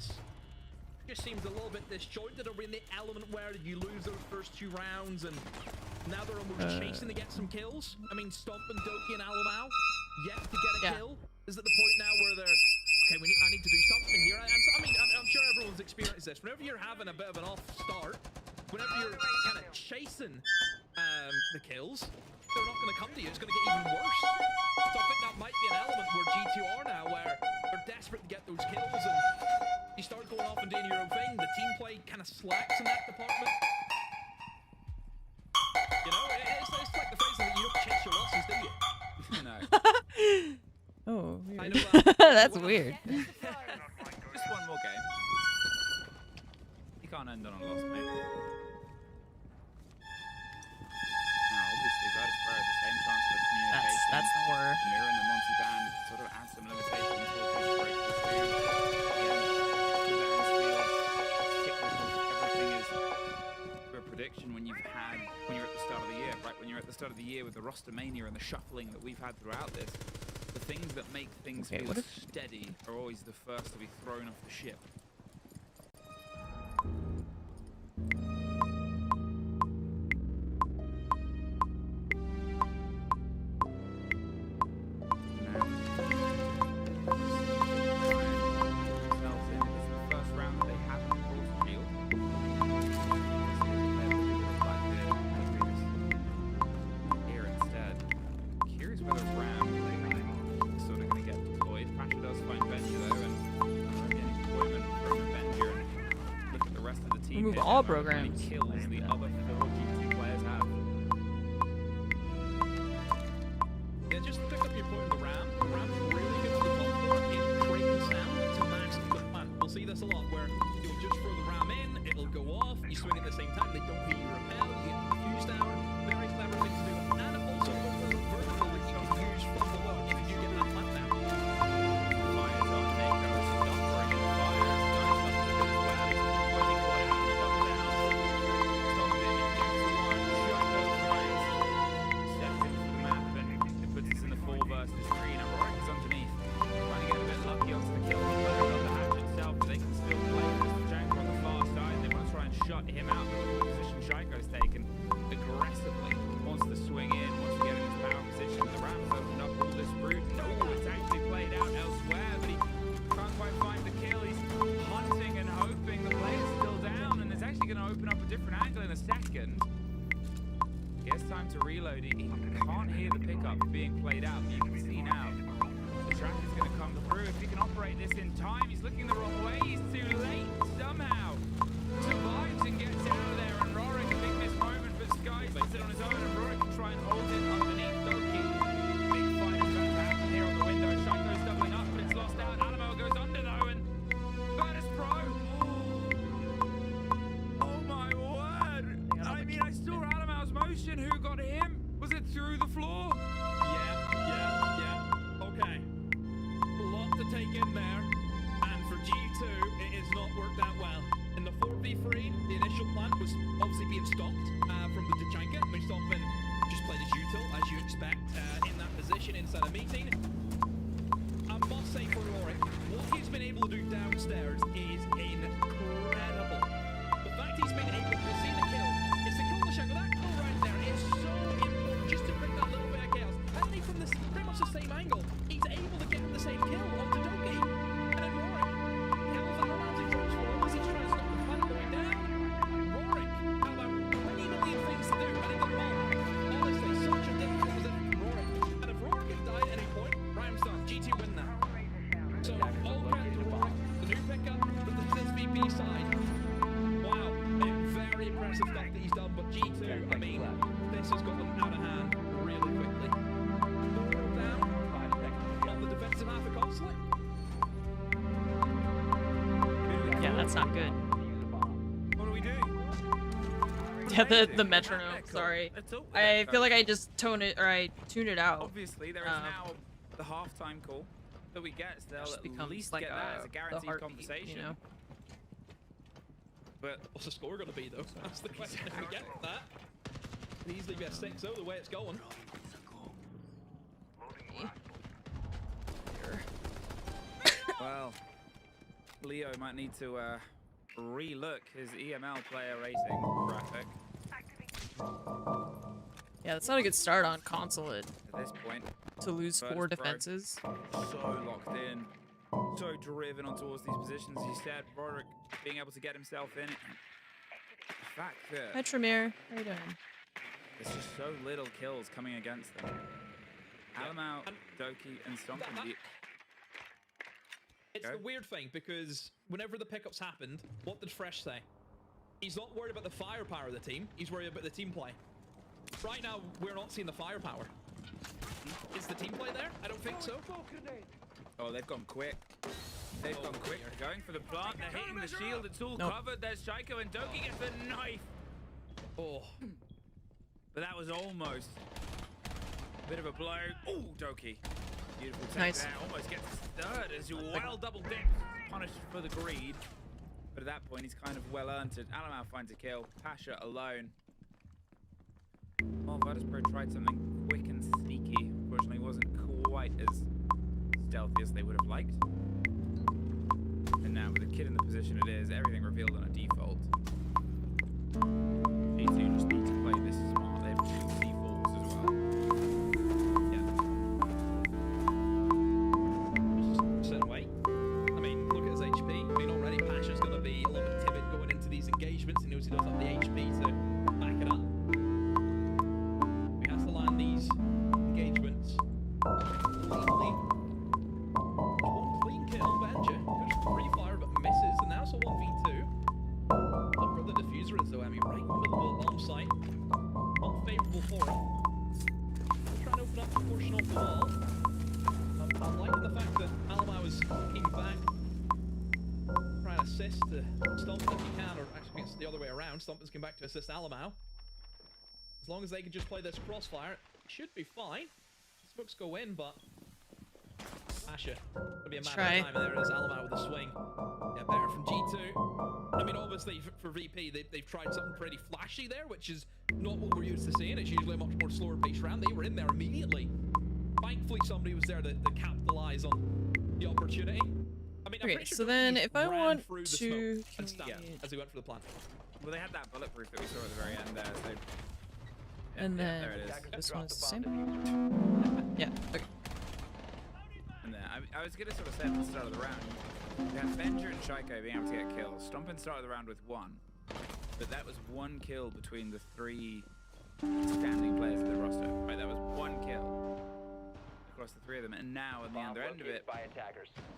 just seems a little bit disjointed. Are we in the element where you lose those first 2 rounds and now they're almost chasing to get some kills? I mean, Stomp and Doki and Alamau yet to get a kill. Is at the point now where they're, okay, I need to do something here. I mean, everyone's experienced this. Whenever you're having a bit of an off start, whenever you're kind of chasing the kills, they're not going to come to you. It's going to get even worse. So I think that might be an element where G2 are now, where they're desperate to get those kills, and you start going off and doing your own thing. The team play kind of slacks in that department. You know, it's like the phrase that you don't chase your losses, do you? No. Oh, weird. I know that. That's weird. Just one more game. You can't end on a loss, mate. Now, obviously, Virtus Pro had the same chance of communication. That's the horror. The mirror and the Monty ban sort of add some limitations to what these breaks do. Again, the bans feel cyclical. Everything is a prediction when you're at the start of the year, right? When you're at the start of the year with the roster mania and the shuffling that we've had throughout this, the things that make things feel steady are always the first to be thrown off the ship. Remove all programs. Kills the other 4 G2 players have. Yeah, just to pick up your point on the ram's really good for the top floor in creating sound to mask the plant. We'll see this a lot where you'll just throw the ram in, it'll go off, you swing at the same time, they don't hear you repel, you get the fuse down. Very clever thing to do. And it also opens a vertical that you can use from below if you get that plant down. Fires on Nico, stopping the fires, nice up to the as well. Waiting for it, double down. Stomping it, 2-1, Shaco finds second for the map, and it puts us in the 4 versus 3. Now Rorik is underneath, trying to get a bit lucky onto the kill. Playing on the hatch itself, but they can still play with Janko on the far side. They want to try and shut him out. Look at the position Shaco's taken aggressively. Wants to swing in, wants to get in his power position. The Rams opened up all this route. No, it's actually played out elsewhere, but he can't quite find the kill. He's hunting and hoping. The player's still down, and it's actually going to open up a different angle in a second. He has time to reload. He can't hear the pickup being played out, but you can see now the track is going to come through. If he can operate this in time, he's looking the wrong way. He's too late. Somehow survives and gets out of there. And Rorik, a big missed moment, but Sky sits it on his own, and Rorik can try and hold it underneath Doki. Big fight is going to happen here on the window. Shaco's doubling up, but it's lost out. Alamo goes under though, and Virtus Pro. Oh my word! I mean, I saw Alamo's motion. Who got him? Was it through the floor? Yeah. Okay. A lot to take in there. And for G2, it has not worked out well. In the 4v3, the initial plant was obviously being stopped from the Tachanka. Mustafa just played his util, as you expect, in that position inside a meeting. I must say for Rorik, what he's been able to do downstairs is incredible. The fact he's been able to see the kill, it's the kill on the Shaco. That kill right there is so important just to pick that little bit of chaos. And then from pretty much the same angle, he's able to get the same kill onto Doki. And then Rorik kills and runs, he drops forward as he's trying to stop the plant going down. Rorik, how about 20 million things to do, and he got them all. Honestly, such a difficult position for Rorik. And if Rorik had died at any point, Rams done. G2 win that. So, all credit to Rorik, the new pickup with this VP side. Wow, very impressive stuff that he's done, but G2, I mean, this has got them out of hand really quickly. Down on the defensive half of Consulate. Yeah, that's not good. What do we do? Yeah, the metronome. Sorry, I feel like I just tune it out. Obviously, there is now the halftime call that we get. So they'll at least like get that as a guaranteed heartbeat, conversation. you know? But what's the score going to be, though? That's the question. If we get that, it'd easily be a 6-0 the way it's going. Well, Leo might need to re-look his EML player rating graphic. Yeah, that's not a good start on Consulate At this point, to lose Virtus 4 Pro defenses. so locked in, so driven on towards these positions. As you said, Roderick being able to get himself in it. The fact that Hi, Tremere. How you doing? there's just so little kills coming against them. Alamau, Doki, and Stompin. It's the weird thing, because whenever the pickups happened, what did Fresh say? He's not worried about the firepower of the team, he's worried about the team play. Right now, we're not seeing the firepower. Is the team play there? I don't think so. Oh, they've gone quick. They've gone quick. They're going for the plant. They're hitting the shield. It's all covered. There's Shaiko, and Doki gets a knife. Oh. But that was almost a bit of a blow. Oh, Doki. Beautiful take Nice. there. Almost gets third as you well double dips. Punished for the greed. But at that point, he's kind of well earned it. Alamau finds a kill. Pasha alone. Well, Virtus.pro tried something quick and sneaky. Unfortunately, wasn't quite as stealthy as they would have liked. And now, with the kid in the position it is, everything revealed on a default. G2 just need to play this smart. They have 2 C4s as well. Yeah. Just sit and wait. I mean, look at his HP. I mean, already Pasha's going to be a little bit timid going into these engagements. He knows he doesn't have the HP to back it up. He has to land these engagements cleanly. One clean kill, Benja. Goes free fire but misses, and now it's a 1v2. Look where the diffuser is, though, Emmy. Right in the middle of the bomb site. Not favourable for him. Trying to open up a portion of the wall. I'm liking the fact that Alamau is looking back, trying to assist Stompin if he can, or actually it's the other way around. Stompin's coming back to assist Alamau. As long as they can just play this crossfire, it should be fine. Smokes go in, but Asha, it'll be a matter of time. And there it is, Alamau with the swing. Yeah, better from G2. I mean, obviously for VP, they've tried something pretty flashy there, which is not what we're used to seeing. It's usually a much more slower paced round. They were in there immediately. Thankfully, somebody was there to capitalize on the opportunity. I mean, Okay, so then if I want to... And stand as he went for the plant. Well, they had that bulletproof that we saw at the very end there. So And then there it is. this one is the same. Yeah, okay. And there, I was going to sort of say at the start of the round, you had Benja and Shaiko being able to get kills. Stompin started the round with 1, but that was 1 kill between the 3 standing players of the roster. Right, that was 1 kill across the 3 of them, and now on the other end of it,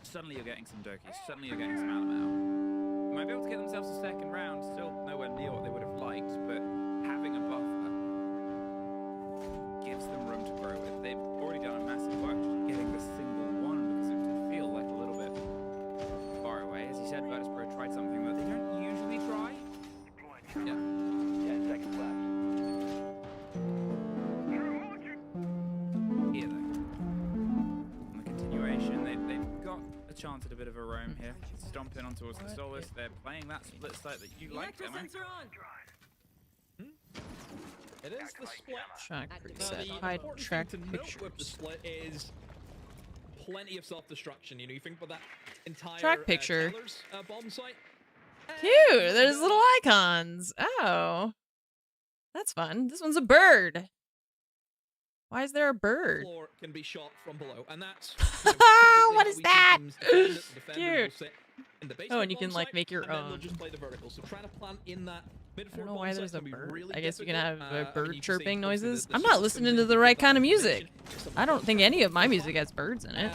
suddenly you're getting some Dokis, suddenly you're getting some Alamau. They might be able to get themselves a second round, still nowhere near what they would have liked, but having a buffer gives them room to grow with. They've already done a massive work just getting the single one, because it did feel like a little bit far away. As you said, Virtus.pro tried something that they don't usually try. Yeah. 10 seconds left. Here though. On the continuation, they've got a chance at a bit of a roam here. Stomping on towards the Solus. They're playing that split site that you liked, Emma. It is the split. Track Now, preset. the Hide important track thing to note with the pictures. split is plenty of self-destruction. You know, you think about that entire Track picture. Taylor's, bomb site. Cute! There's little icons. Oh. That's fun. This one's a bird. Why is there a bird? Floor can be shot from below, and that's What is that? Cute. Oh, and you can like make your and then they'll own. just play the vertical. So trying to plant in that I mid-floor don't know bomb why site there's a can be bird. really I guess you can difficult. have I bird mean, you can see, chirping obviously, noises. the I'm not listening to the right kind of music. I don't think any of my music has birds in it.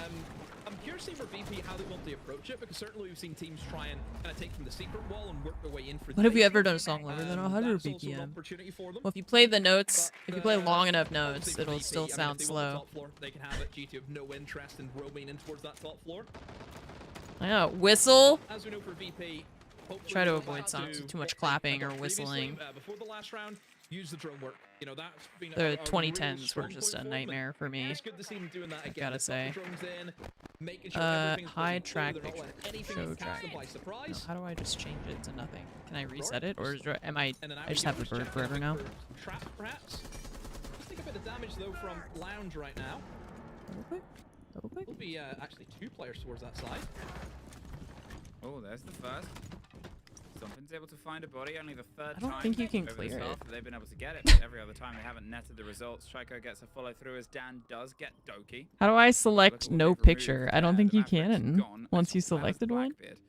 I'm curious to see for VP how they want to approach it, because certainly we've seen teams try and kind of take from the secret wall and work their way in for. What have you ever done a song longer than 100 That's also an BPM? opportunity for them. Well, if you play the notes, But, if you play long enough obviously notes, for it'll VP, still I mean, sound if they want the slow. top floor, they can have it. G2 have no interest in roaming in towards that top floor. I know. Whistle. As we know for VP, hopefully Try to they'll avoid back songs to with too much what they clapping had or done previously, whistling. Before the last round, use the drone work. You know, that's been The a 2010s real were strong just point a for them, nightmare for and me. It's good to see them doing that again. Gotta They've got say. the drones in, making sure everything's Hide clear, track they're not picture. letting anything Show catch track. them by No, surprise. how do I just change it to nothing? Can I reset it, or is there, am I? And then out I just we have go, the bird check forever in now. for Trap, perhaps. Just take a bit of damage though from Lounge right now. Double quick. Double quick. There'll be actually 2 players towards that side. Oh, there's the first. Stompin's able to find a body only the third I don't time think you can over clear this it. half that they've been able to get it, but every other time they haven't netted the results. Shaiko gets a follow through as Dan does get Doki. How do I Look select at what no they've picture? removed I don't there. think The you Maverick's can gone, once as you well as selected one. Blackbeard.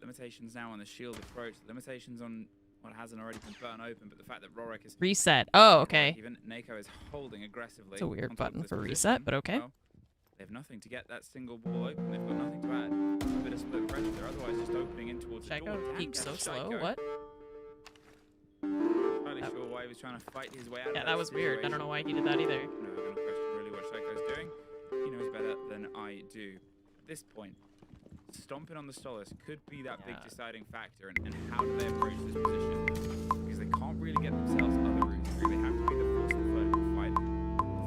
Limitations now on the shield approach. Limitations on what hasn't already been burnt open, but the fact that Rorik is Reset. Oh, okay. even Nako is holding aggressively. It's a weird on top of button this for position. reset, but okay. Well, they have nothing to get that single ball open. They've got nothing to add. A bit of split pressure. They're otherwise just opening in towards the door. Shaiko Dan peaked so gets slow. Shaiko. What? Entirely sure why he was trying to fight his way out. Yeah, of that was weird. I don't know why he did that either. No, I'm gonna question really what Shaiko's doing. He knows better than I do. At this point, stomping on the Solace could be that big deciding factor, and how do they approach this position? Because they can't really get themselves other routes through. They have to be the force of vertical fight.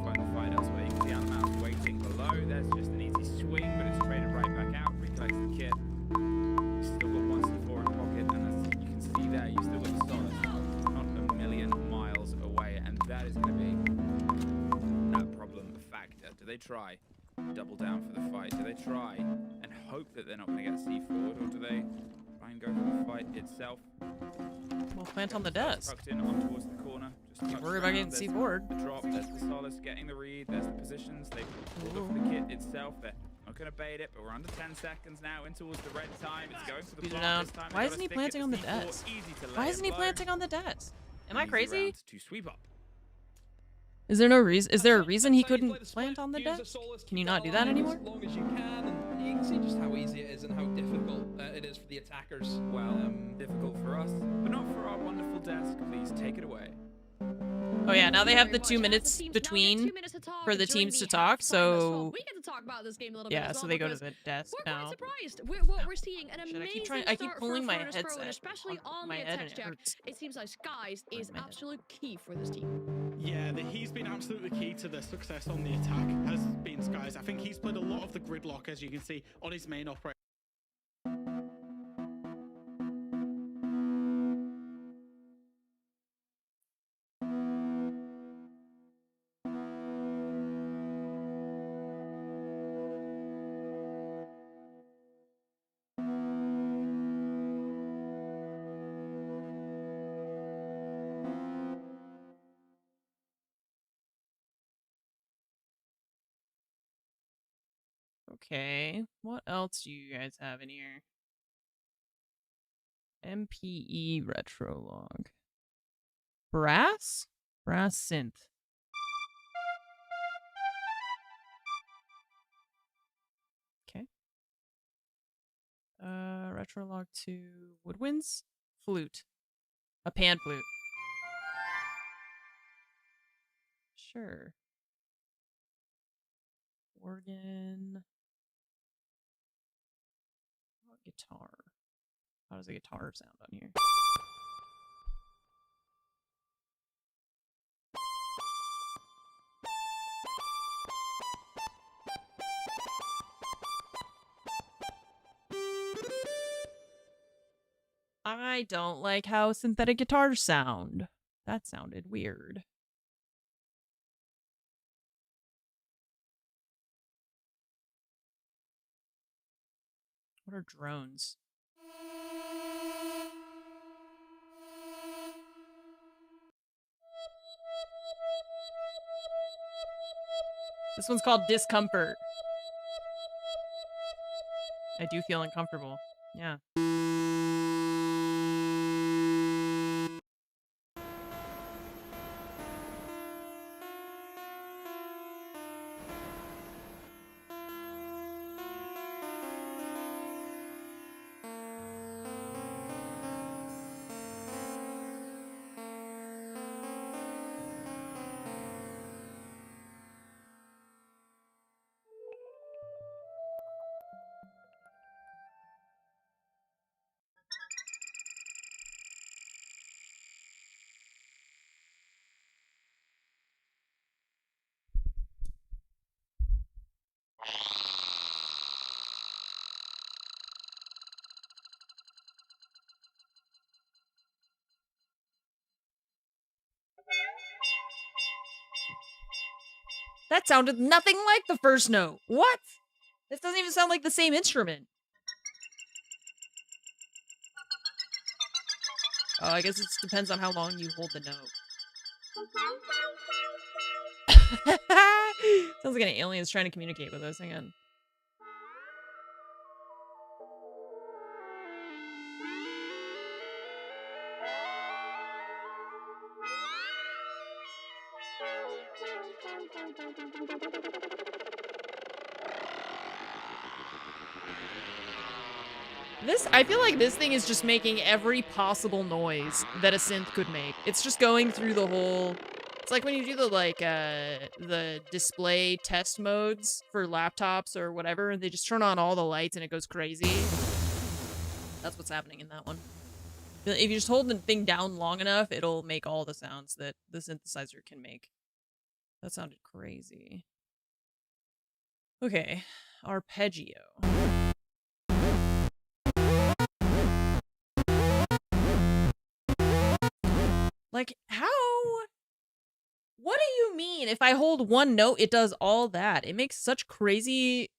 Find the fight elsewhere. You can see Alamouse waiting below. There's just an easy swing, but it's traded right back out. Recollects the kit. You've still got 1C4 in pocket, and as you can see there, you've still got the Solace. Not a million miles away, and that is going to be that problem factor. Do they try double down for the fight? Do they try and hope that they're not going to get C forward, or do they try and go for the fight itself? We'll plant on the desk. Tucked in on towards the corner. Just tucked Worry about around. getting There's C forward. The drop. There's the Solace getting the read. There's the positions. They've pulled up for the kit itself. They're not going to bait it, but we're under 10 seconds now in towards the red time. It's going for the Speed it plant down. this time. Why They isn't got he a stick planting at on the C4. desk? Easy to Why lay isn't he low. planting on the desk? Am I Easy crazy? round to sweep up. Is there no reason? Is there a reason he That's how you play couldn't the plant split. on the Use desk? Solace, Can you keep not do that alive anymore? As long as you can, and you can see just how easy it is and how difficult it is for the attackers. Well, difficult for us, but not for our wonderful desk. Please take it away. Oh yeah, now they have the Very 2 much. minutes As the teams now get between 2 minutes to talk for the during teams to the talk, halftime as so well. We get to talk about this game a little bit yeah, as so well they go to because the desk we're quite now. surprised. What we're seeing an Shit, amazing I keep start pulling for my Furnace Pro, and headset especially on my the head attack and it jack. hurts. It seems like Skies is my head. absolute key for this team. Yeah, he's been absolutely key to the success on the attack, has been Skies. I think he's played a lot of the gridlock, as you can see, on his main operator. Okay, what else do you guys have in here? MPE retro log. Brass? Brass synth. Okay. Retro log 2 woodwinds? Flute. A pan flute. Sure. Organ. Guitar. How does a guitar sound on here? I don't like how synthetic guitars sound. That sounded weird. What are drones? This one's called Discomfort. I do feel uncomfortable. Yeah. That sounded nothing like the first note. What? This doesn't even sound like the same instrument. Oh, I guess it depends on how long you hold the note. Sounds like an alien is trying to communicate with us. Hang on. I feel like this thing is just making every possible noise that a synth could make. It's just going through the whole... It's like when you do the display test modes for laptops or whatever, and they just turn on all the lights and it goes crazy. That's what's happening in that one. If you just hold the thing down long enough, it'll make all the sounds that the synthesizer can make. That sounded crazy. Okay, arpeggio. Like, how? What do you mean? If I hold one note, it does all that. It makes such crazy...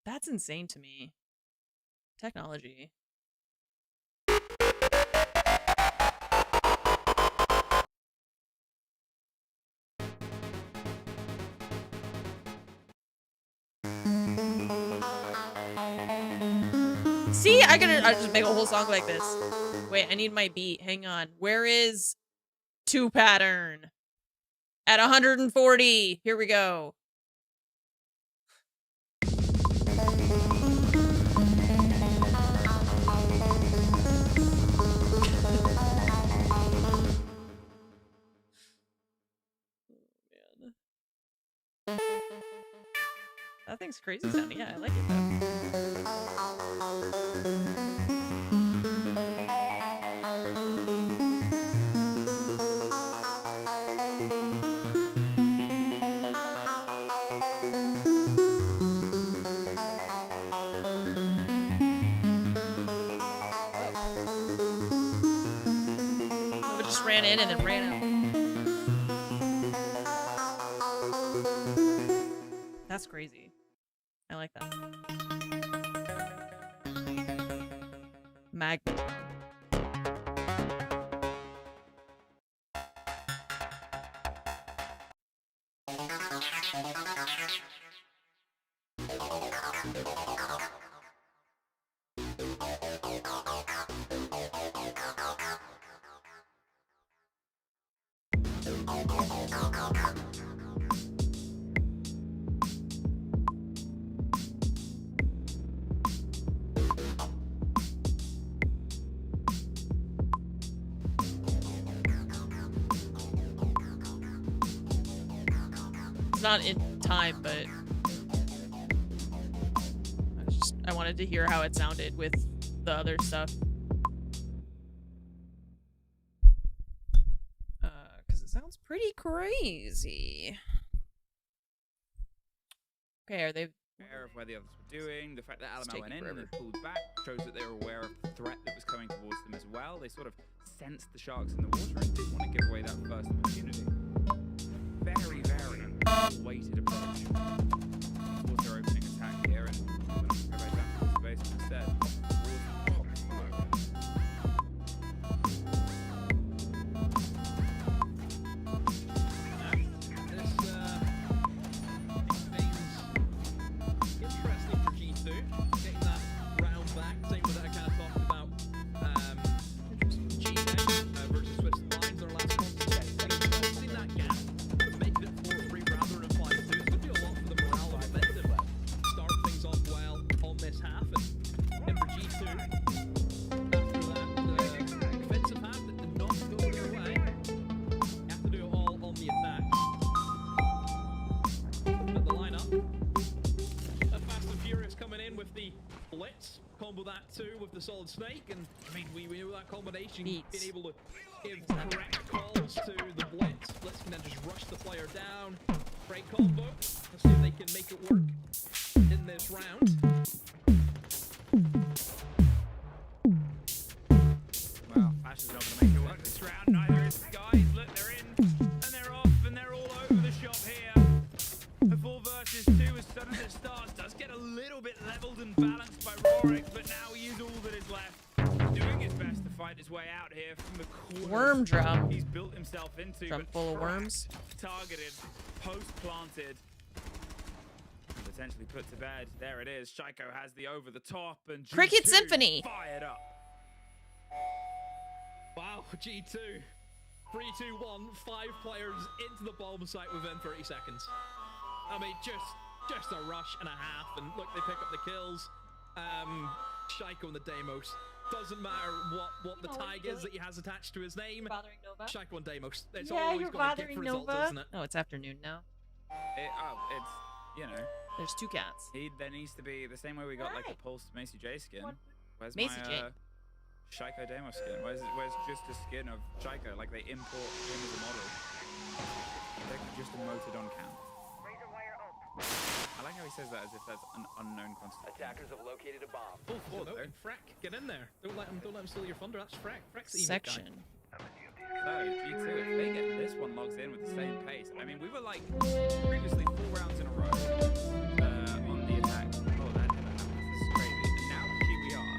That's insane to me. Technology. See, I just make a whole song like this. Wait, I need my beat. Hang on. Where is 2 pattern? At 140. Here we go. That thing's crazy sounding. Yeah, I like it though. Oh, it just ran in and then ran out. That's crazy. I like that. Magnet. It's not in time, but I wanted to hear how it sounded with the other stuff. Because it sounds pretty crazy. Okay, are they aware of where the others were doing? The fact that It's Alamo went in taking and then pulled back shows that they were aware of the threat that was coming towards them as well. They sort of sensed the sharks in the water and didn't want to give away that first opportunity. Very, very weighted approach. Of course, they're opening attack here and I'm going to go right down to the base instead. Interesting for G2, getting that round back, same with that I kind of talked about G10 versus Swiss Lines in our last one. Seen that gap, but making it 4-3 rather than 5-2. It's going to do a lot for the morale of offensive. Start things off well on this half, and for G2, after that defensive half that did not go their way, you have to do it all on the attack. At the lineup. Fast and Furious coming in with the blitz, combo that too with the solid snake, and I mean we know that combination, being able to give correct calls to the blitz. Blitz can then just rush the player down. Great combo. Let's see if they can make it work in this round. Well, Flash is not going to make it work this round. Neither is Guys. Look, they're in and they're off and they're all over the shop here. A 4 versus 2 as sudden as it starts, does get a little bit leveled and balanced by Rorik, but now he is all that is left. Doing his best to fight his way out here from the corner. Worm drum. He's built himself into, Drum but full of worms. targeted, post-planted, and potentially put to bed. There it is. Shaiko has the over the top, and G2 Cricket Symphony. fired up. Wow, G2. 3, 2, 1, 5 players into the bomb site within 30 seconds. I mean, just a rush and a half, and look, they pick up the kills. Shaiko and the Deimos. Doesn't matter what the tag is that he has attached to his name. Bothering Nova. Shaiko and Deimos. It's Yeah, always you're going to get bothering results, Nova. isn't it? Oh, it's afternoon now. It's, you know, There's 2 cats. there needs to be the same way we got like a pulsed Macy J skin. Where's Macy my J. Shaiko Demo skin? Where's just a skin of Shaiko? Like they import him as a model. They could just emote it on cam. I like how he says that as if that's an unknown concept. Attackers have located a bomb. Full forward No, though. Frack, get in there. Don't let him steal your thunder. That's Frack. Frack's the evil guy. Section. So G2, if they get this one logs in with the same pace, I mean we were like previously 4 rounds in a row on the attack. Oh, that never happens. This is crazy. And now here we are.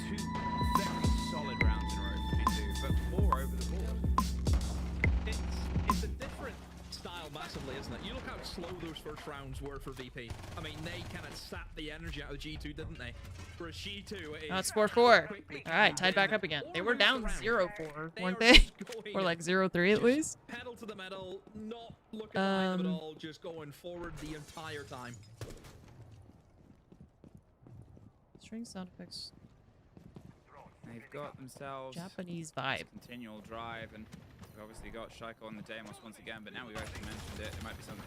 2 very solid rounds in a row for G2, but 4 over the board. It's a different style massively, isn't it? You look how slow those first rounds were for VP. I mean, they kind of sapped the energy out of G2, didn't they? For a G2, Now it's 4-4. All right, tied back up again. They were down 0-4, weren't they? Or like 0-3 at least. Pedal to the metal, not looking behind them at all, just going forward the entire time. String sound effects. They've got themselves Japanese vibe. continual drive, and we've obviously got Shaiko on the Deimos once again, but now we've actually mentioned it, it might be something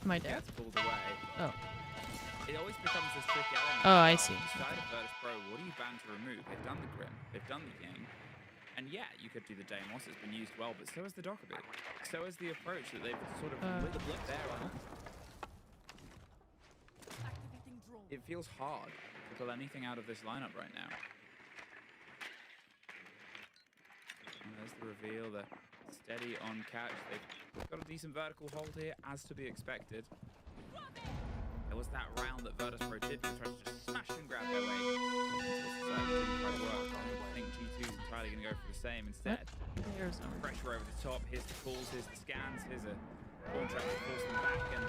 My that dad. gets pulled away. Oh. It always becomes this tricky element. Oh, I see. Side of Virtus Pro, what are you bound to remove? They've done the Grim, they've done the King, and yeah, you could do the Deimos, it's been used well, but so has the Dokkaebi. So is the approach that they've sort of lit the blip there on. It feels hard to pull anything out of this lineup right now. And there's the reveal, the steady on catch. They've got a decent vertical hold here, as to be expected. There was that round that Virtus Pro did try to just smash and grab their way. Didn't quite work. I think G2 is entirely going to go for the same instead. There's no Pressure over the top. Here's the calls, here's the scans, here's a pawn trap to force them back, and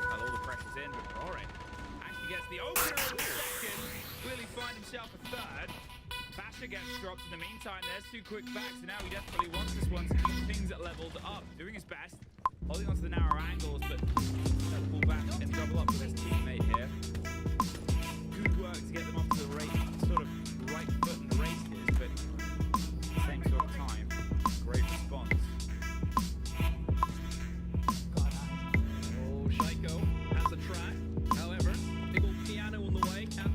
well, all the pressure's in. But Rorik actually gets the opener in the second. Will he find himself a third? Basher gets dropped in the meantime. There's 2 quick backs, and now he definitely wants this one to keep things leveled up. Doing his best, holding onto the narrow angles, but he'll pull back and double up with his teammate here. Good work to get them off to the sort of right foot in the races, but same sort of time. Great response. Oh, Shaiko has a track. However, big old piano on the way. Can't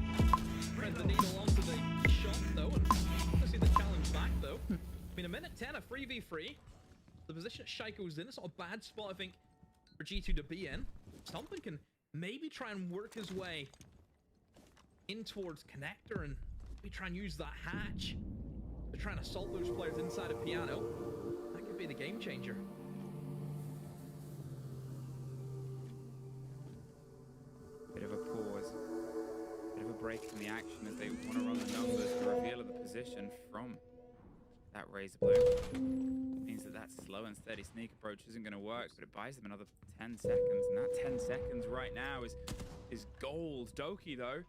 thread the needle onto the shot, though. And obviously the challenge back, though. I mean, a minute 10, a 3v3. The position that Shaiko's in, it's not a bad spot, I think, for G2 to be in. Stumpin can maybe try and work his way in towards Connector and maybe try and use that hatch to try and assault those players inside a piano. That could be the game changer. Bit of a pause. Bit of a break in the action as they want to run the numbers to reveal the position from that razor blue. It means that slow and steady sneak approach isn't going to work, but it buys them another 10 seconds, and that 10 seconds right now is gold. Doki, though,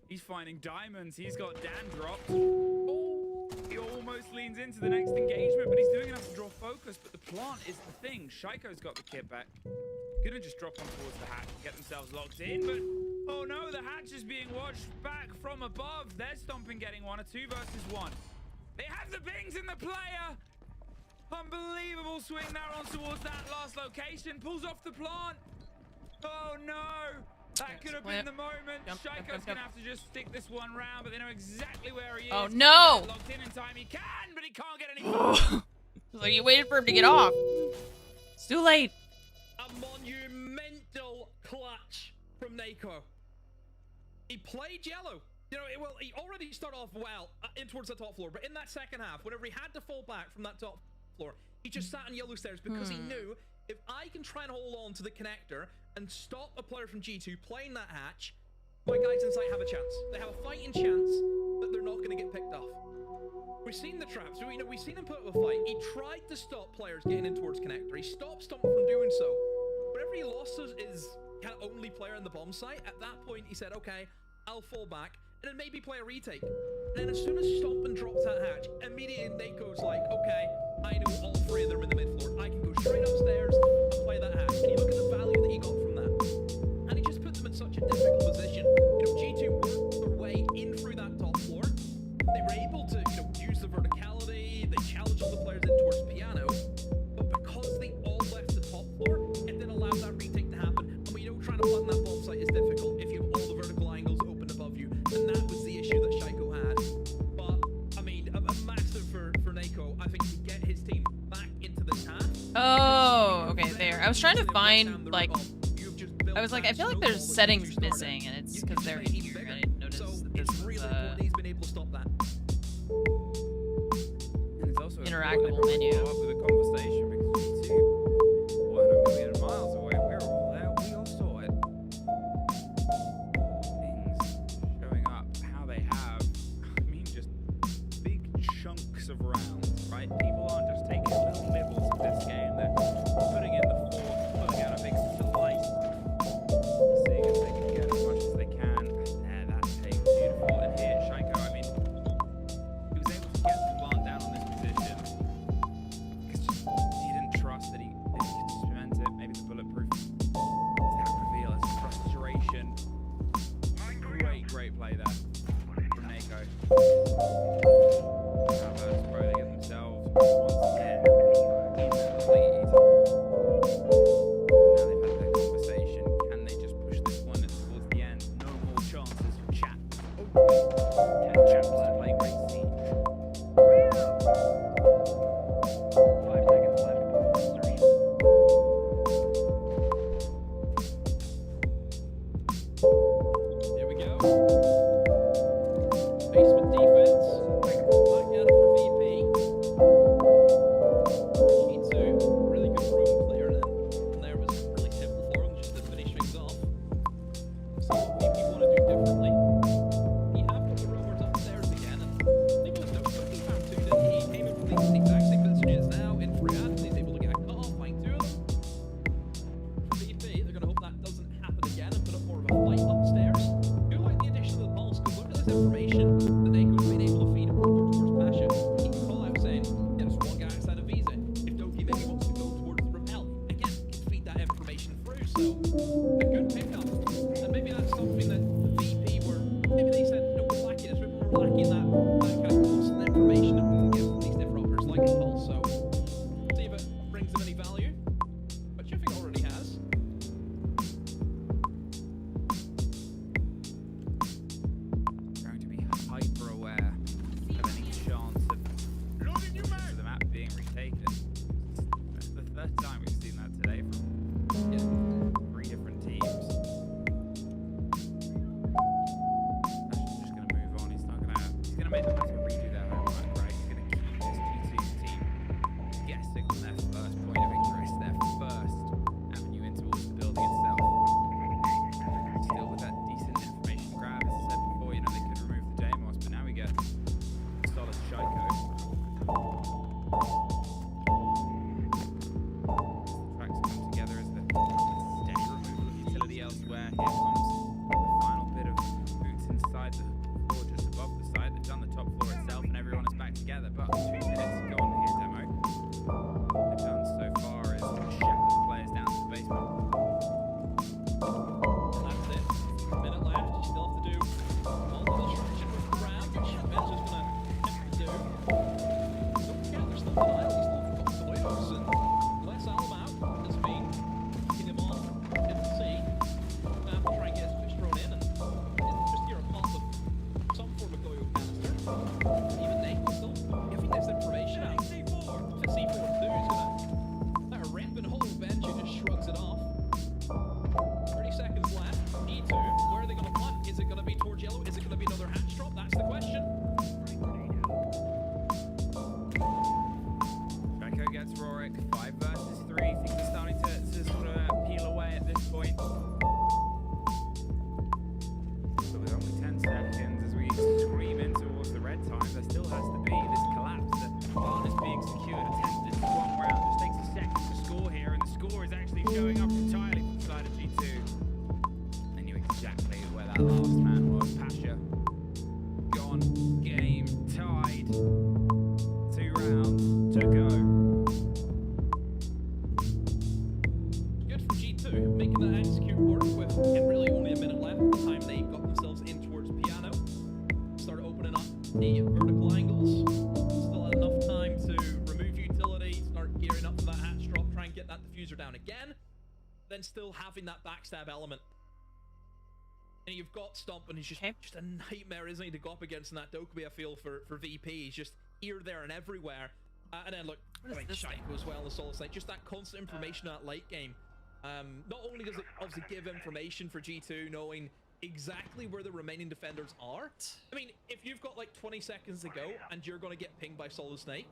he's finding diamonds. He's got Dan dropped. Oh, he almost leans into the next engagement, but he's doing enough to draw focus, but the plant is the thing. Shaiko's got the kit back. Gonna just drop on towards the hatch, get themselves locked in, but oh no, the hatch is being watched back from above. They're stomping, getting one, a 2 versus 1. They have the bings in the player. Unbelievable swing there on towards that last location. Pulls off the plant. Oh no. That could have been the moment. Shaiko's going to have to just stick this one round, but they know exactly where he is. Oh no. Locked in time. He can, but he can't get any further. So you waited for him to get off. It's too late. A monumental clutch from Nako. He played yellow. You know, well, he already started off well in towards the top floor, but in that second half, whenever he had to fall back from that top floor, he just sat on yellow stairs because he knew if I can try and hold on to the connector and stop a player from G2 playing that hatch, my guys inside have a chance. They have a fighting chance that they're not going to get picked off. We've seen the traps. We've seen him put up a fight. He tried to stop players getting in towards connector. He stopped Stomp from doing so. Whenever he lost his kind of only player in the bomb site, at that point he said, okay, I'll fall back and then maybe play a retake. And then as soon as Stompin drops that hatch, immediately Nako's like, okay, I know all three of them in the mid floor. I can go straight upstairs and play that hatch. And you look at the value that he got from that. And he just put them in such a difficult position. You know, G2 worked their way in through that top floor. They were able to, you know, use the verticality. They challenged all the players in towards piano. But because they all left the top floor, it then allowed that retake to happen. And we know trying to plant that bomb site is difficult if you have all the vertical angles open above you. And that was the issue that Shaiko had. But, I mean, a massive for Nako, I think, to get his team back into the task. Oh, okay, there. I was trying to find, like, I was like, I feel like there's settings missing, and it's because they're here. I didn't notice that this was he's been able to stop that. And it's also interactable menu. Follow up with a conversation because G2 weren't a million miles away. We're all there. We all saw it. Things showing up how they have. I mean, just big chunks of rounds, right? People aren't just taking little nibbles of this game. They're putting in the force, putting out a big slice, seeing if they can get as much as they can. Yeah, that takes beautiful. And here, Shaiko, I mean, he was able to get the plant down on this position because he didn't trust that he could cement it. Maybe the bulletproof. That reveal is frustration. Great play there from Nako. Cubase rolling at themselves once again. Now they've had their conversation. Can they just push this one towards the end? No more chances for chat. Oh, 10 champs to play Great Siege. 5 seconds left. 3. Here we go. Basement defense. Back out for VP. G2, really good room clear, and then from there was really simple for them just to finish things off. See what VP want to do differently. You have got the robbers upstairs again, and I think it was no cooking found too, didn't he? He came in from the exact same position he is now, in free ad, and he's able to get a cut off, find two of them. For VP, they're going to hope that doesn't happen again and put up more of a fight upstairs. Do like the addition of the pulse, because look at this information that Nako's been able to feed towards Pasha. He can call out saying, yeah, there's one guy outside of Visa. If Doki maybe wants to go towards Repel, again, he can feed that information through. So, a good pickup. And maybe that's something that VP were, maybe they said, no, we're lacking this, we're lacking that kind of constant information that we can get from these disruptors like a pulse. So, see if it brings them any value. But Chiffing already has. Going to be hyper aware of any chance of the map being retaken. It's the third time we've seen that today from 3 different teams. Ashton's just going to move on. He's going to make them have to redo their homework, right? He's going to keep this G2 team guessing on their first point of interest, their first avenue in towards the building itself. Still with that decent information grab, as I said before, you know, they could remove the Deimos, but now we get a solid Shaiko. Tracks come together as the steady removal of utility elsewhere. Here comes the final bit of boots inside the floor, just above the side. They've done the top floor itself, and everyone is back together. But 2 minutes to go on the here demo. They've done so far is shepherd the players down to the basement. And that's it. A minute left. You still have to do all the destruction with the round, which Ben's just going to have to do. Don't forget, there's still Denial, he's still got Toyotas, and less Alm out has been picking him off. Didn't see. Now try and get that last man was. Pasha gone, game tied. 2 rounds to go. Good from G2, making that execute work with really only a minute left by the time they got themselves in towards piano. Started opening up the vertical angles. Still had enough time to remove utility, start gearing up for that hatch drop, try and get that diffuser down again. Then still having that backstab element. And you've got Stomp, and he's just a nightmare, isn't he, to go up against in that Dokkaebi, I feel, for VP. He's just here, there, and everywhere. And then, look, Shaiko as well, the Solid Snake. Just that constant information at late game. Not only does it obviously give information for G2, knowing exactly where the remaining defenders are. I mean, if you've got like 20 seconds to go, and you're going to get pinged by Solid Snake,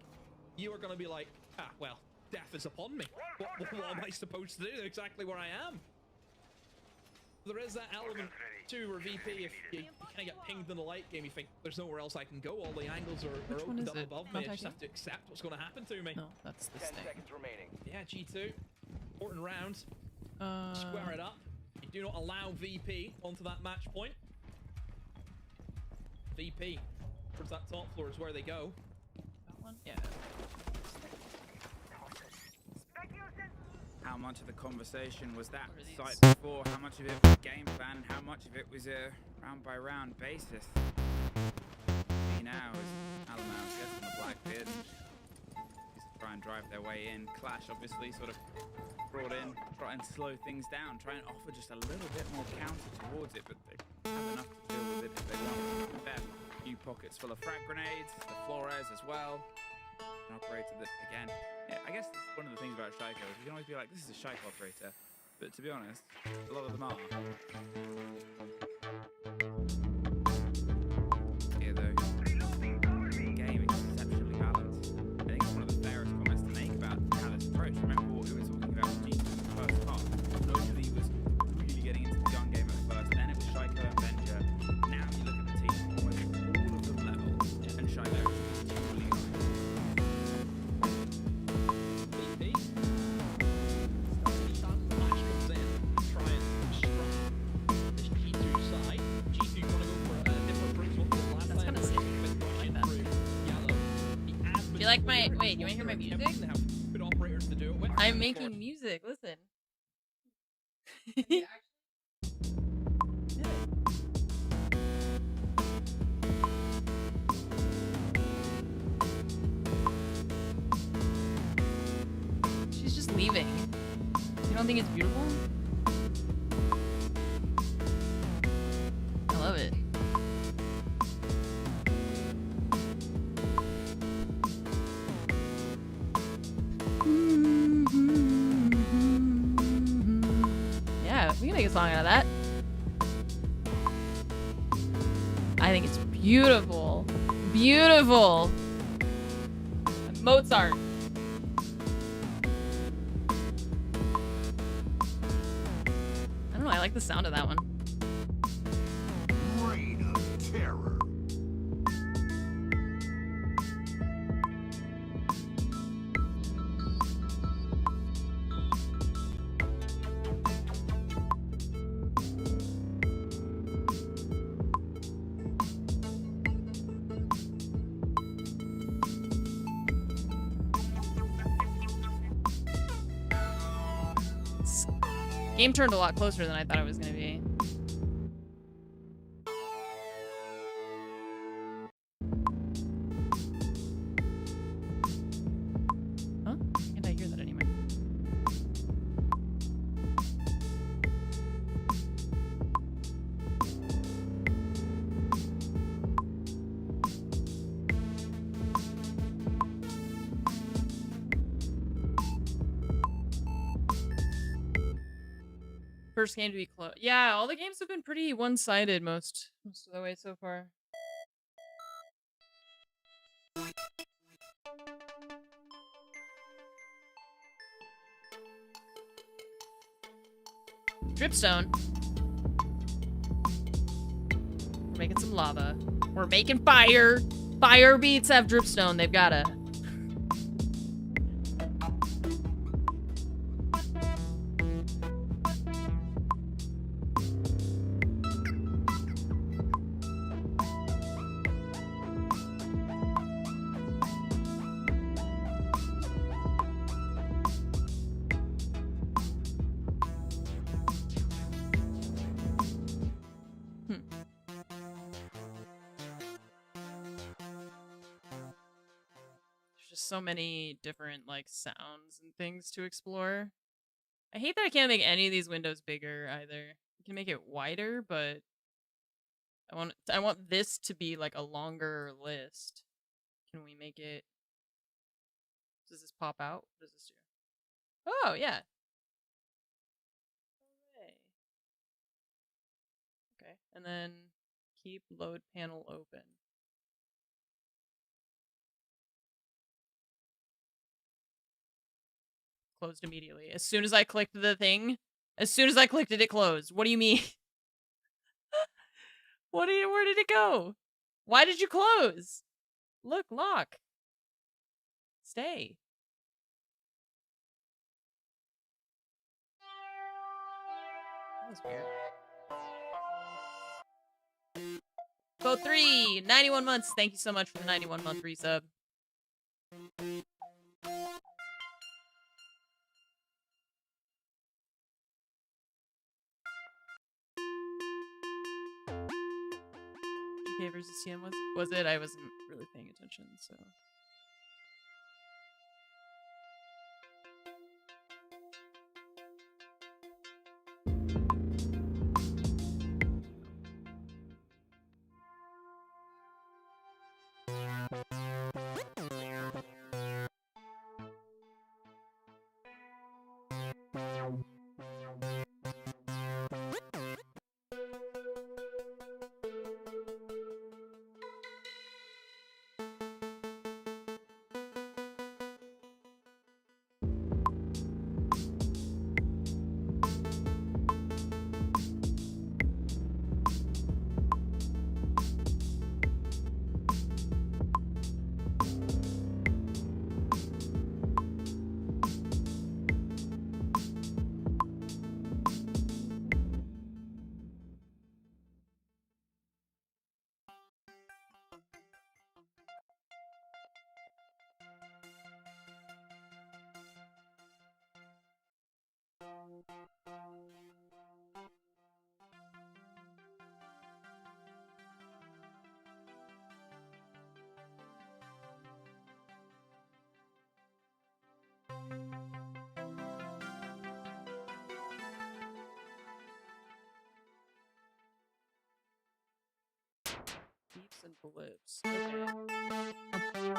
you are going to be like, ah, well, death is upon me. What am I supposed to do? Exactly where I am. There is that element too where VP, if you kind of get pinged in the late game, you think there's nowhere else I can go. All the angles are opened up above me. I just have to accept what's going to happen to me. No, that's this thing. Yeah, G2. Important round. Square it up. You do not allow VP onto that match point. VP towards that top floor is where they go. That one? Yeah. How much of the conversation was that site before? How much of it was game plan? And how much of it was a round by round basis? See now as Alamo gets on the black beard and try and drive their way in. Clash obviously sort of brought in, try and slow things down, try and offer just a little bit more counter towards it, but they have enough to deal with it if they want. There, few pockets full of frag grenades, the Flores as well. An operator that, again, yeah, I guess that's one of the things about Shaiko is you can always be like, this is a Shaiko operator, but to be honest, a lot of them are. Here though, the game is exceptionally balanced. I think it's one of the fairest comments to make about how this approach. Remember what we were talking about with G2 in the first half. Nobody was really getting into the gun game at first, then it was Shaiko and Venture. Now you look at the team, almost all of them level, and Shaiko is totally on. Do you like my... Wait, you want to hear my music? I'm making music, listen. She's just leaving. You don't think it's beautiful? I love it. Yeah, we can make a song out of that. I think it's beautiful. Beautiful. Mozart. I don't know, I like the sound of that one. Reign of terror. Game turned a lot closer than I thought it was going to be. Huh? Can't I hear that anymore? First game to be close. Yeah, all the games have been pretty one-sided most of the way so far. Dripstone. We're making some lava. We're making fire. Fire beats have dripstone. They've gotta. just so many different like sounds and things to explore. I hate that I can't make any of these windows bigger either. You can make it wider, but I want this to be like a longer list. Can we make it? Does this pop out? What does this do? Oh yeah. Okay, and then keep load panel open. Closed immediately. As soon as I clicked the thing, as soon as I clicked it, it closed. What do you mean? Where did it go? Why did you close? Look, lock. Stay. That was weird. Vote 3, 91 months. Thank you so much for the 91-month resub. GK versus TM was it? I wasn't really paying attention, so. Beeps and blips. Okay.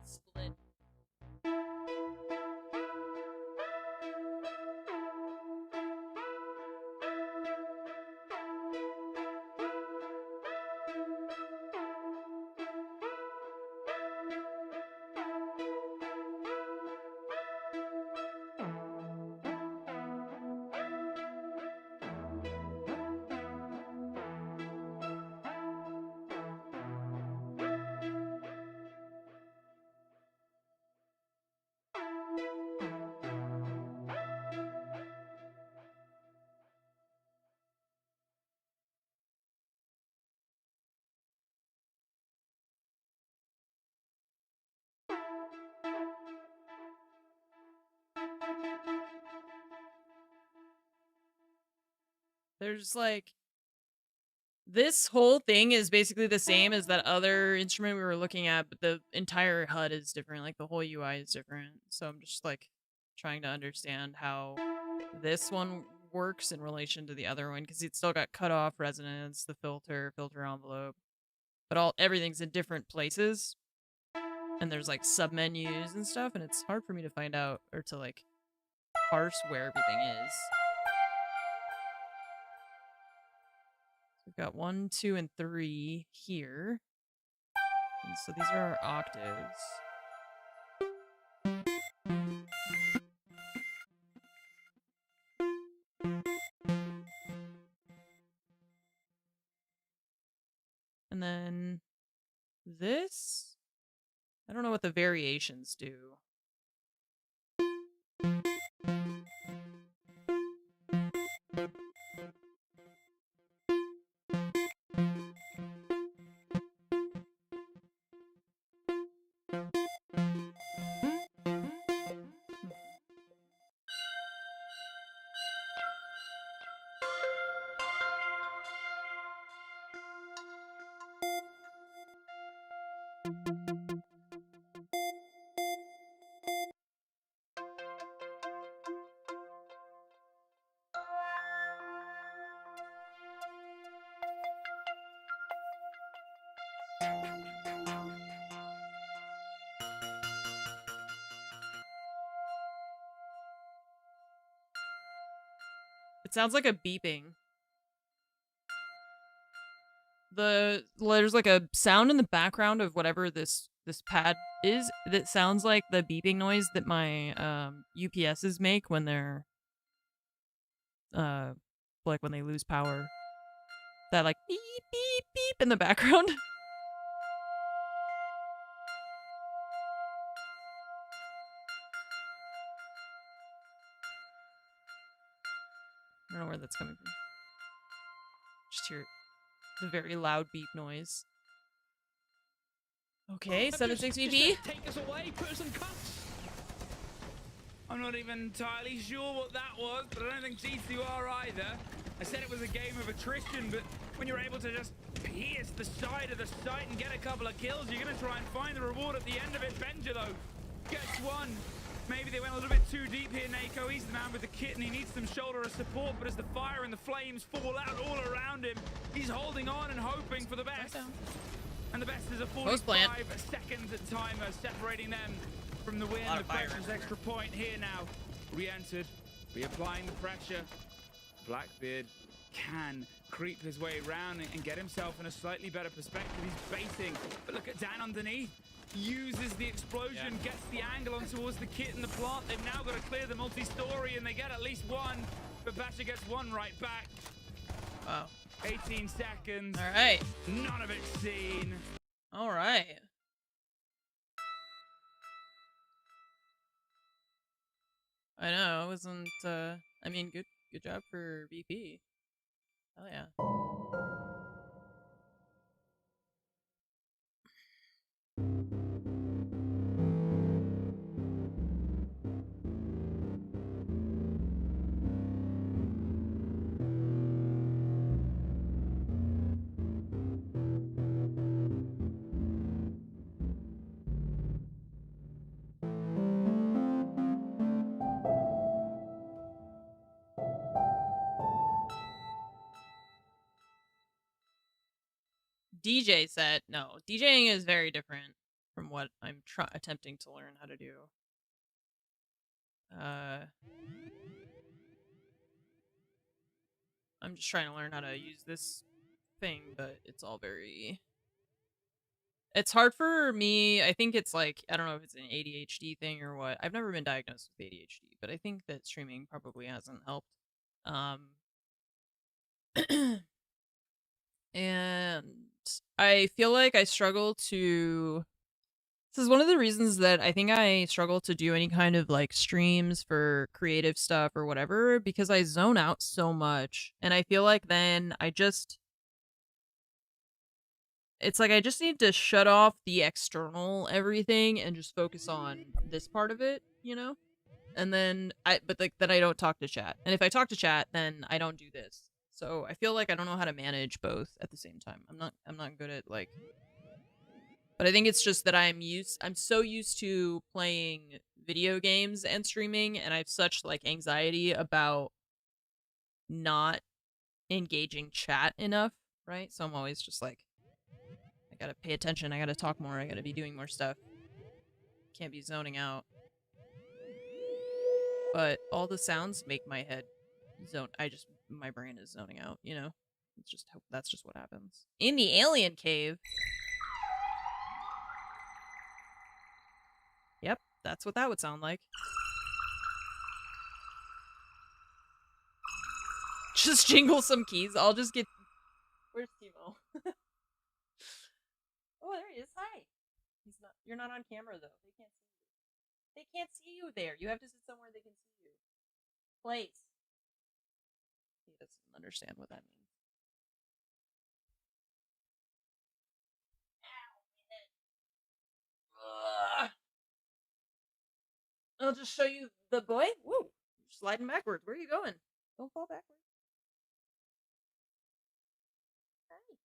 split. There's like this whole thing is basically the same as that other instrument we were looking at, but the entire HUD is different. Like the whole UI is different. So I'm just like trying to understand how this one works in relation to the other one because it's still got cutoff, resonance, the filter envelope, but everything's in different places. And there's like submenus and stuff, and it's hard for me to find out or to like parse where everything is. We've got 1, 2, and 3 here. And so these are our octaves. And then this, I don't know what the variations do. It sounds like a beeping. There's like a sound in the background of whatever this pad is that sounds like the beeping noise that my UPSs make when they're like when they lose power. That like beep beep beep in the background. I don't know where that's coming from. Just hear the very loud beep noise. Okay, 7.6 VP. Take us away, put us in cuffs. I'm not even entirely sure what that was, but I don't think G2 are either. I said it was a game of attrition, but when you're able to just pierce the side of the site and get a couple of kills, you're going to try and find the reward at the end of it. Benja, though, gets one. Maybe they went a little bit too deep here, Nako. He's the man with the kit, and he needs some shoulder of support, but as the fire and the flames fall out all around him, he's holding on and hoping for the best. And the best is a 45-second timer separating them from the win. The pressure's extra point here now. Re-entered, reapplying the pressure. Blackbeard can creep his way around and get himself in a slightly better perspective. He's basing, but look at Dan underneath. Uses the explosion, gets the angle on towards the kit and the plant. They've now got to clear the multi-story, and they get at least one. But Basher gets one right back. Wow. 18 seconds. All right. None of it seen. All right. I know, it wasn't, I mean, good job for VP. Hell yeah. DJ set. No, DJing is very different from what I'm attempting to learn how to do. I'm just trying to learn how to use this thing, but it's all very... It's hard for me. I think it's like, I don't know if it's an ADHD thing or what. I've never been diagnosed with ADHD, but I think that streaming probably hasn't helped. And I feel like I struggle to... This is one of the reasons that I think I struggle to do any kind of like streams for creative stuff or whatever, because I zone out so much. And I feel like then it's like I just need to shut off the external everything and just focus on this part of it, you know? And then then I don't talk to chat. And if I talk to chat, then I don't do this. So I feel like I don't know how to manage both at the same time. I'm not good at like... But I think it's just that I'm so used to playing video games and streaming, and I have such like anxiety about not engaging chat enough, right? So I'm always just like, I gotta pay attention, I gotta talk more, I gotta be doing more stuff. Can't be zoning out. But all the sounds make my head zone. My brain is zoning out, you know? That's just what happens. In the alien cave. Yep, that's what that would sound like. Just jingle some keys. I'll just get... Where's Timo? Oh, there he is. Hi. You're not on camera, though. They can't see you. They can't see you there. You have to sit somewhere they can see you. Place. He doesn't understand what that means. Ow, man. Ugh. I'll just show you the boy. Woo! You're sliding backwards. Where are you going? Don't fall backwards. Hi.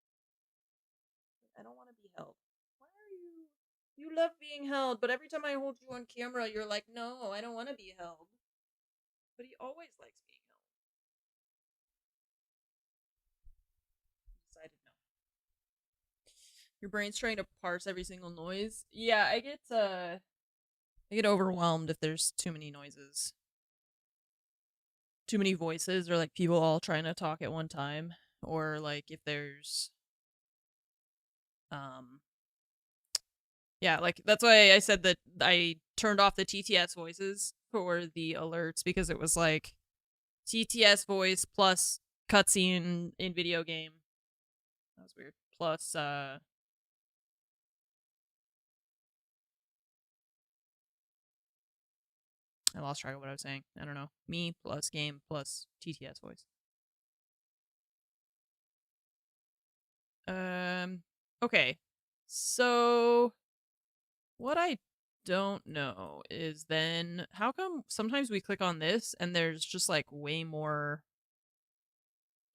I don't want to be held. Why are you? You love being held, but every time I hold you on camera, you're like, no, I don't want to be held. But he always likes being held. Decided no. Your brain's trying to parse every single noise. Yeah, I get overwhelmed if there's too many noises. Too many voices, or like people all trying to talk at one time, or like if there's yeah, like that's why I said that I turned off the TTS voices for the alerts, because it was like TTS voice plus cutscene in video game. That was weird. Plus I lost track of what I was saying. I don't know. Me plus game plus TTS voice. Okay. So what I don't know is then how come sometimes we click on this and there's just like way more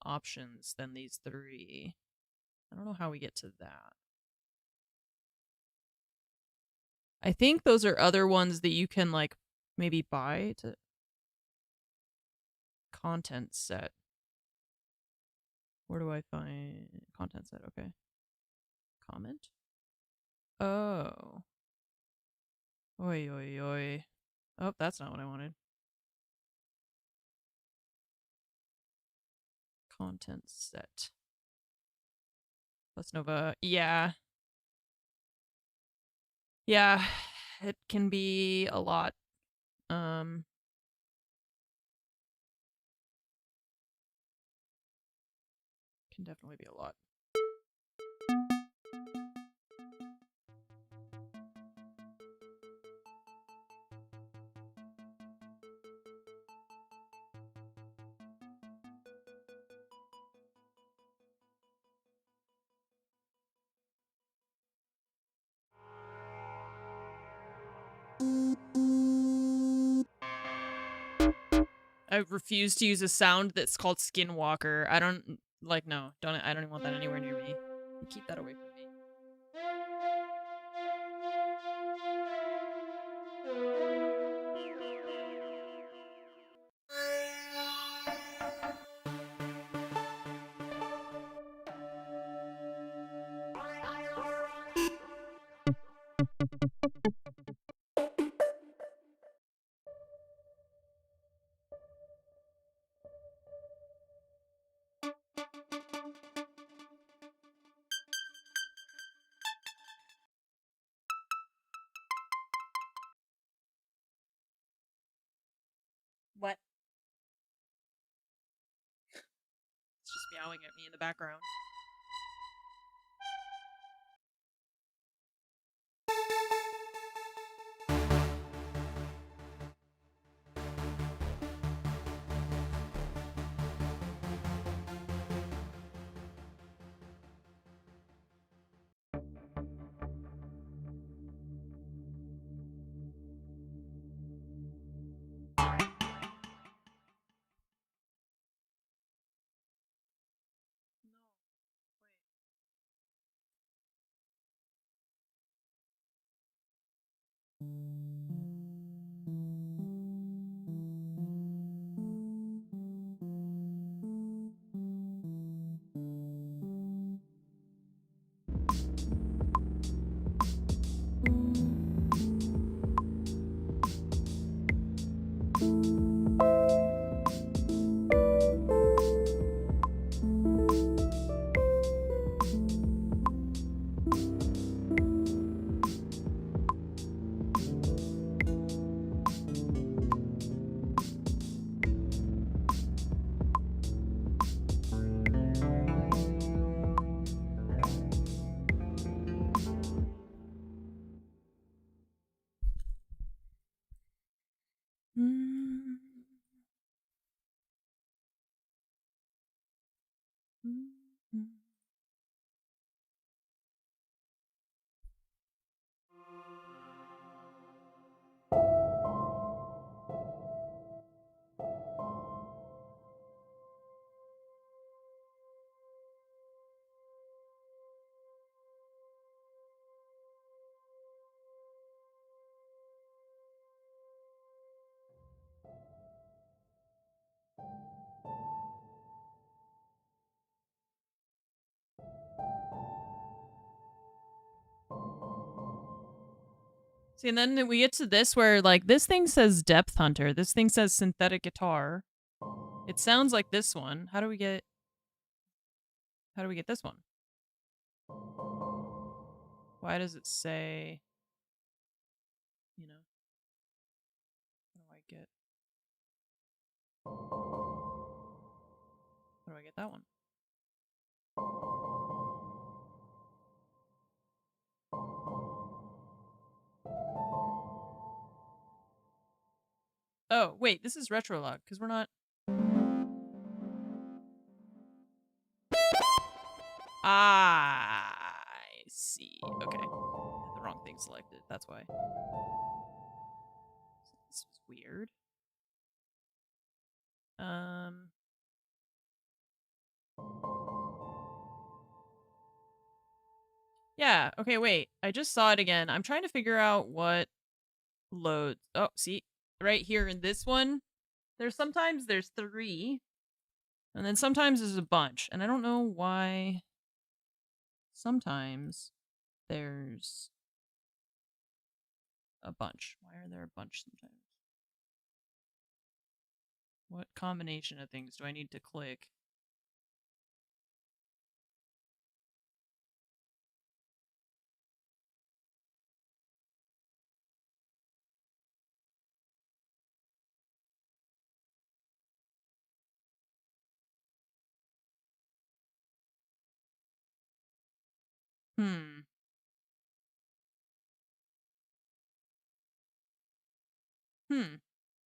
options than these three? I don't know how we get to that. I think those are other ones that you can like maybe buy to content set. Where do I find content set? Okay. Comment? Oh. Oi, oi, oi. Oh, that's not what I wanted. Content set. Plus Nova. Yeah. Yeah. It can be a lot. Can definitely be a lot. I refuse to use a sound that's called Skinwalker. I don't like no. I don't even want that anywhere near me. You keep that away from me. What? It's just meowing at me in the background. See, and then we get to this where, like, this thing says Depth Hunter. This thing says Synthetic Guitar. It sounds like this one. How do we get this one? Why does it say, you know, how do I get that one? Oh, wait, this is Retrolog, because we're not... Ah, I see. Okay. I had the wrong thing selected, that's why. This was weird. Yeah, okay, wait. I just saw it again. I'm trying to figure out what loads. Oh, see? Right here in this one, sometimes there's 3, and then sometimes there's a bunch, and I don't know why sometimes there's a bunch. Why are there a bunch sometimes? What combination of things do I need to click?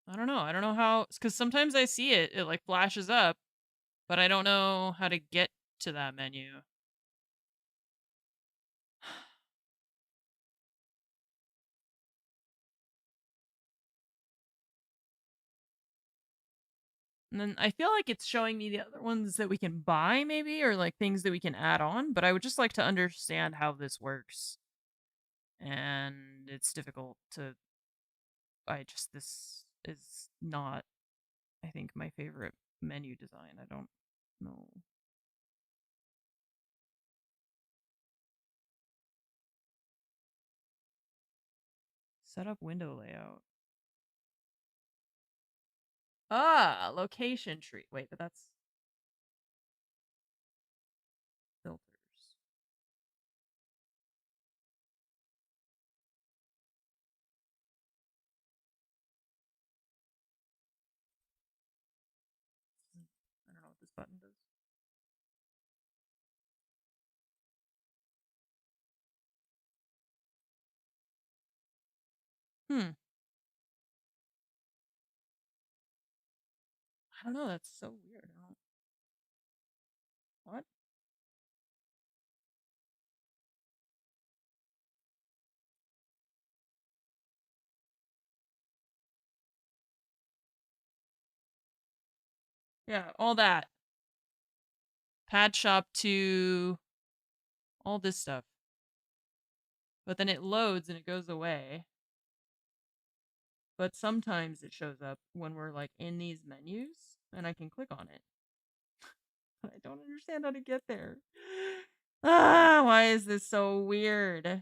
I don't know. I don't know how, because sometimes I see it, it like flashes up, but I don't know how to get to that menu. And then I feel like it's showing me the other ones that we can buy, maybe, or like things that we can add on, but I would just like to understand how this works. And it's difficult to. This is not, I think, my favorite menu design. I don't know. Set up window layout. Ah, location tree. Wait, but that's filters. I don't know what this button does. I don't know. That's so weird. What? Yeah, all that. Pad shop to all this stuff. But then it loads and it goes away. But sometimes it shows up when we're like in these menus and I can click on it. I don't understand how to get there. Ah, why is this so weird?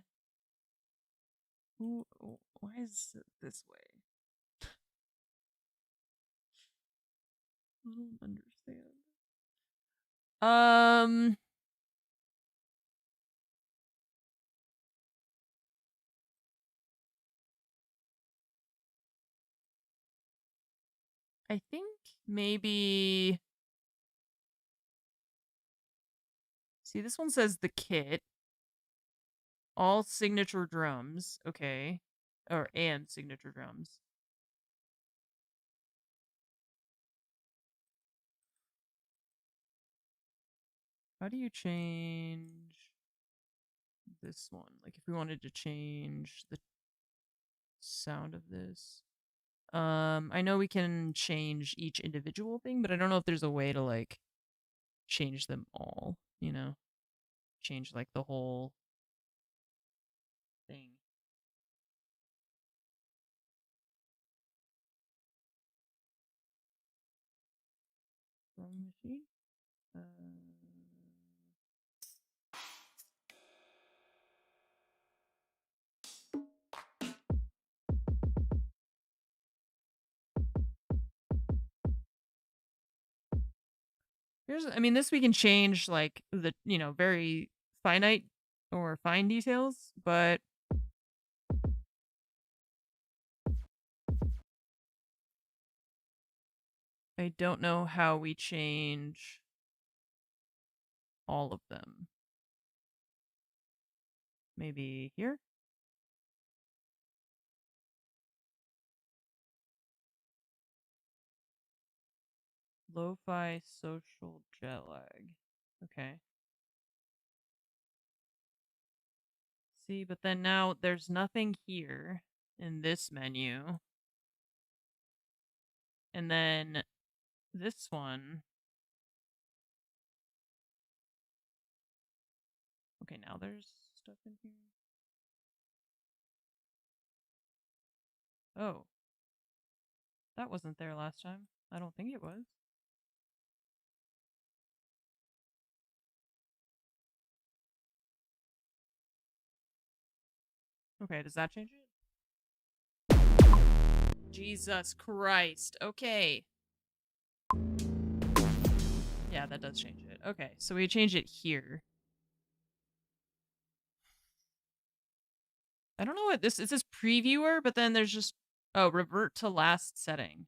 Why is it this way? I don't understand. I think maybe. See, this one says the kit. All signature drums. Okay. And signature drums. How do you change this one? Like if we wanted to change the sound of this. I know we can change each individual thing, but I don't know if there's a way to like change them all, you know? Change like the whole thing. Drum machine? I mean, this we can change like the, very finite or fine details, but I don't know how we change all of them. Maybe here? Lo-fi social jet lag. Okay. See, but then now there's nothing here in this menu. And then this one. Okay, now there's stuff in here. Oh. That wasn't there last time. I don't think it was. Okay, does that change it? Jesus Christ. Okay. Yeah, that does change it. Okay, so we change it here. I don't know what this is. This previewer, but then there's just revert to last setting.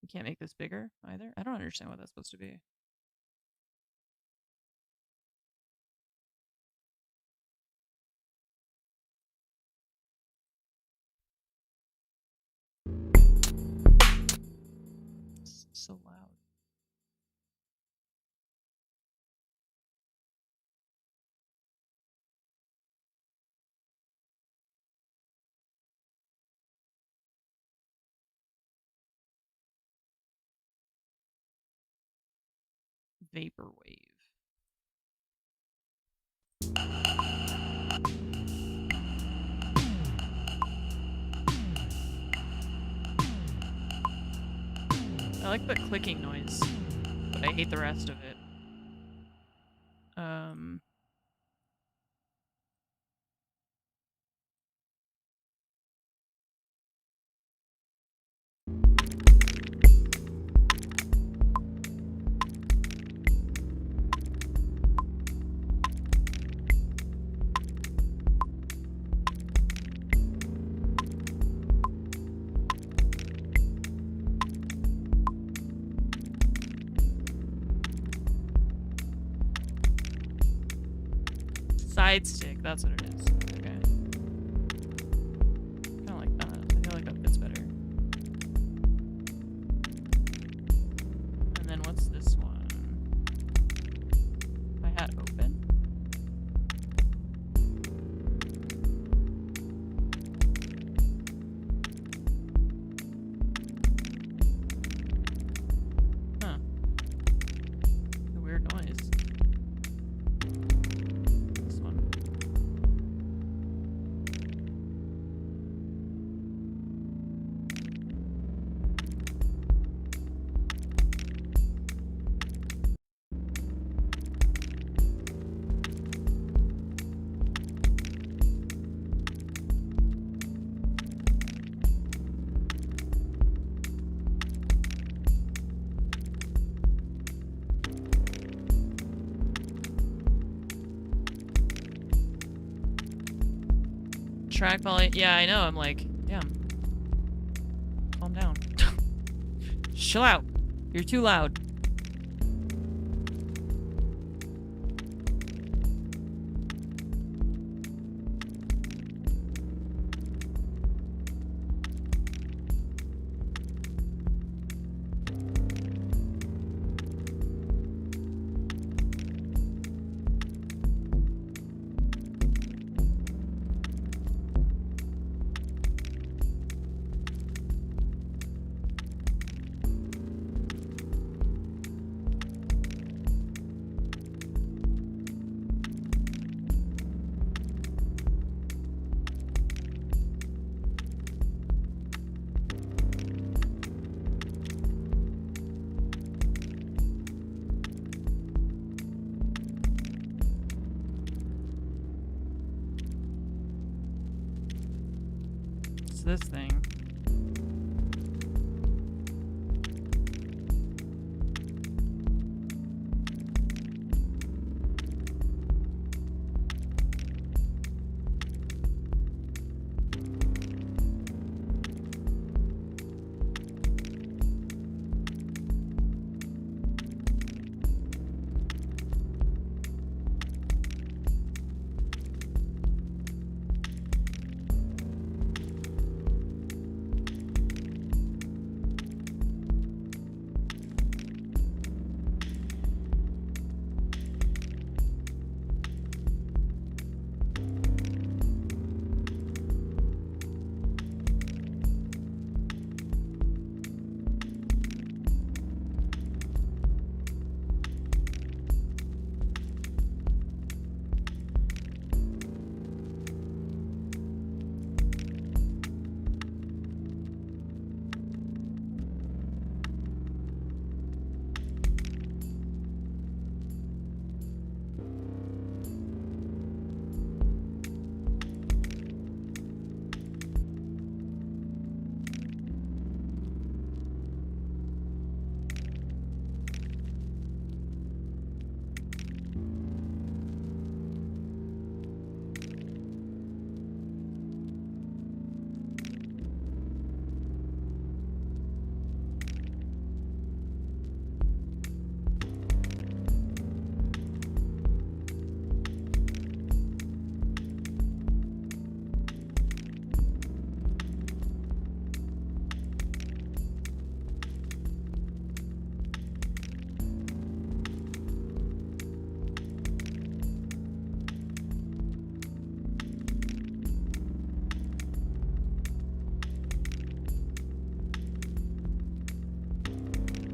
We can't make this bigger either. I don't understand what that's supposed to be. It's so loud. Vaporwave. I like the clicking noise, but I hate the rest of it. side stick. That's what it is. Okay. Kind of like that. I feel like that fits better. And then what's this one? Hi-hat open. Huh. A weird noise. This one. Track volume. Yeah, I know. I'm like, damn. Calm down. Chill out. You're too loud. What's this thing?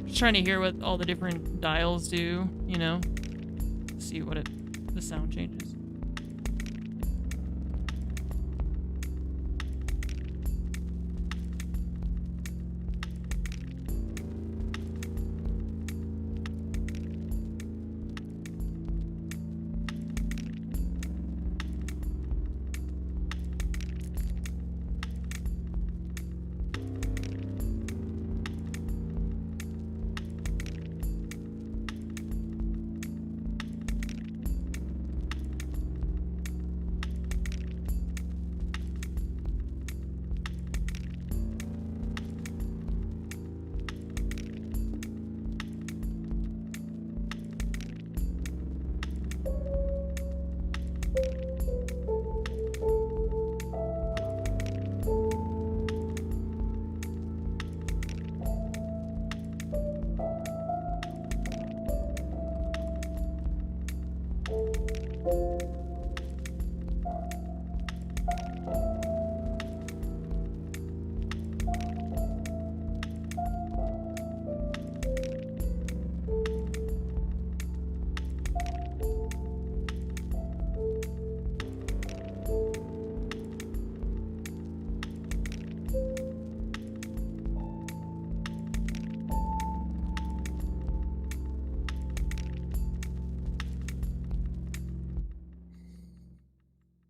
Just trying to hear what all the different dials do, you know? See what the sound changes.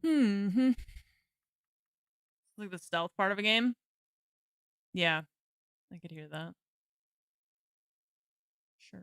Hmm. Like the stealth part of a game. Yeah, I could hear that. Sure.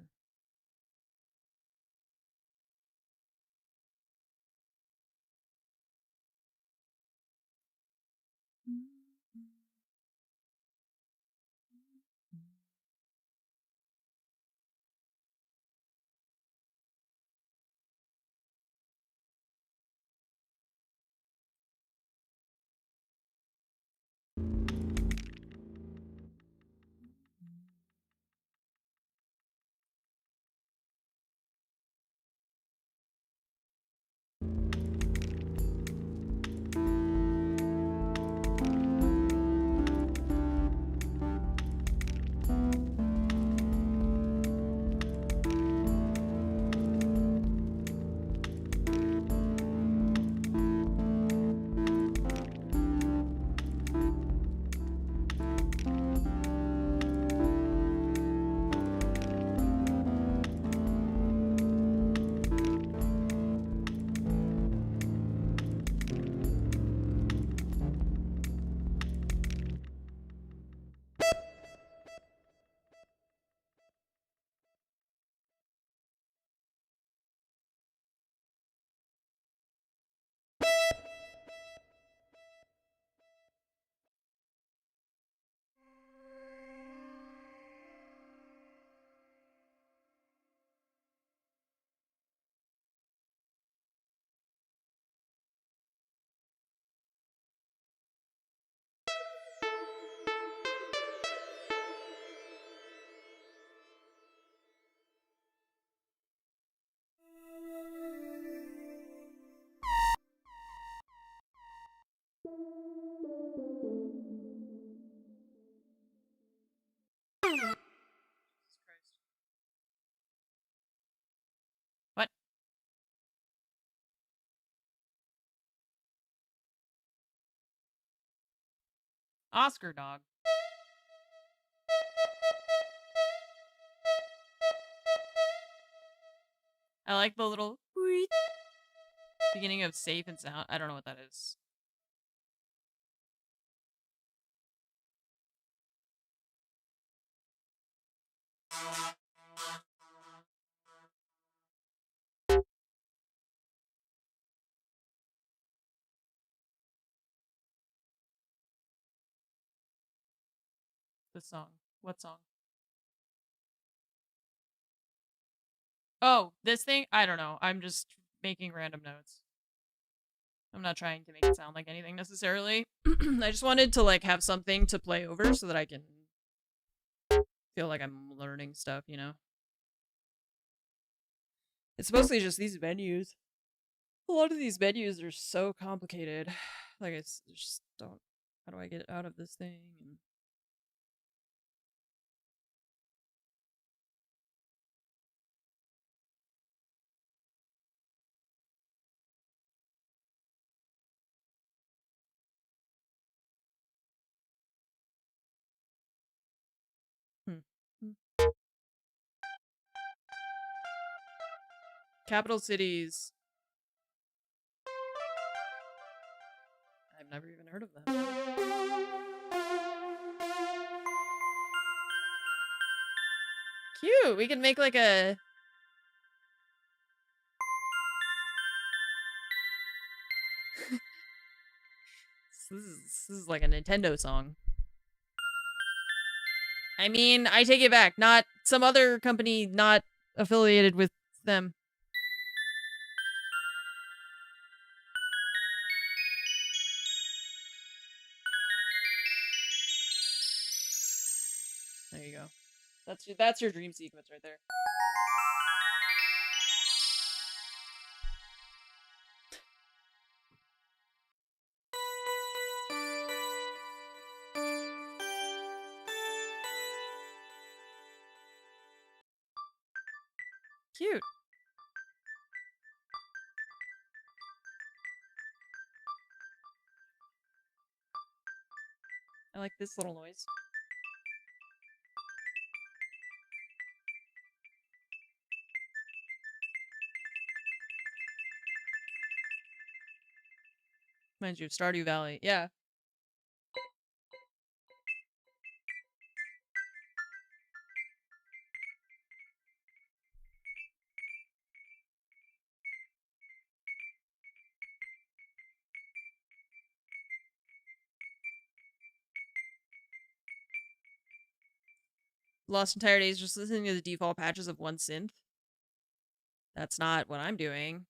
What? Oscar dog. I like the little beginning of safe and sound. I don't know what that is. This song. What song? Oh, this thing? I don't know. I'm just making random notes. I'm not trying to make it sound like anything necessarily. I just wanted to like have something to play over so that I can feel like I'm learning stuff, you know? It's mostly just these menus. A lot of these menus are so complicated. Like, I just don't... How do I get out of this thing? And... Capital cities. I've never even heard of them. Cute! We can make like a... this is like a Nintendo song. I mean, I take it back. Not some other company not affiliated with them. There you go. That's your dream sequence right there. Cute. I like this little noise. Mind you, Stardew Valley. Yeah. Lost entire days just listening to the default patches of one synth. That's not what I'm doing.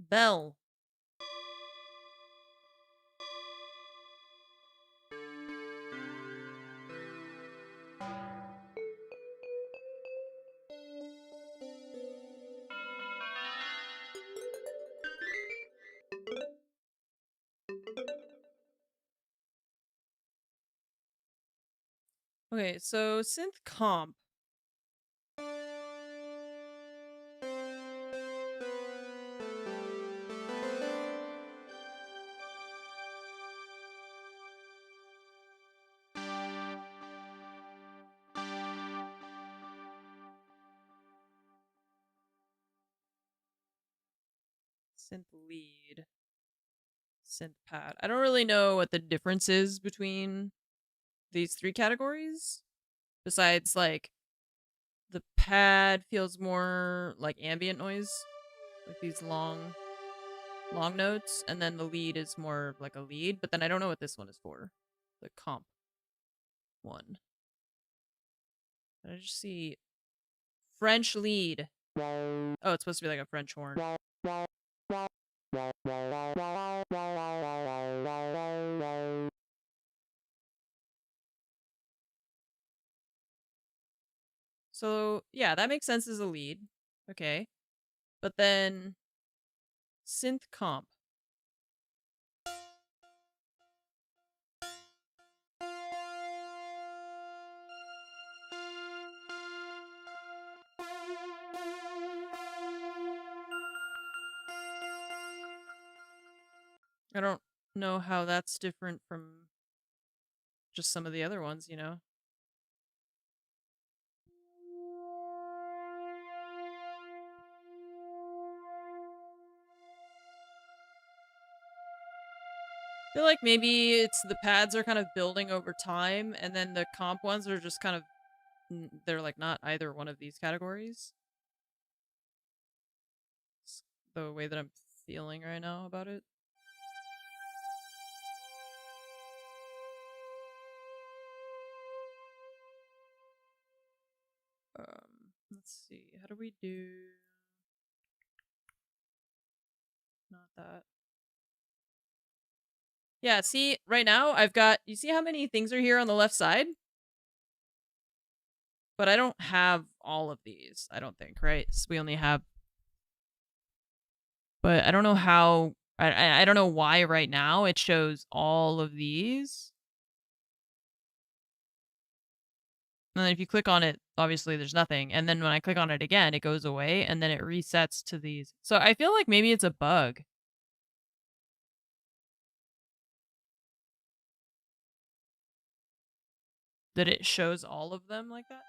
Bell. Okay, so synth comp. Synth lead. Synth pad. I don't really know what the difference is between these three categories. Besides, like, the pad feels more like ambient noise. Like these long notes. And then the lead is more like a lead. But then I don't know what this one is for. The comp one. I just see French lead. Oh, it's supposed to be like a French horn. So, yeah, that makes sense as a lead. Okay. But then synth comp. I don't know how that's different from just some of the other ones, you know? I feel like maybe it's the pads are kind of building over time, and then the comp ones are just kind of, they're like not either one of these categories. It's the way that I'm feeling right now about it. Let's see. How do we do? Not that. Yeah, see, right now I've got, you see how many things are here on the left side? But I don't have all of these, I don't think, right? So we only have, but I don't know how, I don't know why right now it shows all of these. And then if you click on it, obviously there's nothing. And then when I click on it again, it goes away and then it resets to these. So I feel like maybe it's a bug. That it shows all of them like that.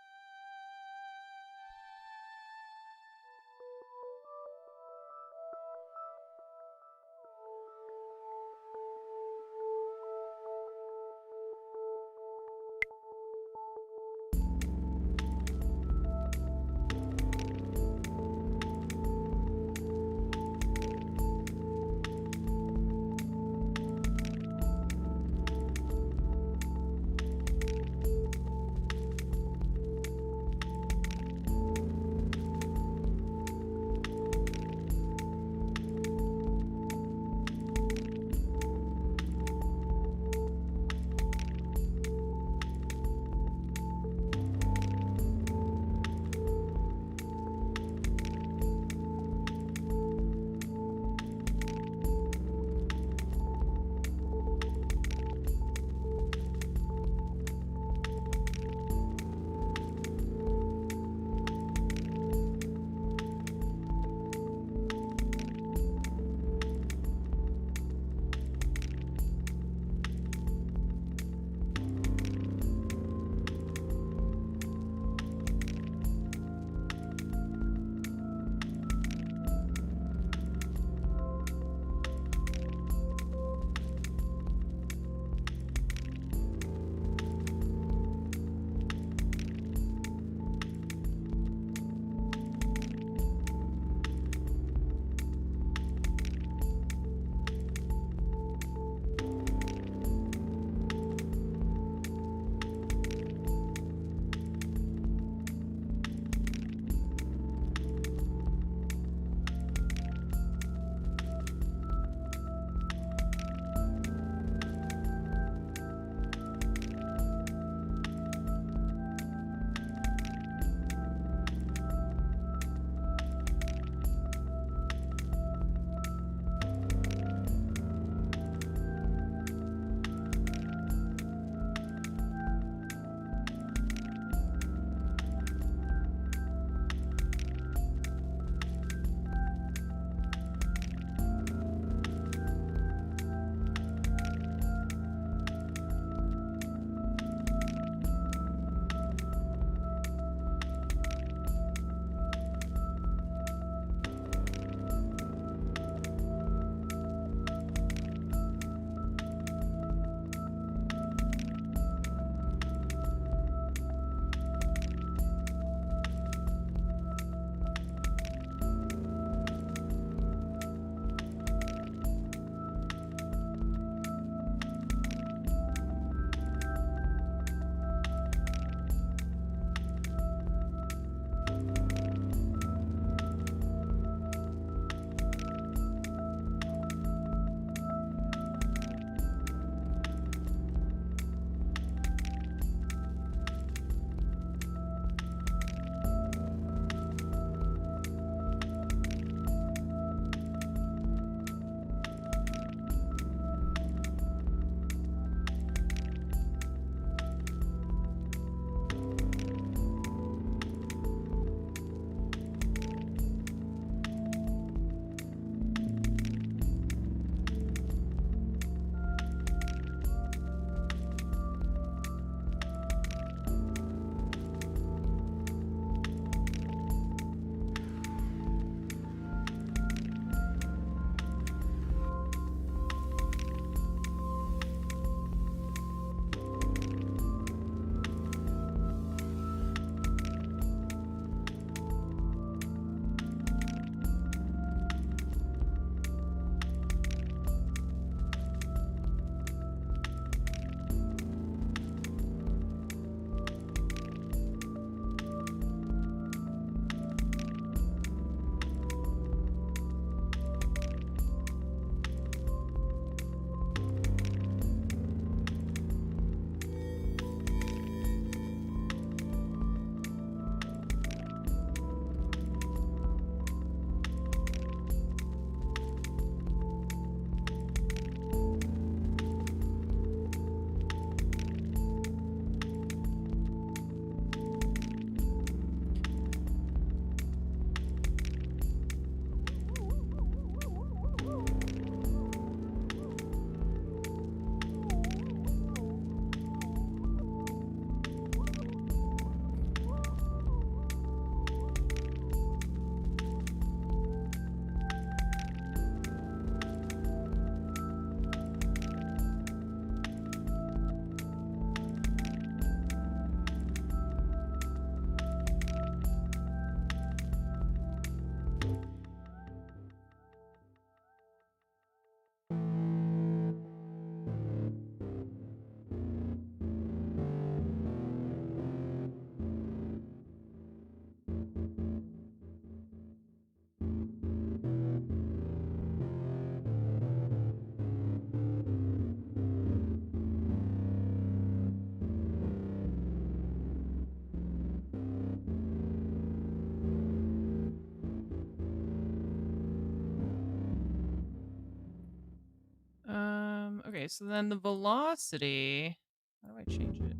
Okay, so then the velocity. How do I change it?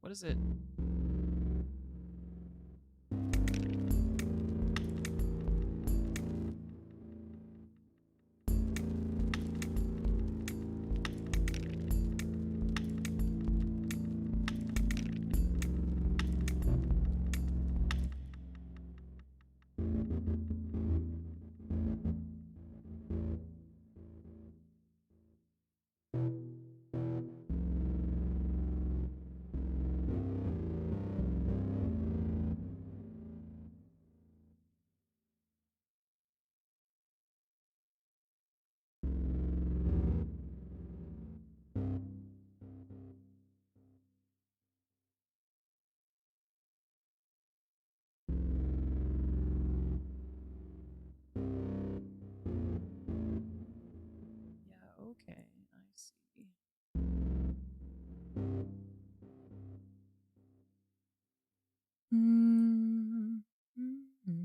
What is it? Yeah, okay, I see. Mm, mm, mm.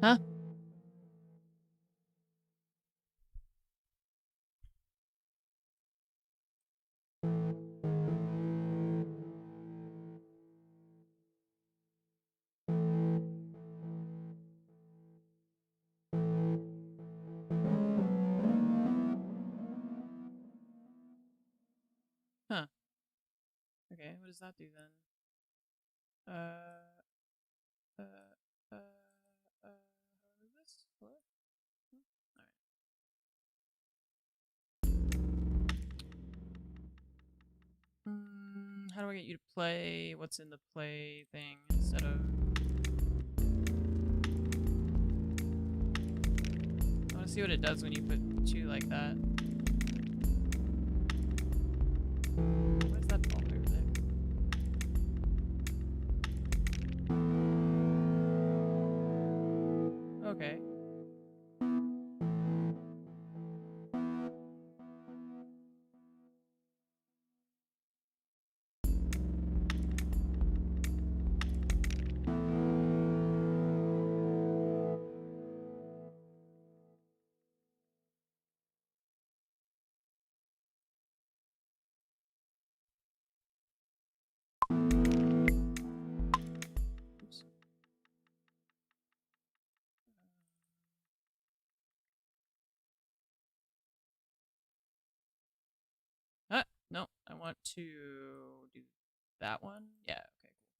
Huh? Huh. Okay, what does that do then? Uh, how is this? Hello? Alright. How do I get you to play what's in the play thing instead of... I want to see what it does when you put two like that. Why is that all over there? Okay. Oops. No, I want to do that one. Yeah, okay, cool.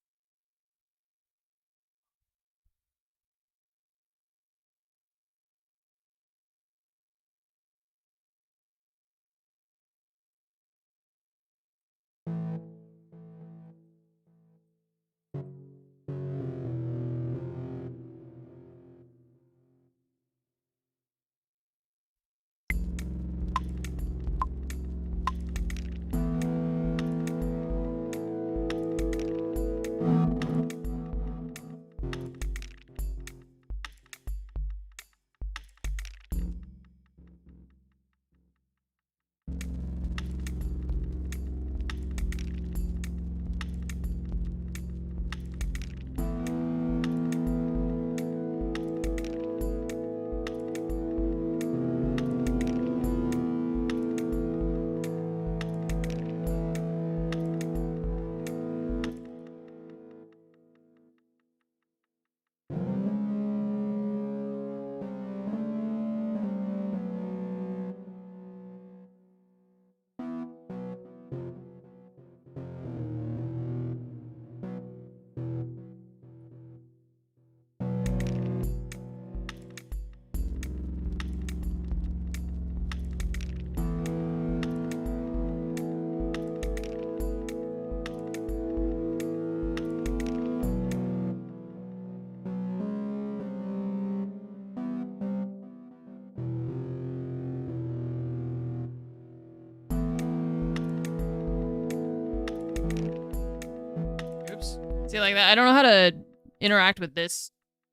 Oops. See, like that. I don't know how to interact with this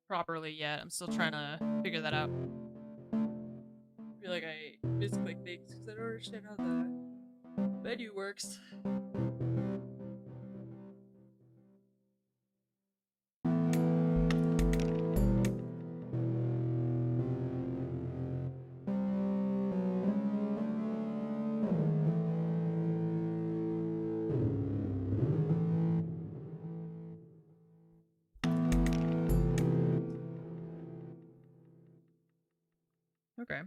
properly yet. I'm still trying to figure that out. I feel like I misclick things because I don't understand how the menu works. Okay.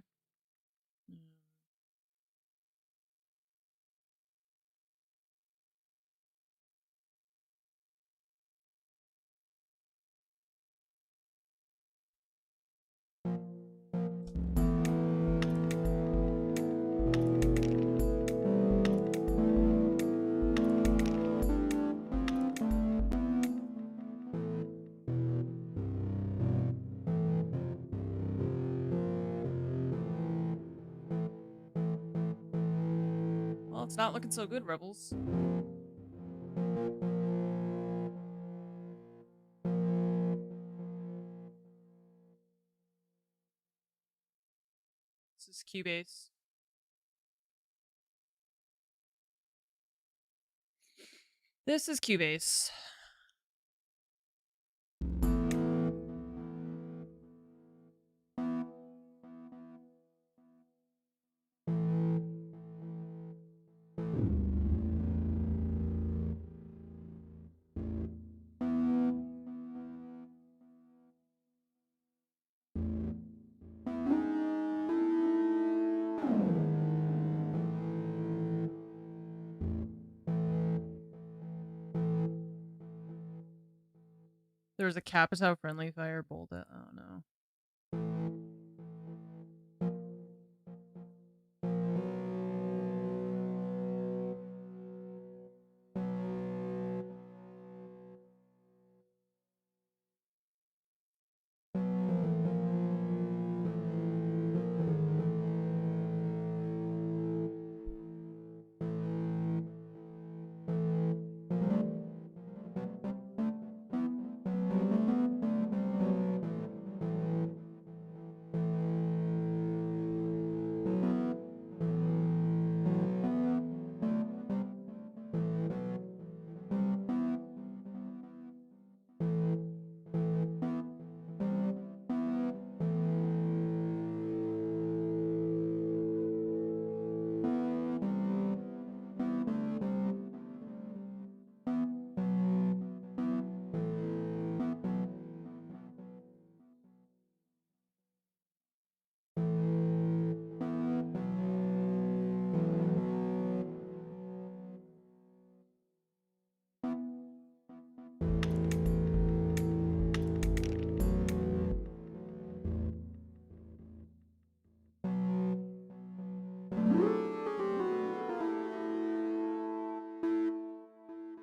Well, it's not looking so good, Rebels. This is Cubase. This is Cubase. There was a Capitao friendly fire bolt. Oh no.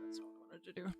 That's not what I wanted to do.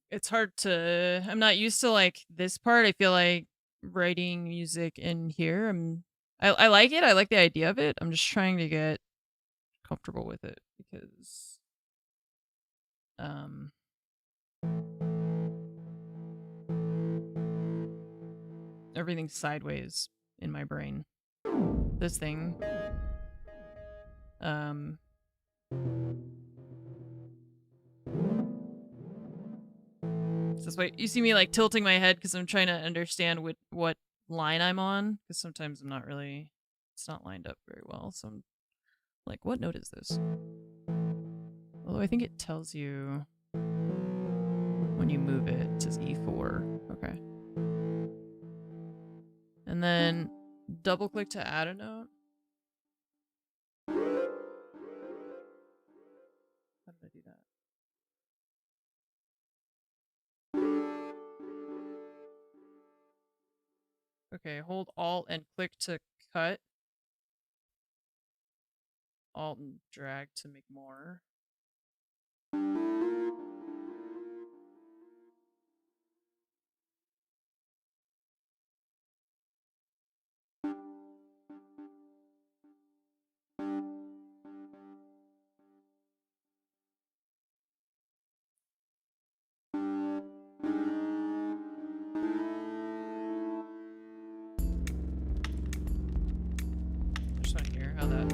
It's hard to. I'm not used to like this part. I feel like writing music in here. I like it. I like the idea of it. I'm just trying to get comfortable with it because everything's sideways in my brain. This thing. This way, you see me like tilting my head because I'm trying to understand what line I'm on. Because sometimes I'm not really. It's not lined up very well. So I'm like, what note is this? Although I think it tells you when you move it. It says E4. Okay. And then double click to add a note. How did I do that? Okay, hold Alt and click to cut. Alt and drag to make more. Just want to hear how that.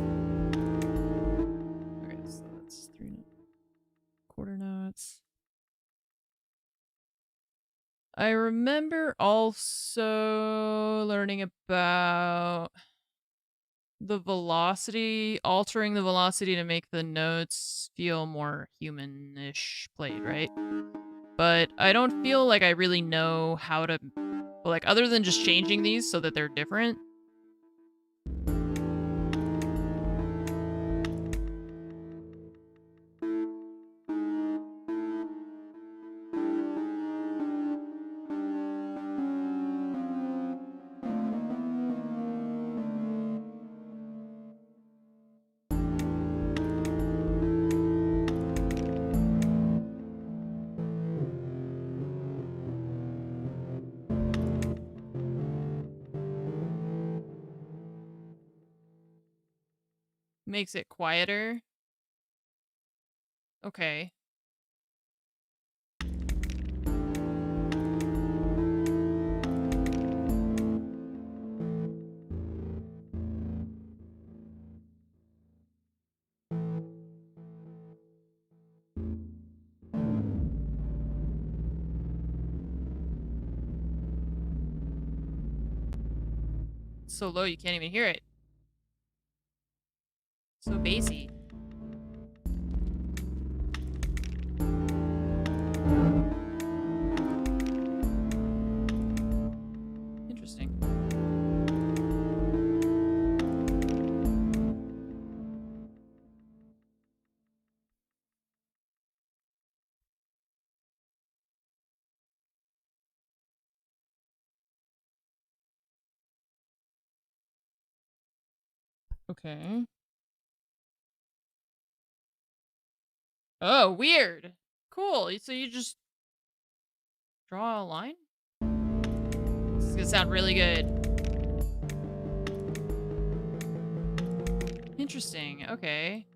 Okay, so that's 3/4 notes. I remember also learning about the velocity, altering the velocity to make the notes feel more human-ish played, right? But I don't feel like I really know how to, like, other than just changing these so that they're different. Makes it quieter. Okay. It's so low you can't even hear it. So bassy. Interesting. Okay. Oh, weird. Cool. So you just draw a line? This is gonna sound really good. Interesting. Okay.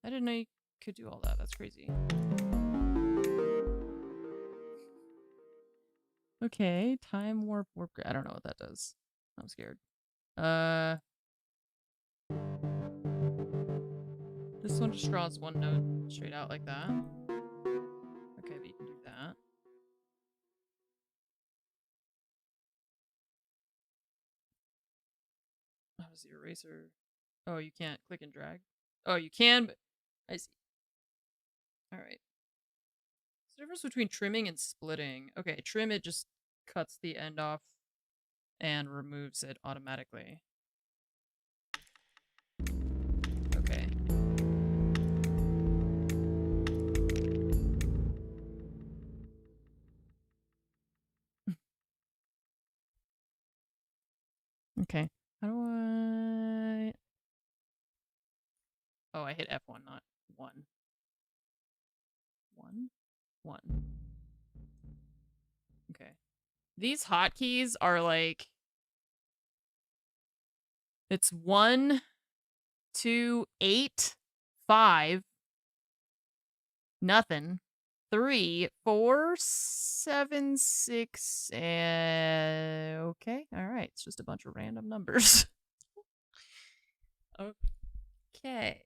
I didn't know you could do all that. That's crazy. Okay. Time warp. I don't know what that does. I'm scared. This one just draws one note straight out like that. Okay, but you can do that. How does the eraser? Oh, you can't click and drag. Oh, you can, but I see. All right. What's the difference between trimming and splitting? Okay, trim, it just cuts the end off and removes it automatically. Okay. Okay. How do I... Oh, I hit F1, not 1. 1? 1. Okay. These hotkeys are like... It's 1, 2, 8, 5, nothing. 3, 4, 7, 6, and... Okay, alright. It's just a bunch of random numbers. Okay.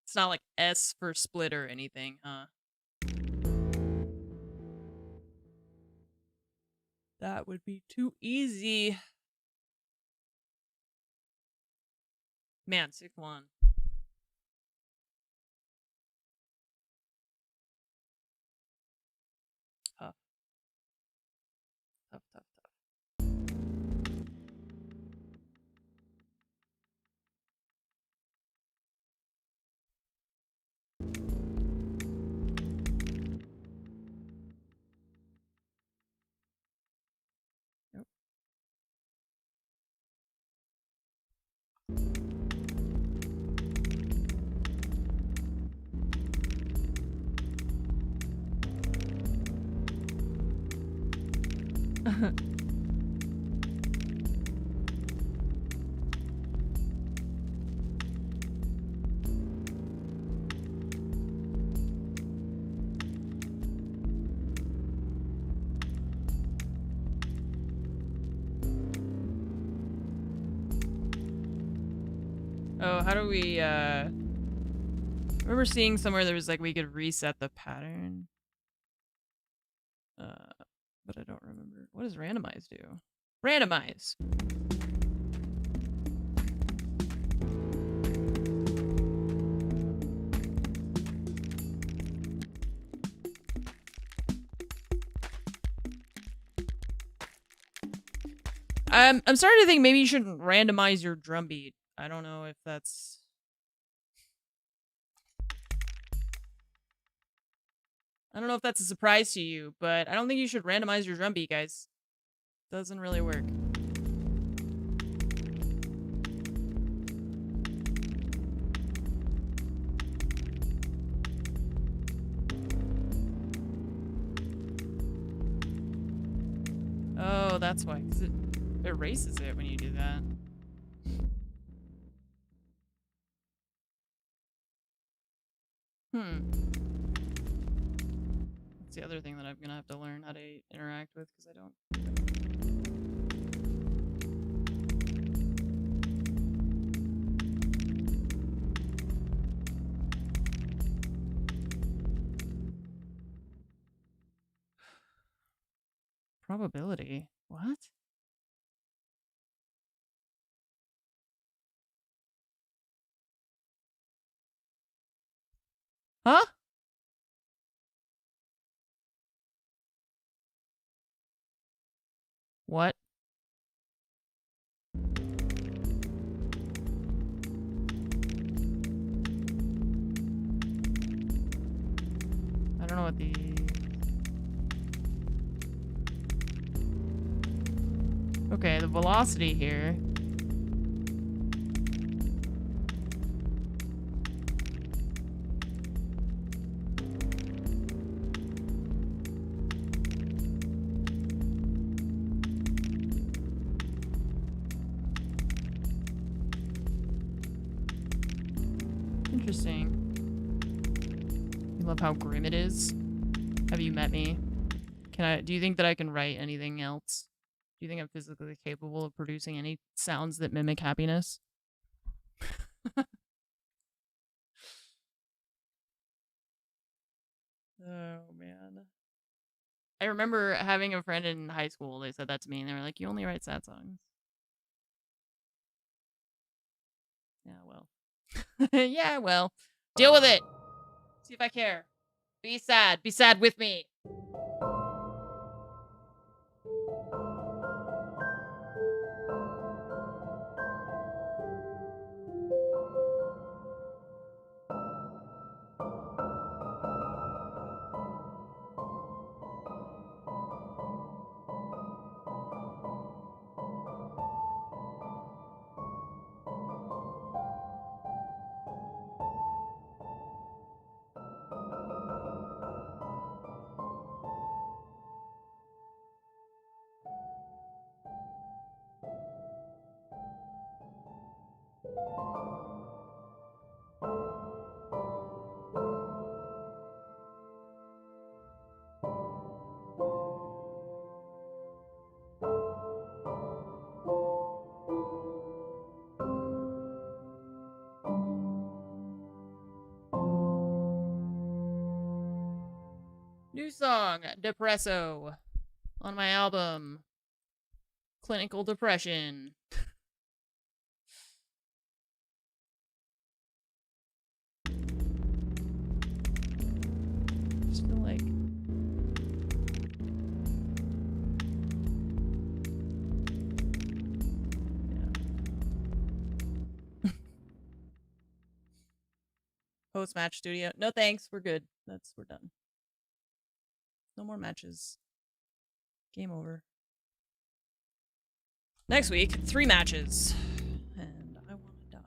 It's not like S for split or anything, huh? That would be too easy. Man, 6-1. Tough. Tough, tough, Oh, how do we, I remember seeing somewhere there was like we could reset the pattern. But I don't remember. What does randomize do? Randomize! I'm starting to think maybe you shouldn't randomize your drum beat. I don't know if that's... I don't know if that's a surprise to you, but I don't think you should randomize your drum beat, guys. Doesn't really work. Oh, that's why, because it erases it when you do that. That's the other thing that I'm gonna have to learn how to interact with, because I don't. Probability. What? Huh? What? I don't know what the... Okay, the velocity here. Interesting. You love how grim it is? Have you met me? Do you think that I can write anything else? Do you think I'm physically capable of producing any sounds that mimic happiness? Oh, man. I remember having a friend in high school, they said that to me, and they were like, you only write sad songs. Yeah, well. Yeah, well. Deal with it! See if I care. Be sad. Be sad with me. New song, Depresso, on my album, Clinical Depression. Just feel like... Yeah. Post-match studio. No thanks, we're good. We're done. No more matches. Game over. Next week, 3 matches. And I want to die.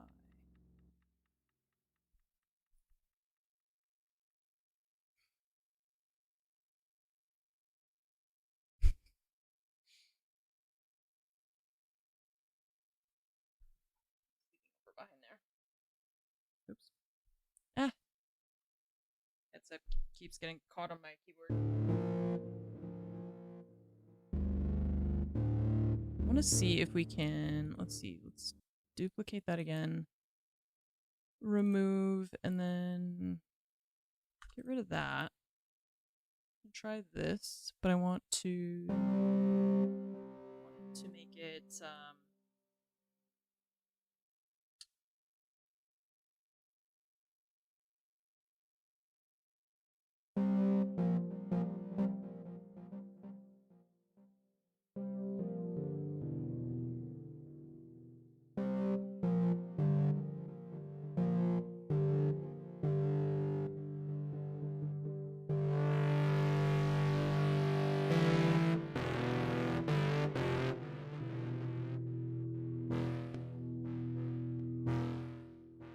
headset keeps getting caught on my keyboard. I want to see if we can, let's see, let's duplicate that again. Remove, and then get rid of that. Try this, but I want to make it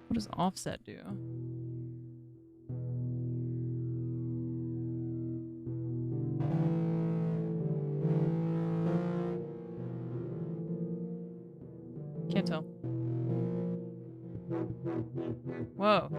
what does offset do? Can't tell. Whoa.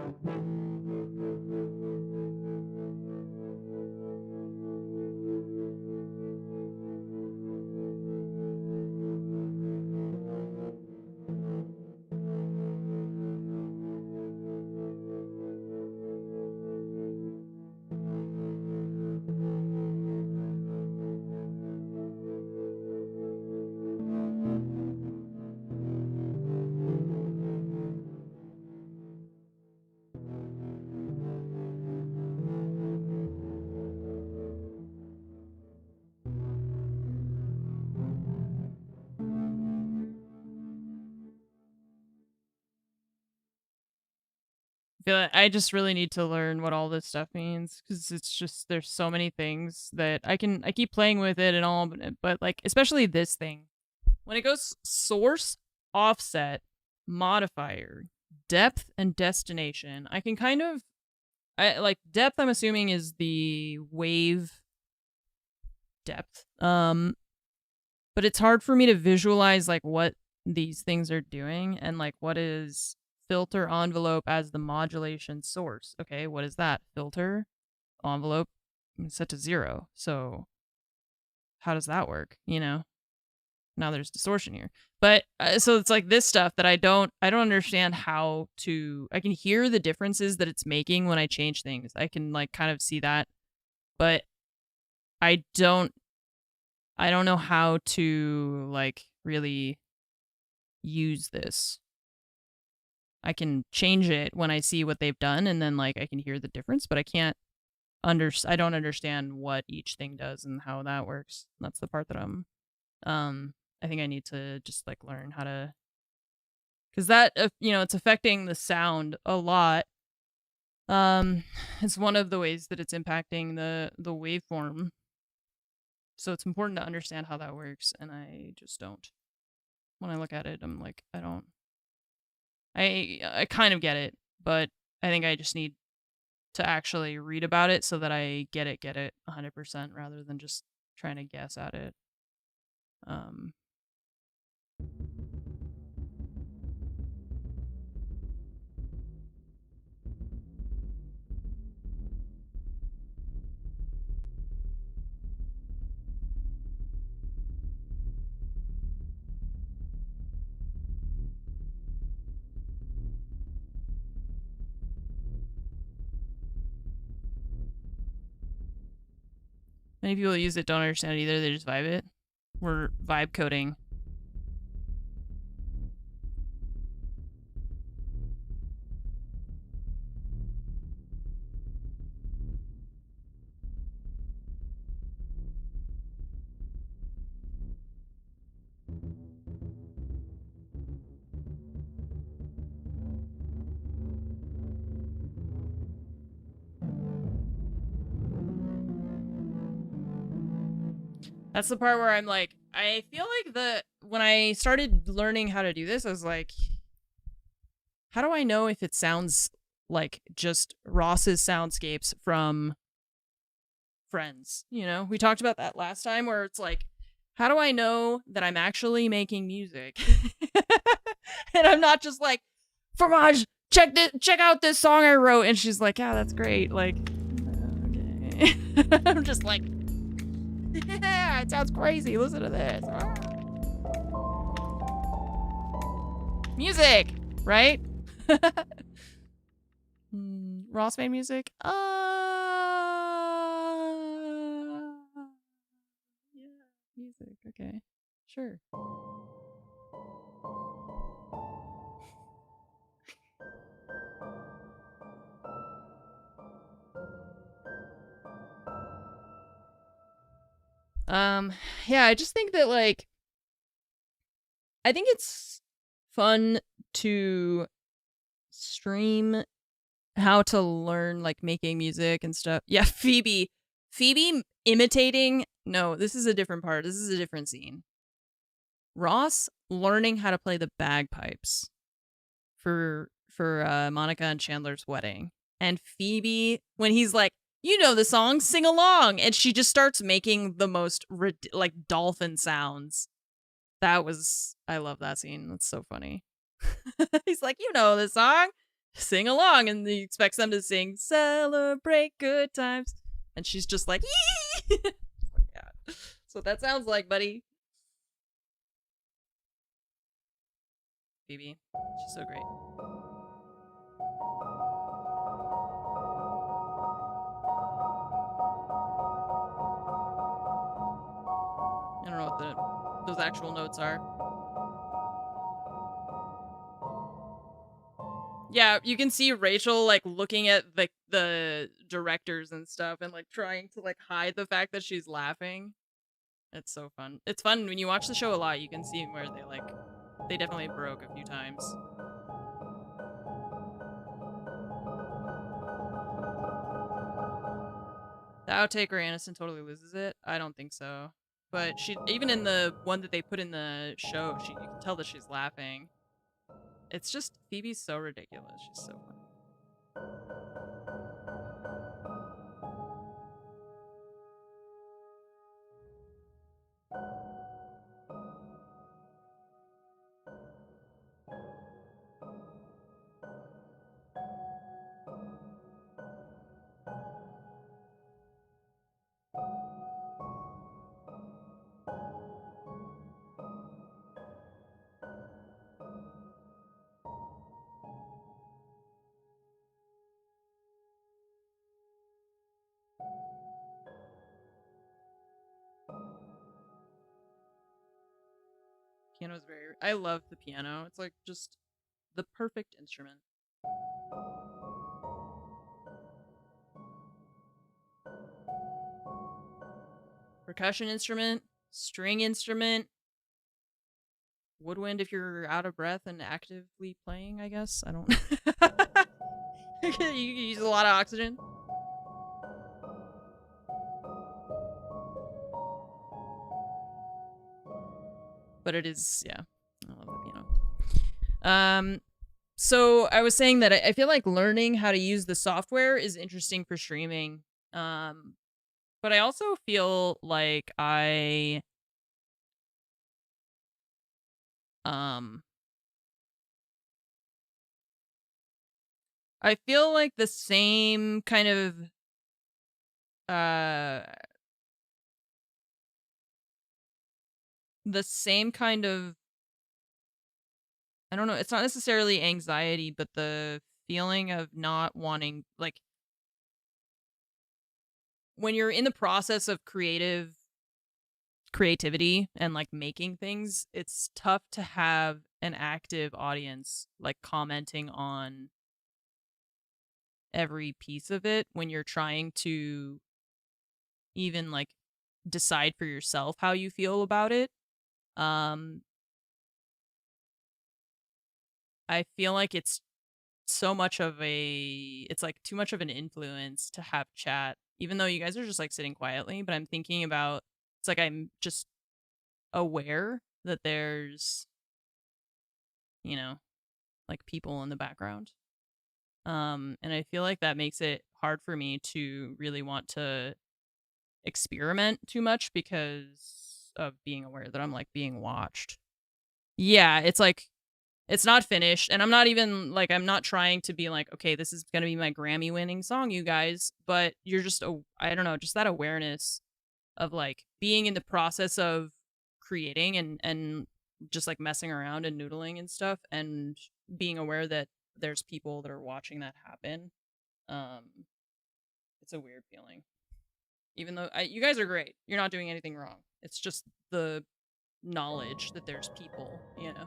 Feel like I just really need to learn what all this stuff means, because it's just there's so many things that I keep playing with it and all, but like especially this thing when it goes source, offset, modifier, depth, and destination. I can kind of like depth. I'm assuming is the wave depth. But it's hard for me to visualize like what these things are doing and like what is filter envelope as the modulation source. Okay, what is that? Filter envelope set to 0. So how does that work? You know, now there's distortion here. But so it's like this stuff that I don't understand how to. I can hear the differences that it's making when I change things. I can like kind of see that, but I don't know how to like really use this. I can change it when I see what they've done, and then like I can hear the difference, but I don't understand what each thing does and how that works. That's the part that I think I need to just like learn how to, because that it's affecting the sound a lot. It's one of the ways that it's impacting the waveform. So it's important to understand how that works, and I just don't. When I look at it, I'm like, I kind of get it, but I think I just need to actually read about it so that I get it 100% rather than just trying to guess at it. Many people that use it don't understand it either. They just vibe it. We're vibe coding. That's the part where I'm like, I feel like when I started learning how to do this, I was like, how do I know if it sounds like just Ross's soundscapes from Friends? You know, we talked about that last time where it's like, how do I know that I'm actually making music? And I'm not just like, Fromage, check out this song I wrote. And she's like, yeah, that's great. Like, me. I'm just like, yeah, it sounds crazy. Listen to this. Music, right? Ross made music. Yeah, music. Okay, sure. Yeah, I just think that, like, I think it's fun to stream how to learn, like, making music and stuff. Yeah, Phoebe imitating. No, this is a different part. This is a different scene. Ross learning how to play the bagpipes for Monica and Chandler's wedding. And Phoebe, when he's like, you know the song, sing along. And she just starts making the most, like, dolphin sounds. I love that scene. That's so funny. He's like, you know the song, sing along. And he expects them to sing, celebrate good times. And she's just like, yee! Oh my God. That's what that sounds like, buddy. Phoebe, she's so great. I don't know what those actual notes are. Yeah, you can see Rachel, like, looking at the directors and stuff and, like, trying to, like, hide the fact that she's laughing. It's so fun. It's fun when you watch the show a lot. You can see where they definitely broke a few times. The outtake where Aniston totally loses it? I don't think so. But even in the one that they put in the show, you can tell that she's laughing. It's just, Phoebe's so ridiculous. She's so funny. Piano's I love the piano. It's like just the perfect instrument. Percussion instrument, string instrument, woodwind if you're out of breath and actively playing, I guess. I don't you use a lot of oxygen. But it is, yeah. I love the piano. So I was saying that I feel like learning how to use the software is interesting for streaming. But I also feel like I feel like the same kind of I don't know, it's not necessarily anxiety, but the feeling of not wanting, like, when you're in the process of creativity and, like, making things, it's tough to have an active audience, like, commenting on every piece of it when you're trying to even, like, decide for yourself how you feel about it. I feel like it's so much of it's like too much of an influence to have chat, even though you guys are just, like, sitting quietly. But I'm thinking about, it's like I'm just aware that there's, you know, like, people in the background. And I feel like that makes it hard for me to really want to experiment too much because of being aware that I'm, like, being watched. Yeah, it's like It's not finished, and I'm not even like I'm not trying to be like, okay, this is gonna be my Grammy-winning song, you guys. But you're just I don't know, just that awareness of like being in the process of creating and just like messing around and noodling and stuff, and being aware that there's people that are watching that happen. It's a weird feeling. Even though you guys are great, you're not doing anything wrong. It's just the knowledge that there's people, you know.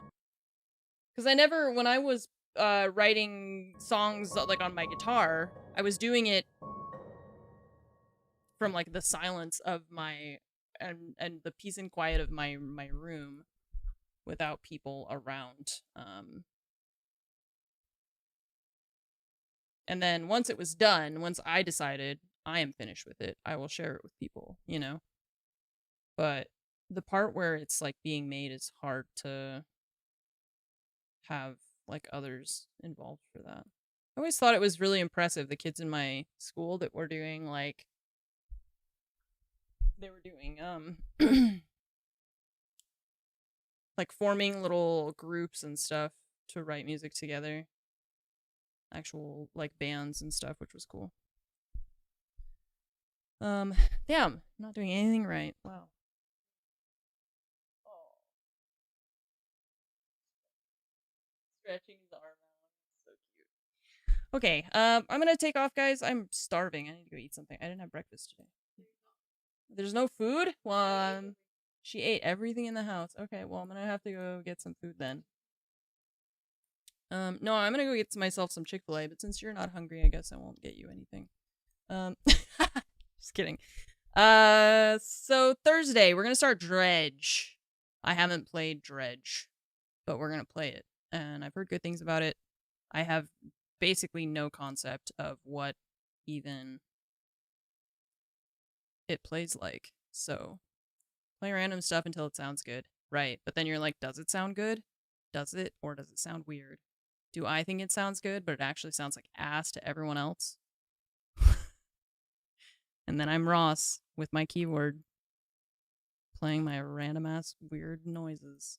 Because I never, when I was writing songs like on my guitar, I was doing it from like the silence of my and the peace and quiet of my room, without people around. And then once it was done, once I decided I am finished with it, I will share it with people, you know. But the part where it's like being made is hard to have like others involved for that. I always thought it was really impressive, the kids in my school that were doing like they were doing like forming little groups and stuff to write music together. Actual like bands and stuff, which was cool. Damn, I'm not doing anything right. Wow. Oh. Stretching his arm out. So cute. Okay, I'm gonna take off, guys. I'm starving. I need to go eat something. I didn't have breakfast today. There's no food? Well, she ate everything in the house. Okay, well, I'm gonna have to go get some food then. No, I'm gonna go get myself some Chick-fil-A, but since you're not hungry, I guess I won't get you anything. Just kidding. So Thursday, we're gonna start Dredge. I haven't played Dredge, but we're gonna play it, and I've heard good things about it. I have basically no concept of what even it plays like, so play random stuff until it sounds good. Right, but then you're like, does it sound good? Does it, or does it sound weird? Do I think it sounds good, but it actually sounds like ass to everyone else? And then I'm Ross with my keyboard, playing my random ass weird noises.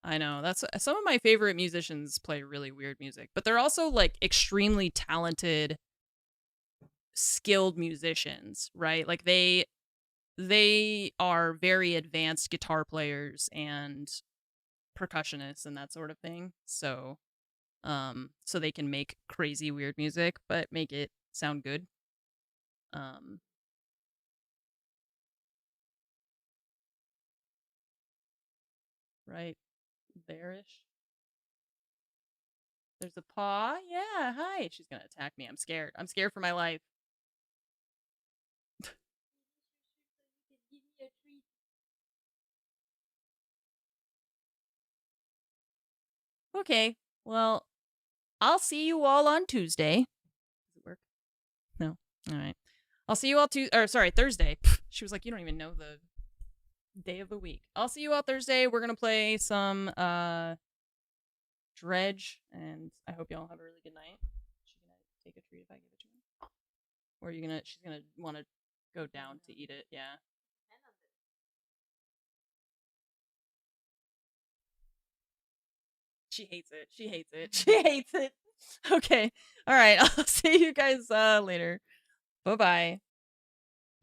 I know, that's some of my favorite musicians play really weird music, but they're also like extremely talented, skilled musicians, right? Like they are very advanced guitar players and percussionists and that sort of thing. So so they can make crazy weird music but make it sound good. Right there-ish. There's a paw. Yeah, hi. She's gonna attack me. I'm scared. I'm scared for my life. Okay, well, I'll see you all on Tuesday. Does it work? No. All right. I'll see you all Thursday. She was like, you don't even know the day of the week. I'll see you all Thursday. We're gonna play some Dredge, and I hope y'all have a really good night. She's gonna take a treat if I give it to her, or she's gonna want to go down to eat it. Yeah. She hates it. She hates it. She hates it. Okay. All right. I'll see you guys later. Bye-bye.